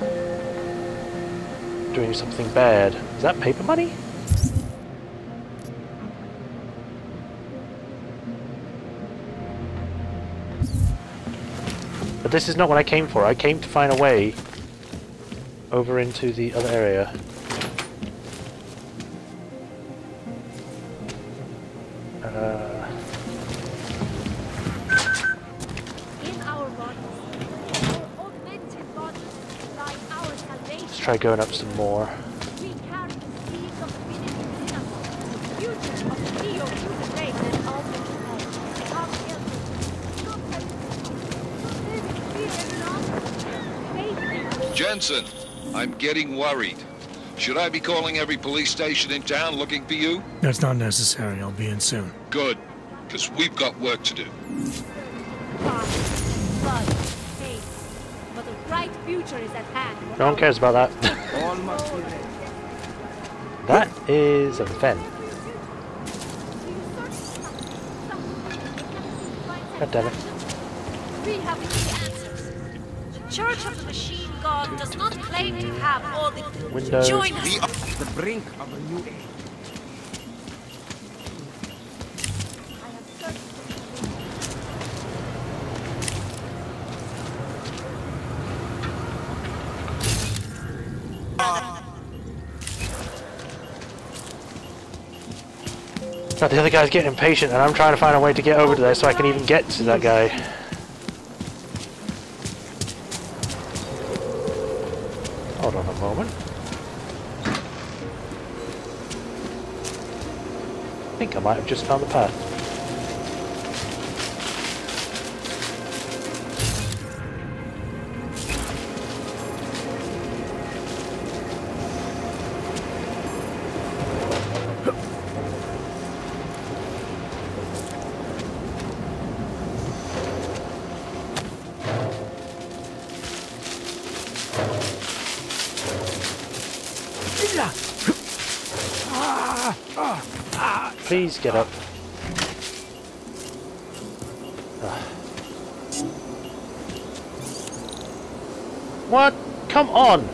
doing something bad. Is that paper money? But this is not what I came for. I came to find a way over into the other area. Let's try going up some more. Jensen, I'm getting worried. Should I be calling every police station in town looking for you? That's not necessary. I'll be in soon. Good, because we've got work to do. But the bright future is at hand. No one cares about that. That is a vent. God damn it. We have the answers. The Church of the Machine God does not claim to have all the... Windows. Join us. We are at the brink of a new age. God, the other guy's getting impatient and I'm trying to find a way to get over to there so I can even get to that guy. Hold on a moment. I think I might have just found the path. Please get up. What? Come on!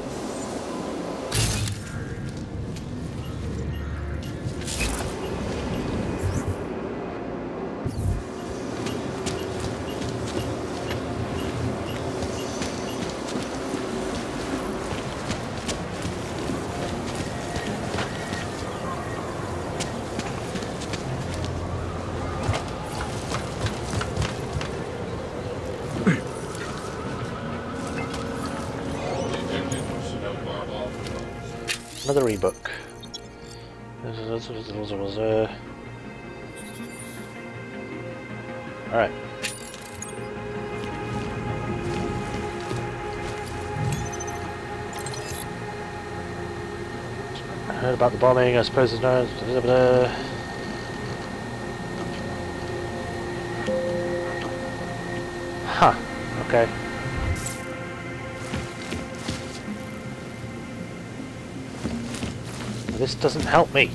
Another ebook. Alright. I heard about the bombing, I suppose there's no... Huh, okay. This doesn't help me.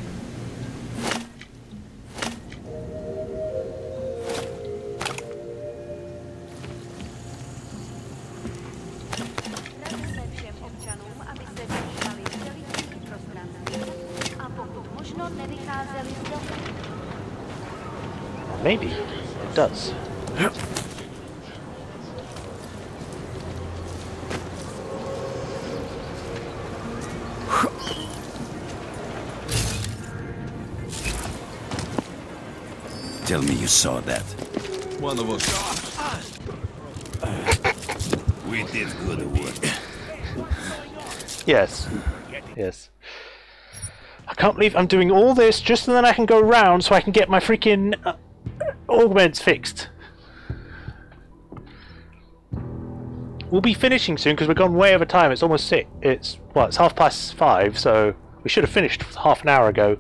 Maybe it does. Tell me you saw that. One of us. We did good work. Yes. Yes. I can't believe I'm doing all this just so then I can go round so I can get my freaking augments fixed. We'll be finishing soon because we've gone way over time. It's almost 6. It's 5:30, so we should have finished half an hour ago.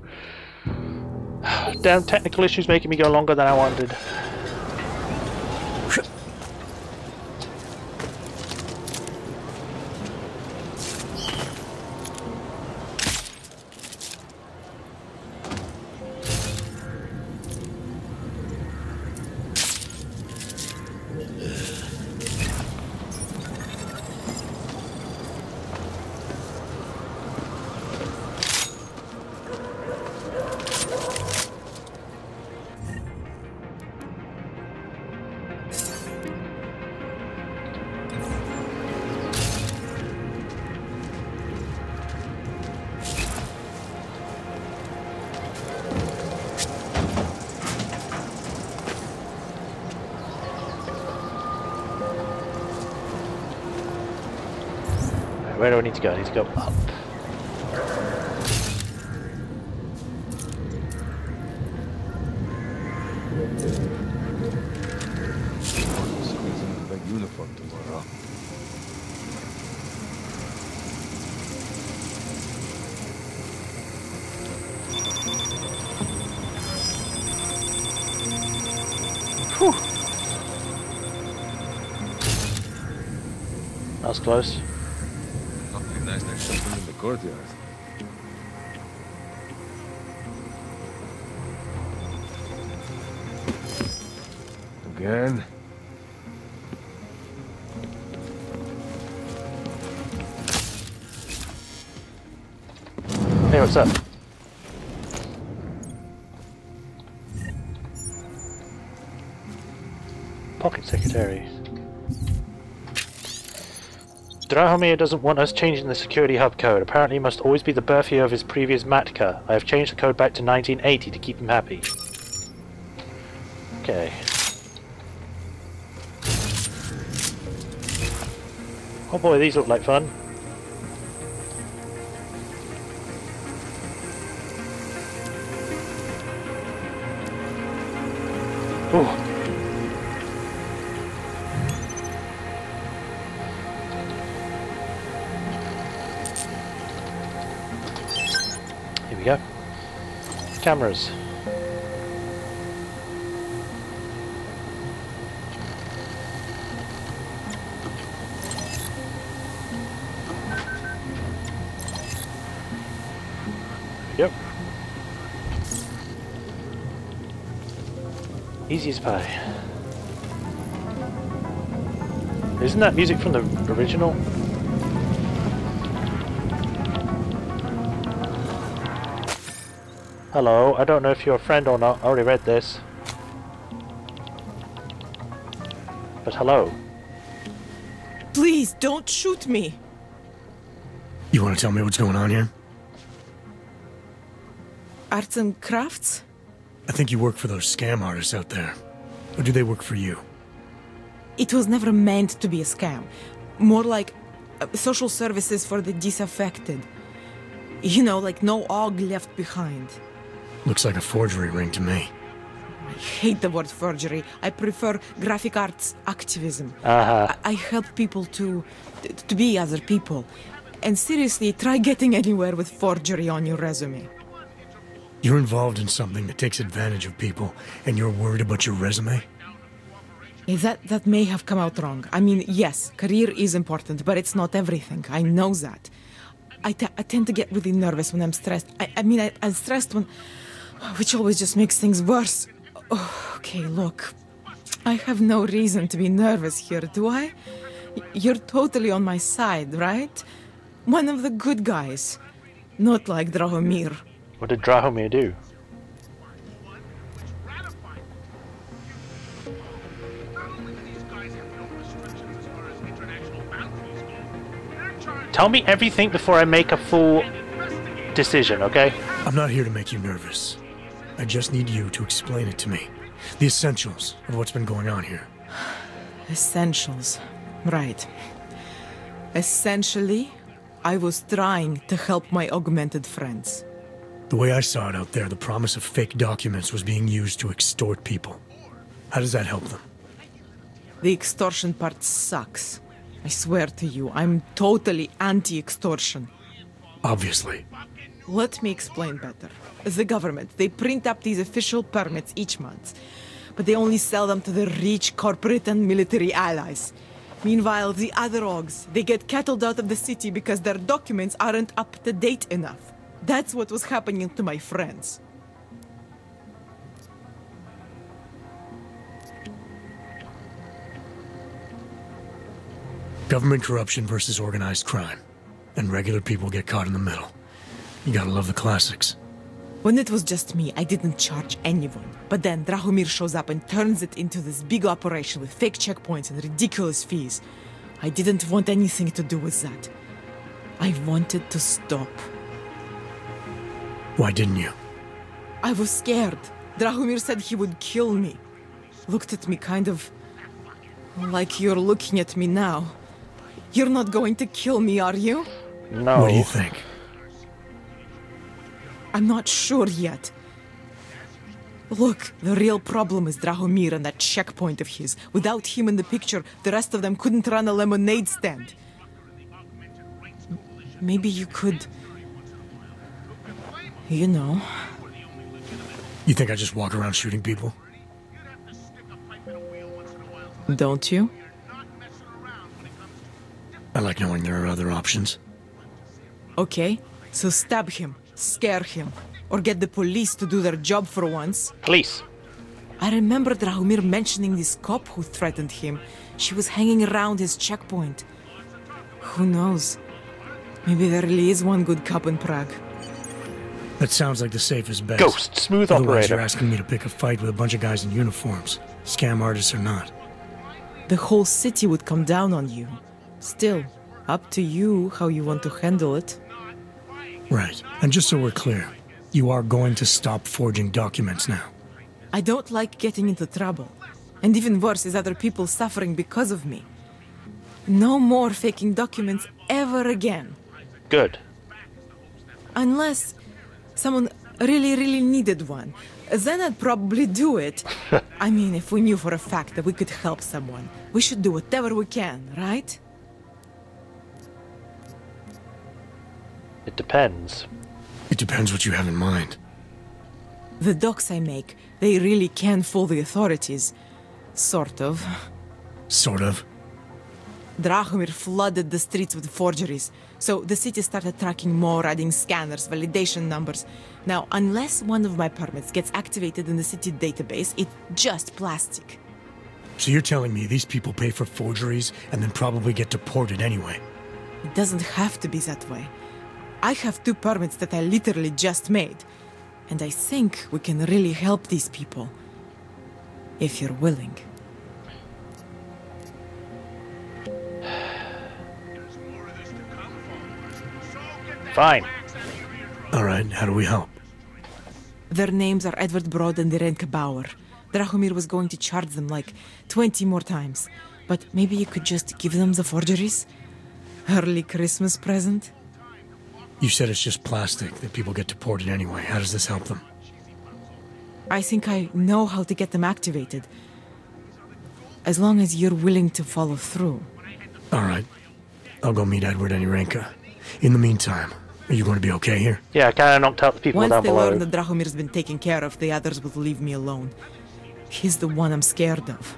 Damn technical issues making me go longer than I wanted. Where do I need to go? I need to go up. Squeezing the uniform tomorrow. Whew. That was close. Nice next something in the courtyard. Again. Hey, what's up? Pocket secretary. Drahomir doesn't want us changing the security hub code. Apparently he must always be the birth year of his previous Matka. I have changed the code back to 1980 to keep him happy. Okay. Oh boy, these look like fun. Ooh. Go. Cameras. Yep. Easy as pie. Isn't that music from the original? Hello, I don't know if you're a friend or not. I already read this. But hello. Please, don't shoot me. You want to tell me what's going on here? Arts and crafts? I think you work for those scam artists out there. Or do they work for you? It was never meant to be a scam. More like social services for the disaffected. You know, like no og left behind. Looks like a forgery ring to me. I hate the word forgery. I prefer graphic arts activism. I help people to be other people. And seriously, try getting anywhere with forgery on your resume. You're involved in something that takes advantage of people, and you're worried about your resume? That may have come out wrong. I mean, yes, career is important, but it's not everything. I know that. I tend to get really nervous when I'm stressed. I'm stressed when... which always just makes things worse. Oh, okay, look. I have no reason to be nervous here, do I? You're totally on my side, right? One of the good guys. Not like Drahomir. What did Drahomir do? Tell me everything before I make a full decision, okay? I'm not here to make you nervous. I just need you to explain it to me. The essentials of what's been going on here. Essentials. Right. Essentially, I was trying to help my augmented friends. The way I saw it out there, the promise of fake documents was being used to extort people. How does that help them? The extortion part sucks. I swear to you, I'm totally anti-extortion. Obviously. Let me explain better. The government, they print up these official permits each month, but they only sell them to the rich corporate and military allies. Meanwhile, the other orgs, they get cattled out of the city because their documents aren't up to date enough. That's what was happening to my friends. Government corruption versus organized crime. And regular people get caught in the middle. You gotta love the classics. When it was just me, I didn't charge anyone. But then Drahomir shows up and turns it into this big operation with fake checkpoints and ridiculous fees. I didn't want anything to do with that. I wanted to stop. Why didn't you? I was scared. Drahomir said he would kill me. Looked at me kind of like you're looking at me now. You're not going to kill me, are you? No. What do you think? I'm not sure yet. Look, the real problem is Drahomir and that checkpoint of his. Without him in the picture, the rest of them couldn't run a lemonade stand. Maybe you could... You know... You think I just walk around shooting people? Don't you? I like knowing there are other options. Okay, so stab him, scare him, or get the police to do their job for once. Police. I remember Drahomir mentioning this cop who threatened him. She was hanging around his checkpoint. Who knows? Maybe there really is one good cop in Prague. That sounds like the safest bet. Ghost, smooth Otherwise, operator. you're asking me to pick a fight with a bunch of guys in uniforms, scam artists or not. The whole city would come down on you. Still, up to you how you want to handle it. Right. And just so we're clear, you are going to stop forging documents now. I don't like getting into trouble. And even worse is other people suffering because of me. No more faking documents ever again. Good. Unless someone really needed one. Then I'd probably do it. I mean, if we knew for a fact that we could help someone, we should do whatever we can, right? It depends. It depends what you have in mind. The docs I make, they really can fool the authorities. Sort of. Sort of? Drahomir flooded the streets with forgeries, so the city started tracking more, adding scanners, validation numbers. Now, unless one of my permits gets activated in the city database, it's just plastic. So you're telling me these people pay for forgeries and then probably get deported anyway? It doesn't have to be that way. I have 2 permits that I literally just made. And I think we can really help these people. If you're willing. Fine. Alright, how do we help? Their names are Edward Broad and Irenka Bauer. Drahomir was going to charge them like 20 more times. But maybe you could just give them the forgeries? Early Christmas present? You said it's just plastic, that people get deported anyway. How does this help them? I think I know how to get them activated. As long as you're willing to follow through. Alright. I'll go meet Edward and Irenka. In the meantime, are you going to be okay here? Yeah, I kind of knocked out the people Once down they below. learn that Drahomir's been taken care of, the others will leave me alone. He's the one I'm scared of.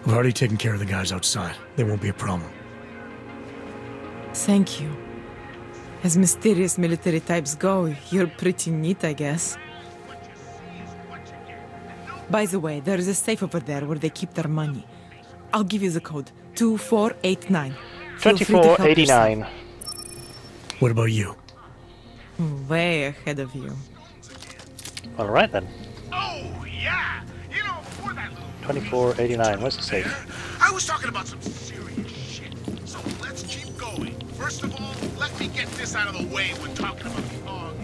I've already taken care of the guys outside. They won't be a problem. Thank you. As mysterious military types go, you're pretty neat, I guess. By the way, there is a safe over there where they keep their money. I'll give you the code. 2489. 2489. What about you? Way ahead of you. Alright then. Oh, yeah! You know, before that little 2489. Where's the safe? I was talking about some serious shit. So let's keep going. First of all, let me get this out of the way when talking about the AUG.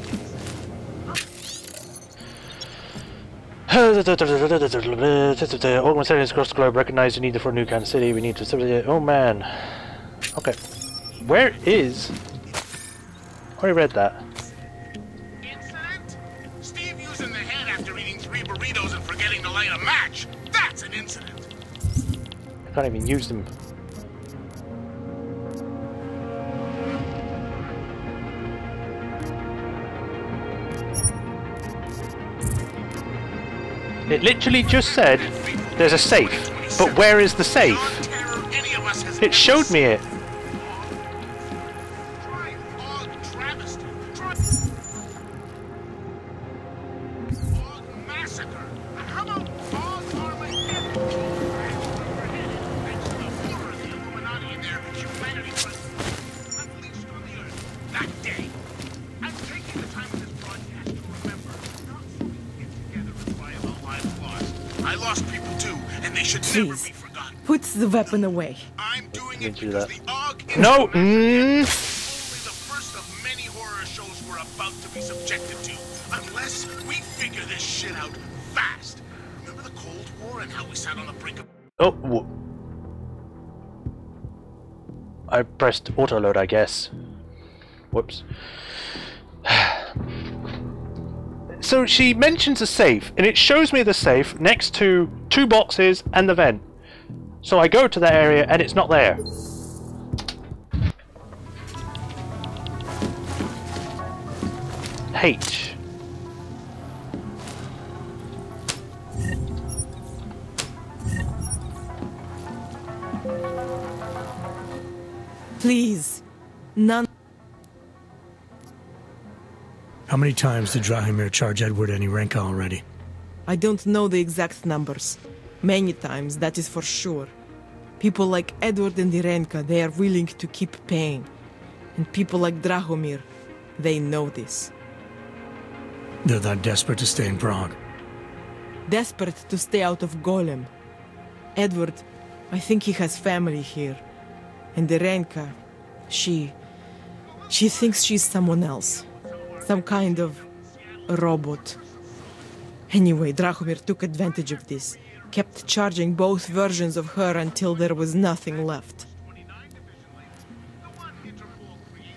Organizations across the globe recognize the need for a new kind of city. We need to... Oh man. Okay. Where is... I already read that. Incident? Steve using the head after eating 3 burritos and forgetting to light a match. That's an incident. I can't even use them. It literally just said there's a safe, but where is the safe? It showed me it. Please, put the weapon away. I'm doing it do because that. the AUG No! only the first of many horror shows we're about to be subjected to. Unless we figure this shit out fast. Remember the Cold War and how we sat on the brink of... Oh! I pressed auto-load, I guess. Whoops. So she mentions a safe, and it shows me the safe next to 2 boxes and the vent. So I go to that area, and it's not there. H. Please, none. How many times did Drahomir charge Edward any Renka already? I don't know the exact numbers. Many times, that is for sure. People like Edward and Irenka, they are willing to keep paying. And people like Drahomir, they know this. They're that desperate to stay in Prague. Desperate to stay out of Golem. Edward, I think he has family here. And Irenka, she thinks she's someone else. Some kind of robot. Anyway, Drahomir took advantage of this. Kept charging both versions of her until there was nothing left.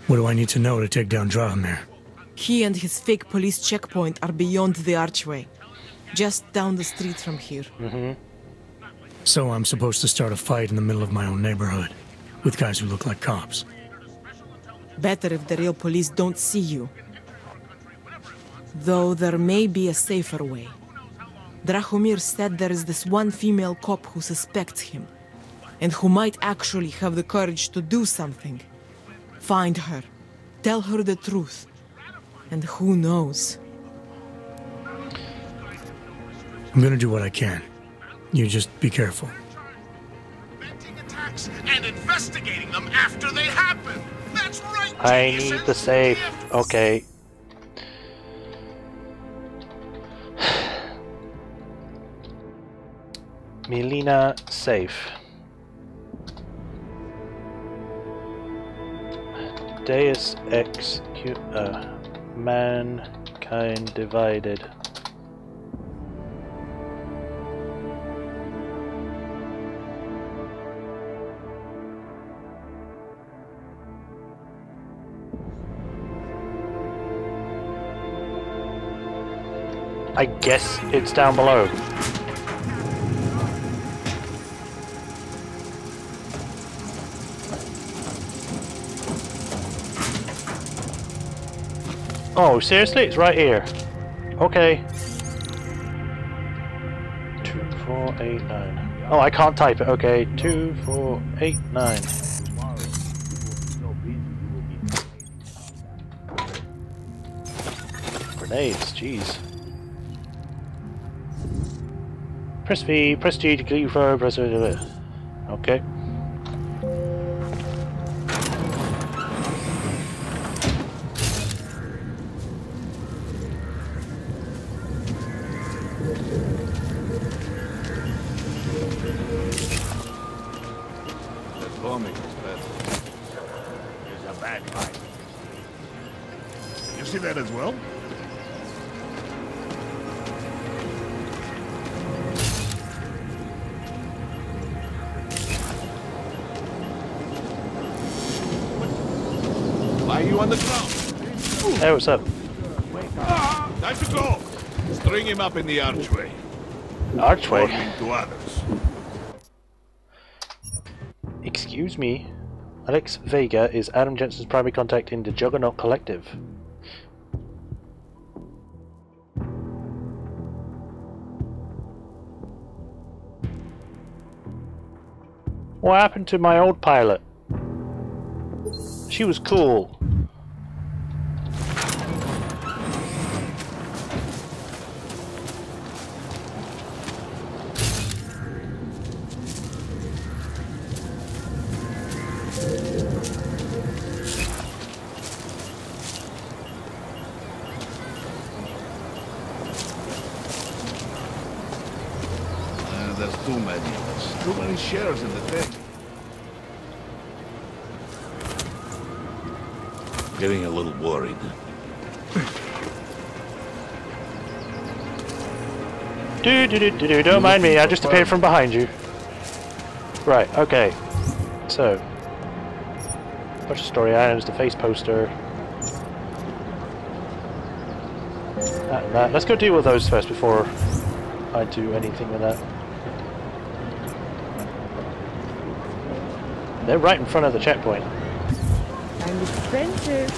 What do I need to know to take down Drahomir? He and his fake police checkpoint are beyond the archway. Just down the street from here. So I'm supposed to start a fight in the middle of my own neighborhood, with guys who look like cops. Better if the real police don't see you. Though there may be a safer way. Drahomir said there is this one female cop who suspects him, and who might actually have the courage to do something. Find her, tell her the truth, and who knows? I'm gonna do what I can. You just be careful. Attacks and investigating them after they happen. That's right. I need the safe. Okay. Milena safe. Deus Ex. Mankind divided. I guess it's down below. Oh, seriously? It's right here. Okay. 2489. Oh, I can't type it. Okay, 2489. Grenades, jeez. Press V, press G to click for press. Okay. Bombing is better. He's a bad guy. You see that as well? Why are you on the ground? Hey, what's up? Time to go! String him up in the archway. Archway? According to others. Excuse me. Alex Vega is Adam Jensen's primary contact in the Juggernaut Collective. What happened to my old pilot? She was cool. There's too many. There's too many shares in the thing. Getting a little worried. Don't mind me, I just appeared from behind you. Right, okay. So, bunch of story items, the face poster. That and that. Let's go deal with those first before I do anything with that. They're right in front of the checkpoint. I'm expensive.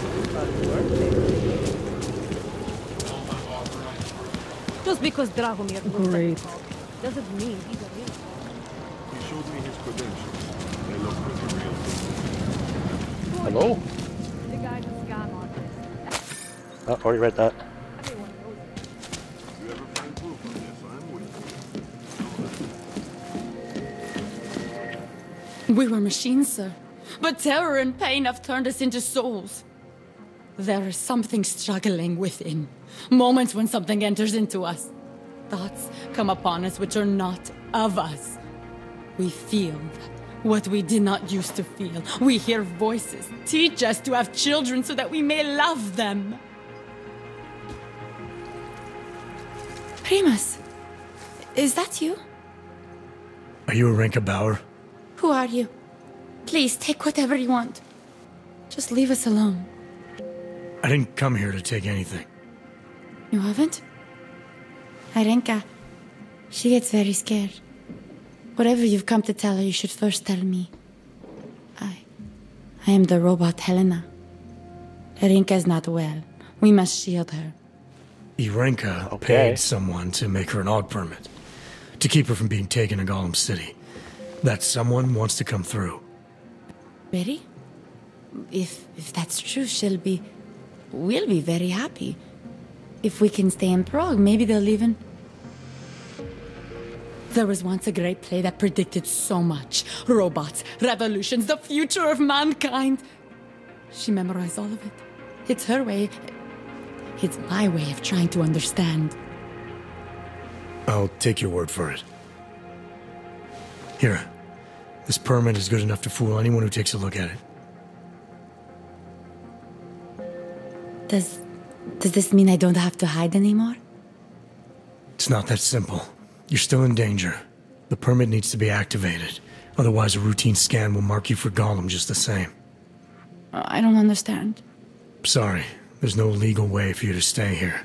Just because Dragomir looks doesn't mean he's a real. He showed me his credentials. They look pretty real. Hello? The guy who's scam artist. Oh, already read that. You ever find proof of this? I'm with you. We were machines, sir. But terror and pain have turned us into souls. There is something struggling within. Moments when something enters into us. Thoughts come upon us which are not of us. We feel what we did not used to feel. We hear voices. Teach us to have children so that we may love them. Primus, is that you? Are you Arinka Bauer? Who are you? Please, take whatever you want. Just leave us alone. I didn't come here to take anything. You haven't? Arenka, she gets very scared. Whatever you've come to tell her, you should first tell me. I am the robot Helena. Arenka is not well. We must shield her. Arenka paid someone to make her an AUG permit. To keep her from being taken to Gollum City. That someone wants to come through. Ready? If that's true, we'll be very happy. If we can stay in Prague, maybe they'll even... There was once a great play that predicted so much. Robots, revolutions, the future of mankind. She memorized all of it. It's her way. It's my way of trying to understand. I'll take your word for it. Here. This permit is good enough to fool anyone who takes a look at it. Does this mean I don't have to hide anymore? It's not that simple. You're still in danger. The permit needs to be activated. Otherwise, a routine scan will mark you for Gollum just the same. I don't understand. Sorry. There's no legal way for you to stay here.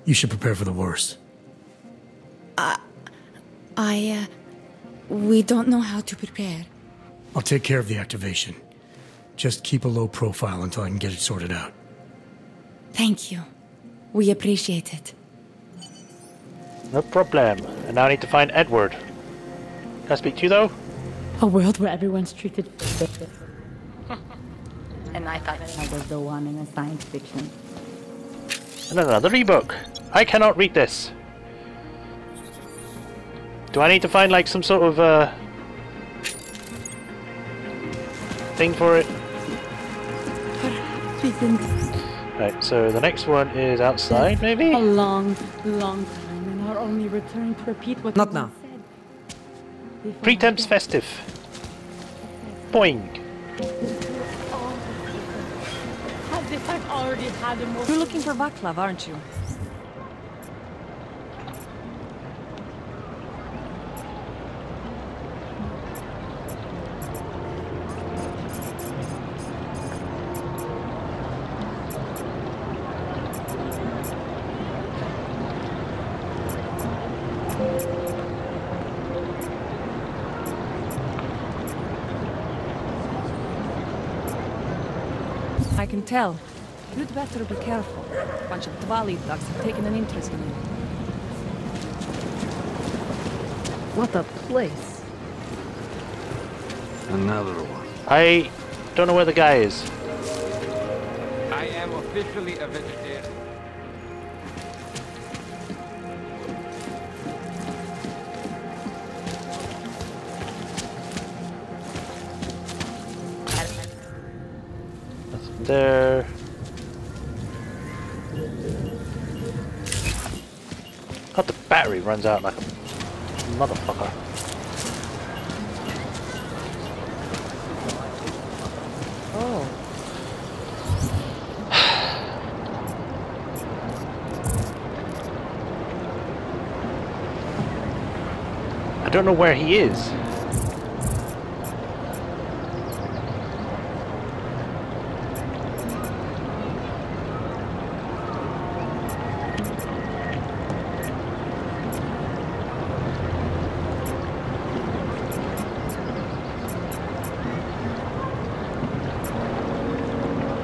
You should prepare for the worst. We don't know how to prepare. I'll take care of the activation. Just keep a low profile until I can get it sorted out. Thank you. We appreciate it. No problem. And now I need to find Edward. Can I speak to you, though? A world where everyone's treated... And I thought I was the one in a science fiction. And another ebook. I cannot read this. Do I need to find like some sort of thing for it? Right, so the next one is outside, maybe? A long, long time, and our only return to repeat what Not now. Pretemps festive. Boing. As if I've already had a more. You're looking for Vaclav, aren't you? I can tell. You'd better be careful. A bunch of Dvali thugs have taken an interest in you. What a place. Another one. I don't know where the guy is. I am officially a vegetarian. Nothing there. God, the battery runs out like a motherfucker. Oh. I don't know where he is.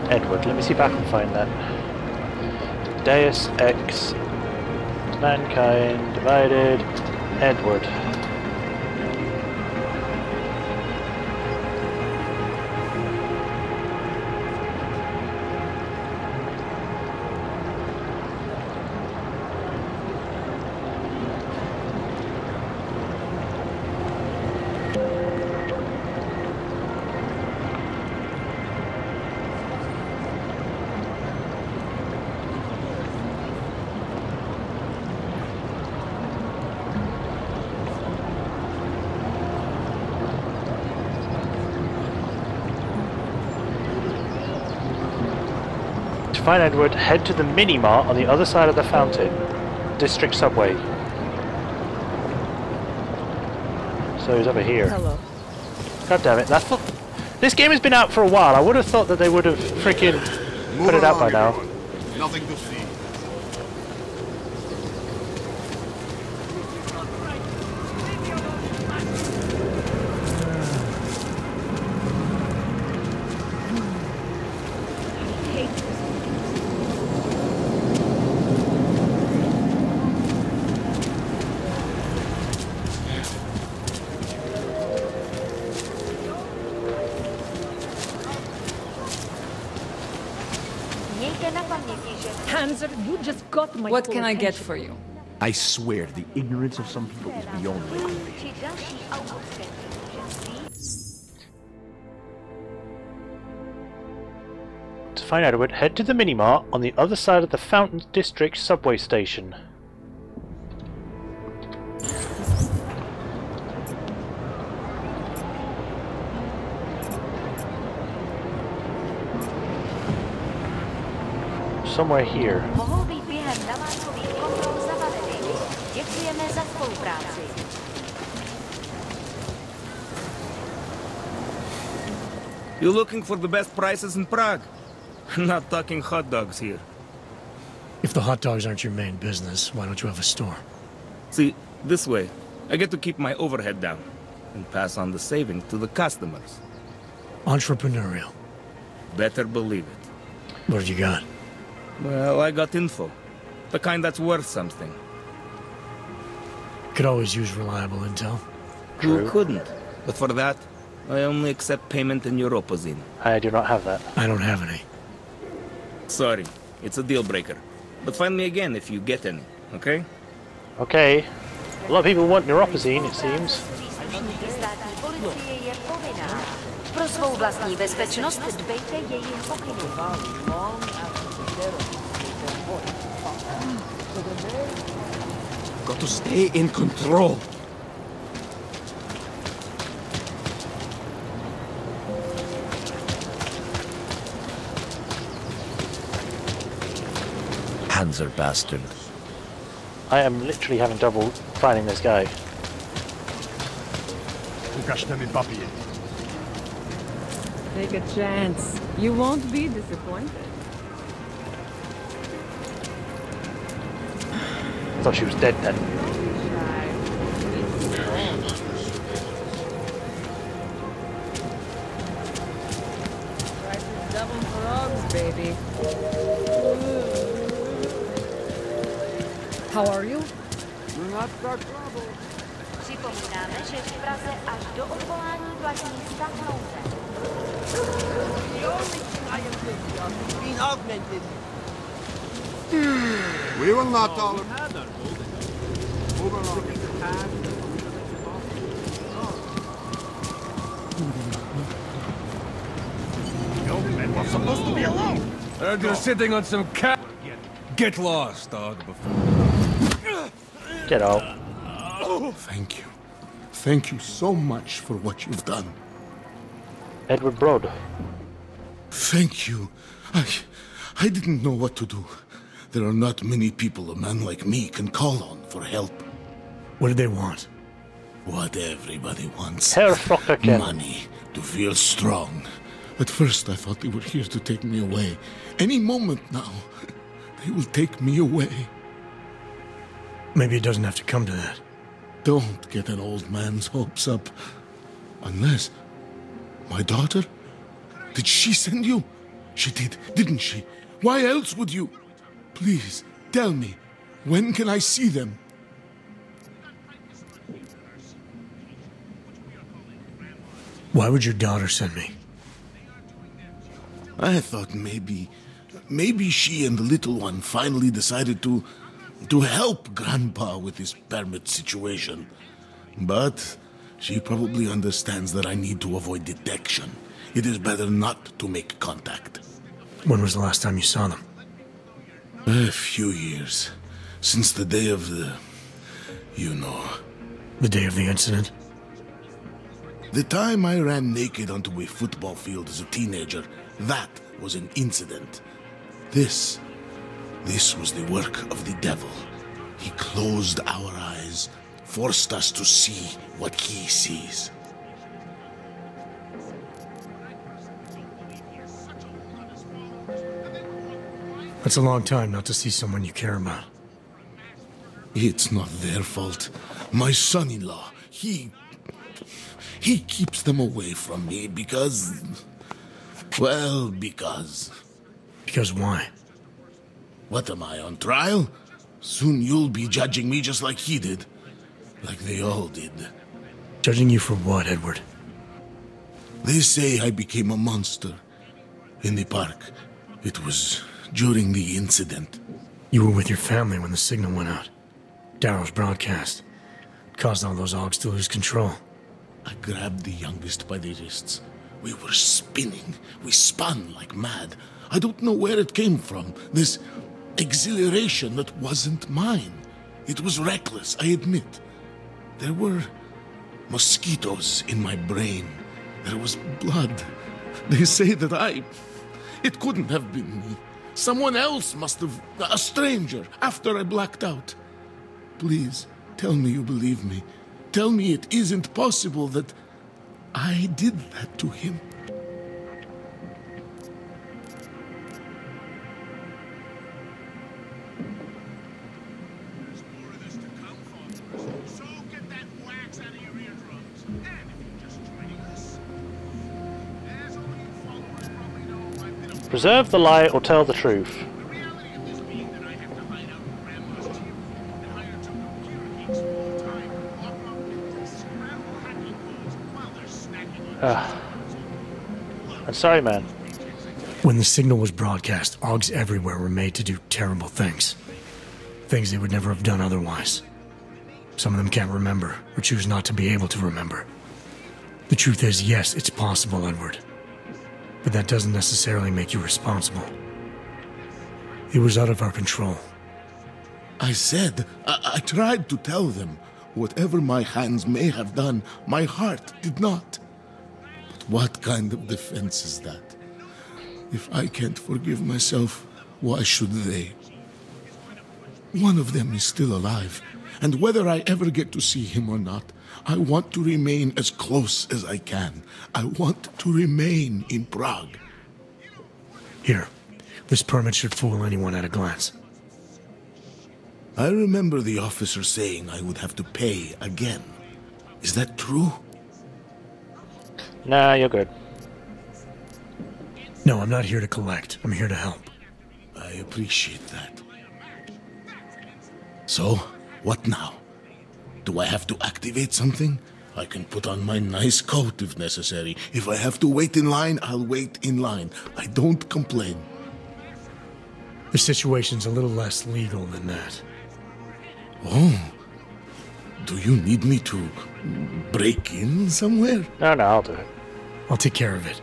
Edward, let me see if I can find that. Deus Ex, Mankind, Divided, Edward. To find Edward, head to the mini-mart on the other side of the fountain. District subway. So he's over here. Hello. God damn it, this game has been out for a while. I would have thought that they would have freaking put it out by now. Nothing to see. Panzer, you just got my What full can I get attention. for you? I swear, the ignorance of some people is beyond my comprehension. To find Edward, head to the mini-mart on the other side of the Fountain District subway station. Somewhere here. Mohou být během namátkových kontrol zabaveny. Děkujeme za spolupráci. You looking for the best prices in Prague? Not talking hot dogs here. If the hot dogs aren't your main business, why don't you have a store? See, this way, I get to keep my overhead down and pass on the savings to the customers. Entrepreneurial. Better believe it. What you got? Well, I got info. The kind that's worth something. Could always use reliable intel. Who couldn't? But for that, I only accept payment in Europozine. I do not have that. I don't have any. Sorry, it's a deal breaker. But find me again if you get any, okay? Okay. A lot of people want neuropazine, it seems. Pro svou vlastní bezpečnost dbejte jejich pokynů. Got to stay in control. Panzer bastard. I am literally having trouble finding this guy. Take a chance. You won't be disappointed. I thought she was dead then. Price is double for Ogs, baby. How are you? We're not start trouble. Připomínáme, že v Praze až do odvolání platí stav nouze. The only thing I am guilty of is being augmented. We will not tolerate. Move along. We're supposed to be alone. They're sitting on some cat. Get lost, dog. Get out. Thank you. Thank you so much for what you've done. Edward Broad. Thank you. I didn't know what to do. There are not many people a man like me can call on for help. What did they want? What everybody wants. Money. To feel strong. At first I thought they were here to take me away. Any moment now, they will take me away. Maybe it doesn't have to come to that. Don't get an old man's hopes up. Unless... My daughter? Did she send you? She did, didn't she? Why else would you? Please, tell me. When can I see them? Why would your daughter send me? I thought maybe she and the little one finally decided to help Grandpa with his permit situation. But she probably understands that I need to avoid detection. It is better not to make contact. When was the last time you saw them? A few years. Since the day of the... you know. The day of the incident? The time I ran naked onto a football field as a teenager, that was an incident. This was the work of the devil. He closed our eyes, forced us to see what he sees. That's a long time not to see someone you care about. It's not their fault. My son-in-law, he keeps them away from me because... well, because... Because why? What am I, on trial? Soon you'll be judging me just like he did. Like they all did. Judging you for what, Edward? They say I became a monster. In the park. It was during the incident. You were with your family when the signal went out. Darrow's broadcast. Caused all those Augs to lose control. I grabbed the youngest by the wrists. We were spinning. We spun like mad. I don't know where it came from. This exhilaration that wasn't mine. It was reckless, I admit. There were mosquitoes in my brain. There was blood. They say that it couldn't have been me. Someone else must have... a stranger, after I blacked out. Please, tell me you believe me. Tell me it isn't possible that I did that to him. Preserve the lie or tell the truth. I'm sorry, man. When the signal was broadcast, Augs everywhere were made to do terrible things. Things they would never have done otherwise. Some of them can't remember, or choose not to be able to remember. The truth is, yes, it's possible, Edward. But that doesn't necessarily make you responsible. It was out of our control. I said, I tried to tell them. Whatever my hands may have done, my heart did not. But what kind of defense is that? If I can't forgive myself, why should they? one of them is still alive. And whether I ever get to see him or not, I want to remain as close as I can. I want to remain in Prague. Here, this permit should fool anyone at a glance. I remember the officer saying I would have to pay again. Is that true? Nah, you're good. No, I'm not here to collect. I'm here to help. I appreciate that. So, what now? Do I have to activate something? I can put on my nice coat if necessary. If I have to wait in line, I'll wait in line. I don't complain. The situation's a little less legal than that. Oh. Do you need me to break in somewhere? No, I'll do it. I'll take care of it.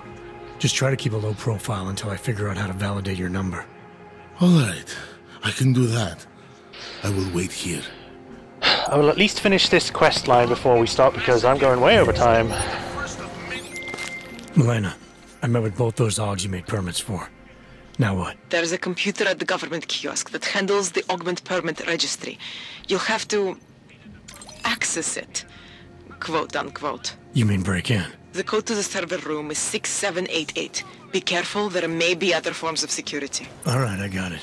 Just try to keep a low profile until I figure out how to validate your number. All right. I can do that. I will wait here. I will at least finish this quest line before we start because I'm going way over time. Milena, I met with both those Augs you made permits for. Now what? There's a computer at the government kiosk that handles the augment permit registry. You'll have to access it, quote unquote. You mean break in? The code to the server room is 6788. Be careful, there may be other forms of security. Alright, I got it.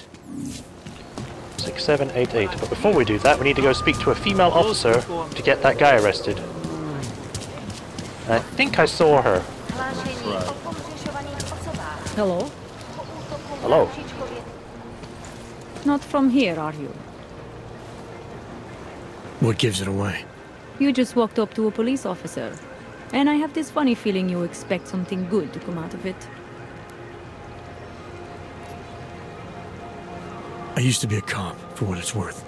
6788. But before we do that, we need to go speak to a female officer to get that guy arrested. I think I saw her. Hello? Hello. Not from here, are you? What gives it away? You just walked up to a police officer. And I have this funny feeling you expect something good to come out of it. I used to be a cop, for what it's worth.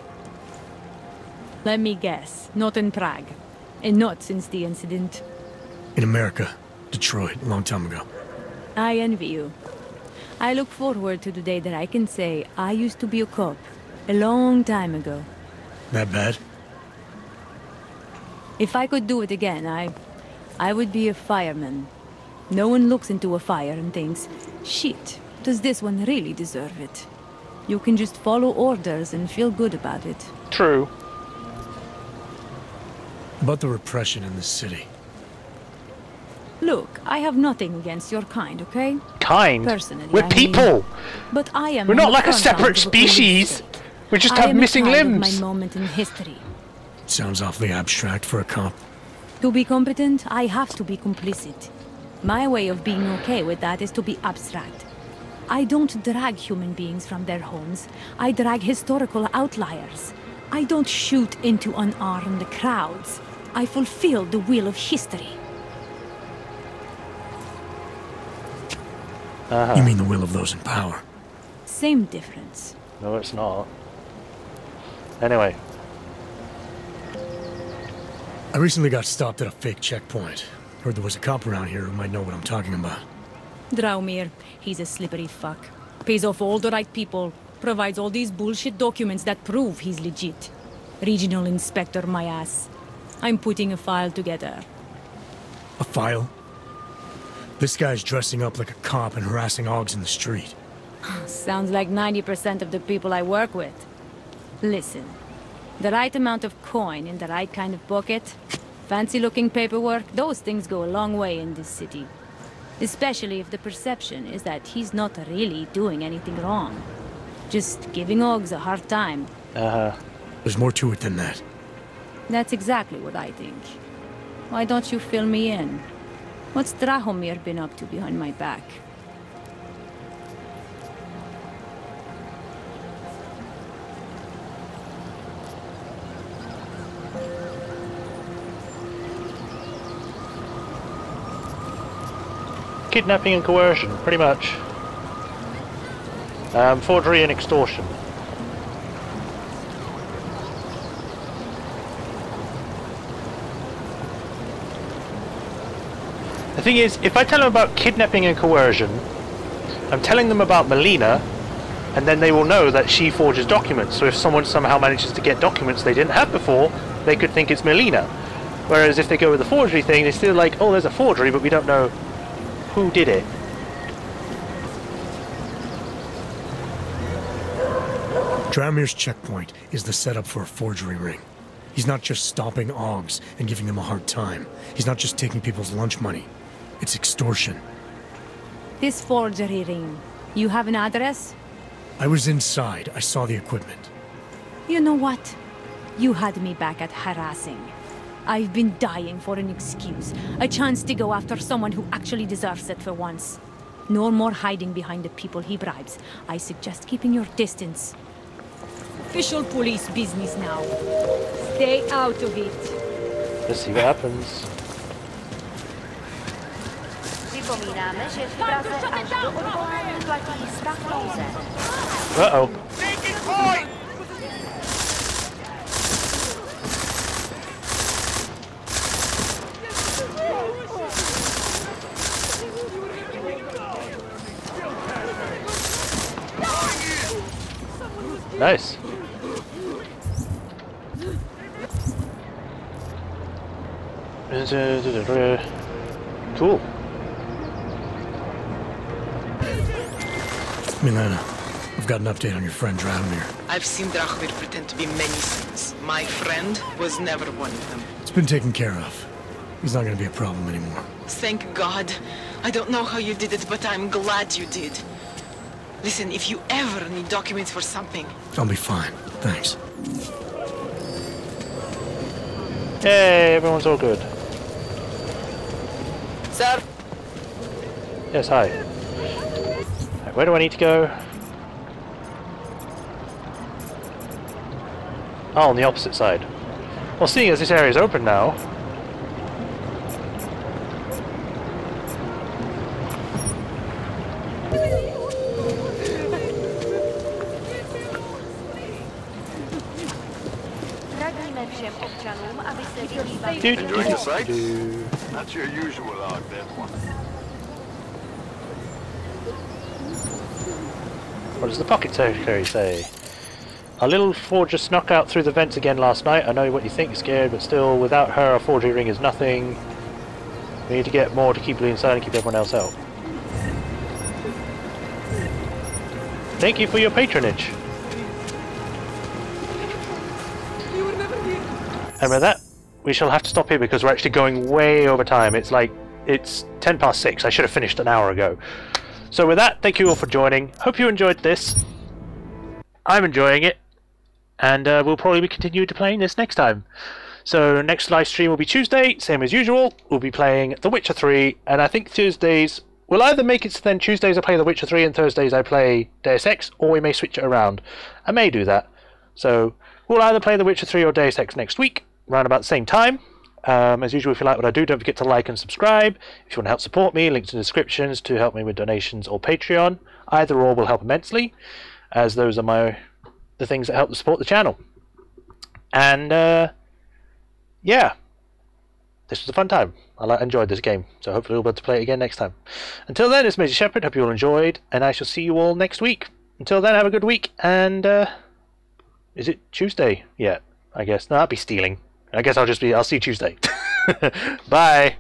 Let me guess, not in Prague. And not since the incident. In America. Detroit, a long time ago. I envy you. I look forward to the day that I can say I used to be a cop. A long time ago. That bad? If I could do it again, I would be a fireman. No one looks into a fire and thinks, shit, does this one really deserve it? You can just follow orders and feel good about it. True. About the repression in this city. Look, I have nothing against your kind, okay? Kind? Personally, We're people! But I am We're not like a separate species! We just have missing limbs! My moment in history. Sounds awfully abstract for a cop. To be competent, I have to be complicit. My way of being okay with that is to be abstract. I don't drag human beings from their homes. I drag historical outliers. I don't shoot into unarmed crowds. I fulfill the will of history. You mean the will of those in power? Same difference. No, it's not. Anyway. I recently got stopped at a fake checkpoint. Heard there was a cop around here who might know what I'm talking about. Draumir, he's a slippery fuck. Pays off all the right people. Provides all these bullshit documents that prove he's legit. Regional inspector, my ass. I'm putting a file together. A file? This guy's dressing up like a cop and harassing Augs in the street. Sounds like 90% of the people I work with. Listen, the right amount of coin in the right kind of pocket, fancy-looking paperwork, those things go a long way in this city. Especially if the perception is that he's not really doing anything wrong. Just giving Augs a hard time. There's more to it than that. That's exactly what I think. Why don't you fill me in? What's Drahomir been up to behind my back? Kidnapping and coercion, pretty much. Forgery and extortion. The thing is, if I tell them about kidnapping and coercion, I'm telling them about Melina, and then they will know that she forges documents. So if someone somehow manages to get documents they didn't have before, they could think it's Melina. Whereas if they go with the forgery thing, they're still like, oh, there's a forgery, but we don't know who did it. Dramir's checkpoint is the setup for a forgery ring. He's not just stopping Augs and giving them a hard time. He's not just taking people's lunch money. It's extortion. This forgery ring, you have an address? I was inside. I saw the equipment. You know what? You had me back at harassing. I've been dying for an excuse. A chance to go after someone who actually deserves it for once. No more hiding behind the people he bribes. I suggest keeping your distance. Official police business now. Stay out of it. Let's see what happens. Připomínáme, že v Praze až do odvolání platí stav nouze. Uh-oh. Nice. Cool. Milena, I've got an update on your friend Drahomir. I've seen Drahomir pretend to be many things. My friend was never one of them. It's been taken care of. He's not gonna be a problem anymore. Thank God. I don't know how you did it, but I'm glad you did. Listen, if you ever need documents for something... I'll be fine. Thanks. Hey, everyone's all good. Sir? Yes, hi. Right, where do I need to go? Oh, on the opposite side. Well, seeing as this area is open now... Enjoying the sights? That's your usual log, that one. What does the pocket secretary say? Our little forger snuck out through the vents again last night. I know what you think, you're scared, but still, without her, our forgery ring is nothing. We need to get more to keep Lee inside and keep everyone else out. Thank you for your patronage. And with that, we shall have to stop here because we're actually going way over time. It's 10 past 6. I should have finished an hour ago. So with that, thank you all for joining. Hope you enjoyed this. I'm enjoying it. And we'll probably be continuing to playing this next time. So next live stream will be Tuesday, same as usual. We'll be playing The Witcher 3. And I think Tuesdays... We'll either make it so then Tuesdays I play The Witcher 3 and Thursdays I play Deus Ex. Or we may switch it around. I may do that. So we'll either play The Witcher 3 or Deus Ex next week. Around about the same time. As usual, if you like what I do, don't forget to like and subscribe. If you want to help support me, links in the descriptions to help me with donations or Patreon. Either or will help immensely, as those are the things that help to support the channel. And yeah, this was a fun time. I enjoyed this game, so hopefully we'll be able to play it again next time. Until then, it's Majorshepard. Hope you all enjoyed, and I shall see you all next week. Until then, have a good week, and is it Tuesday? Yeah, I guess. No, that'd be stealing. I guess I'll see you Tuesday. Bye.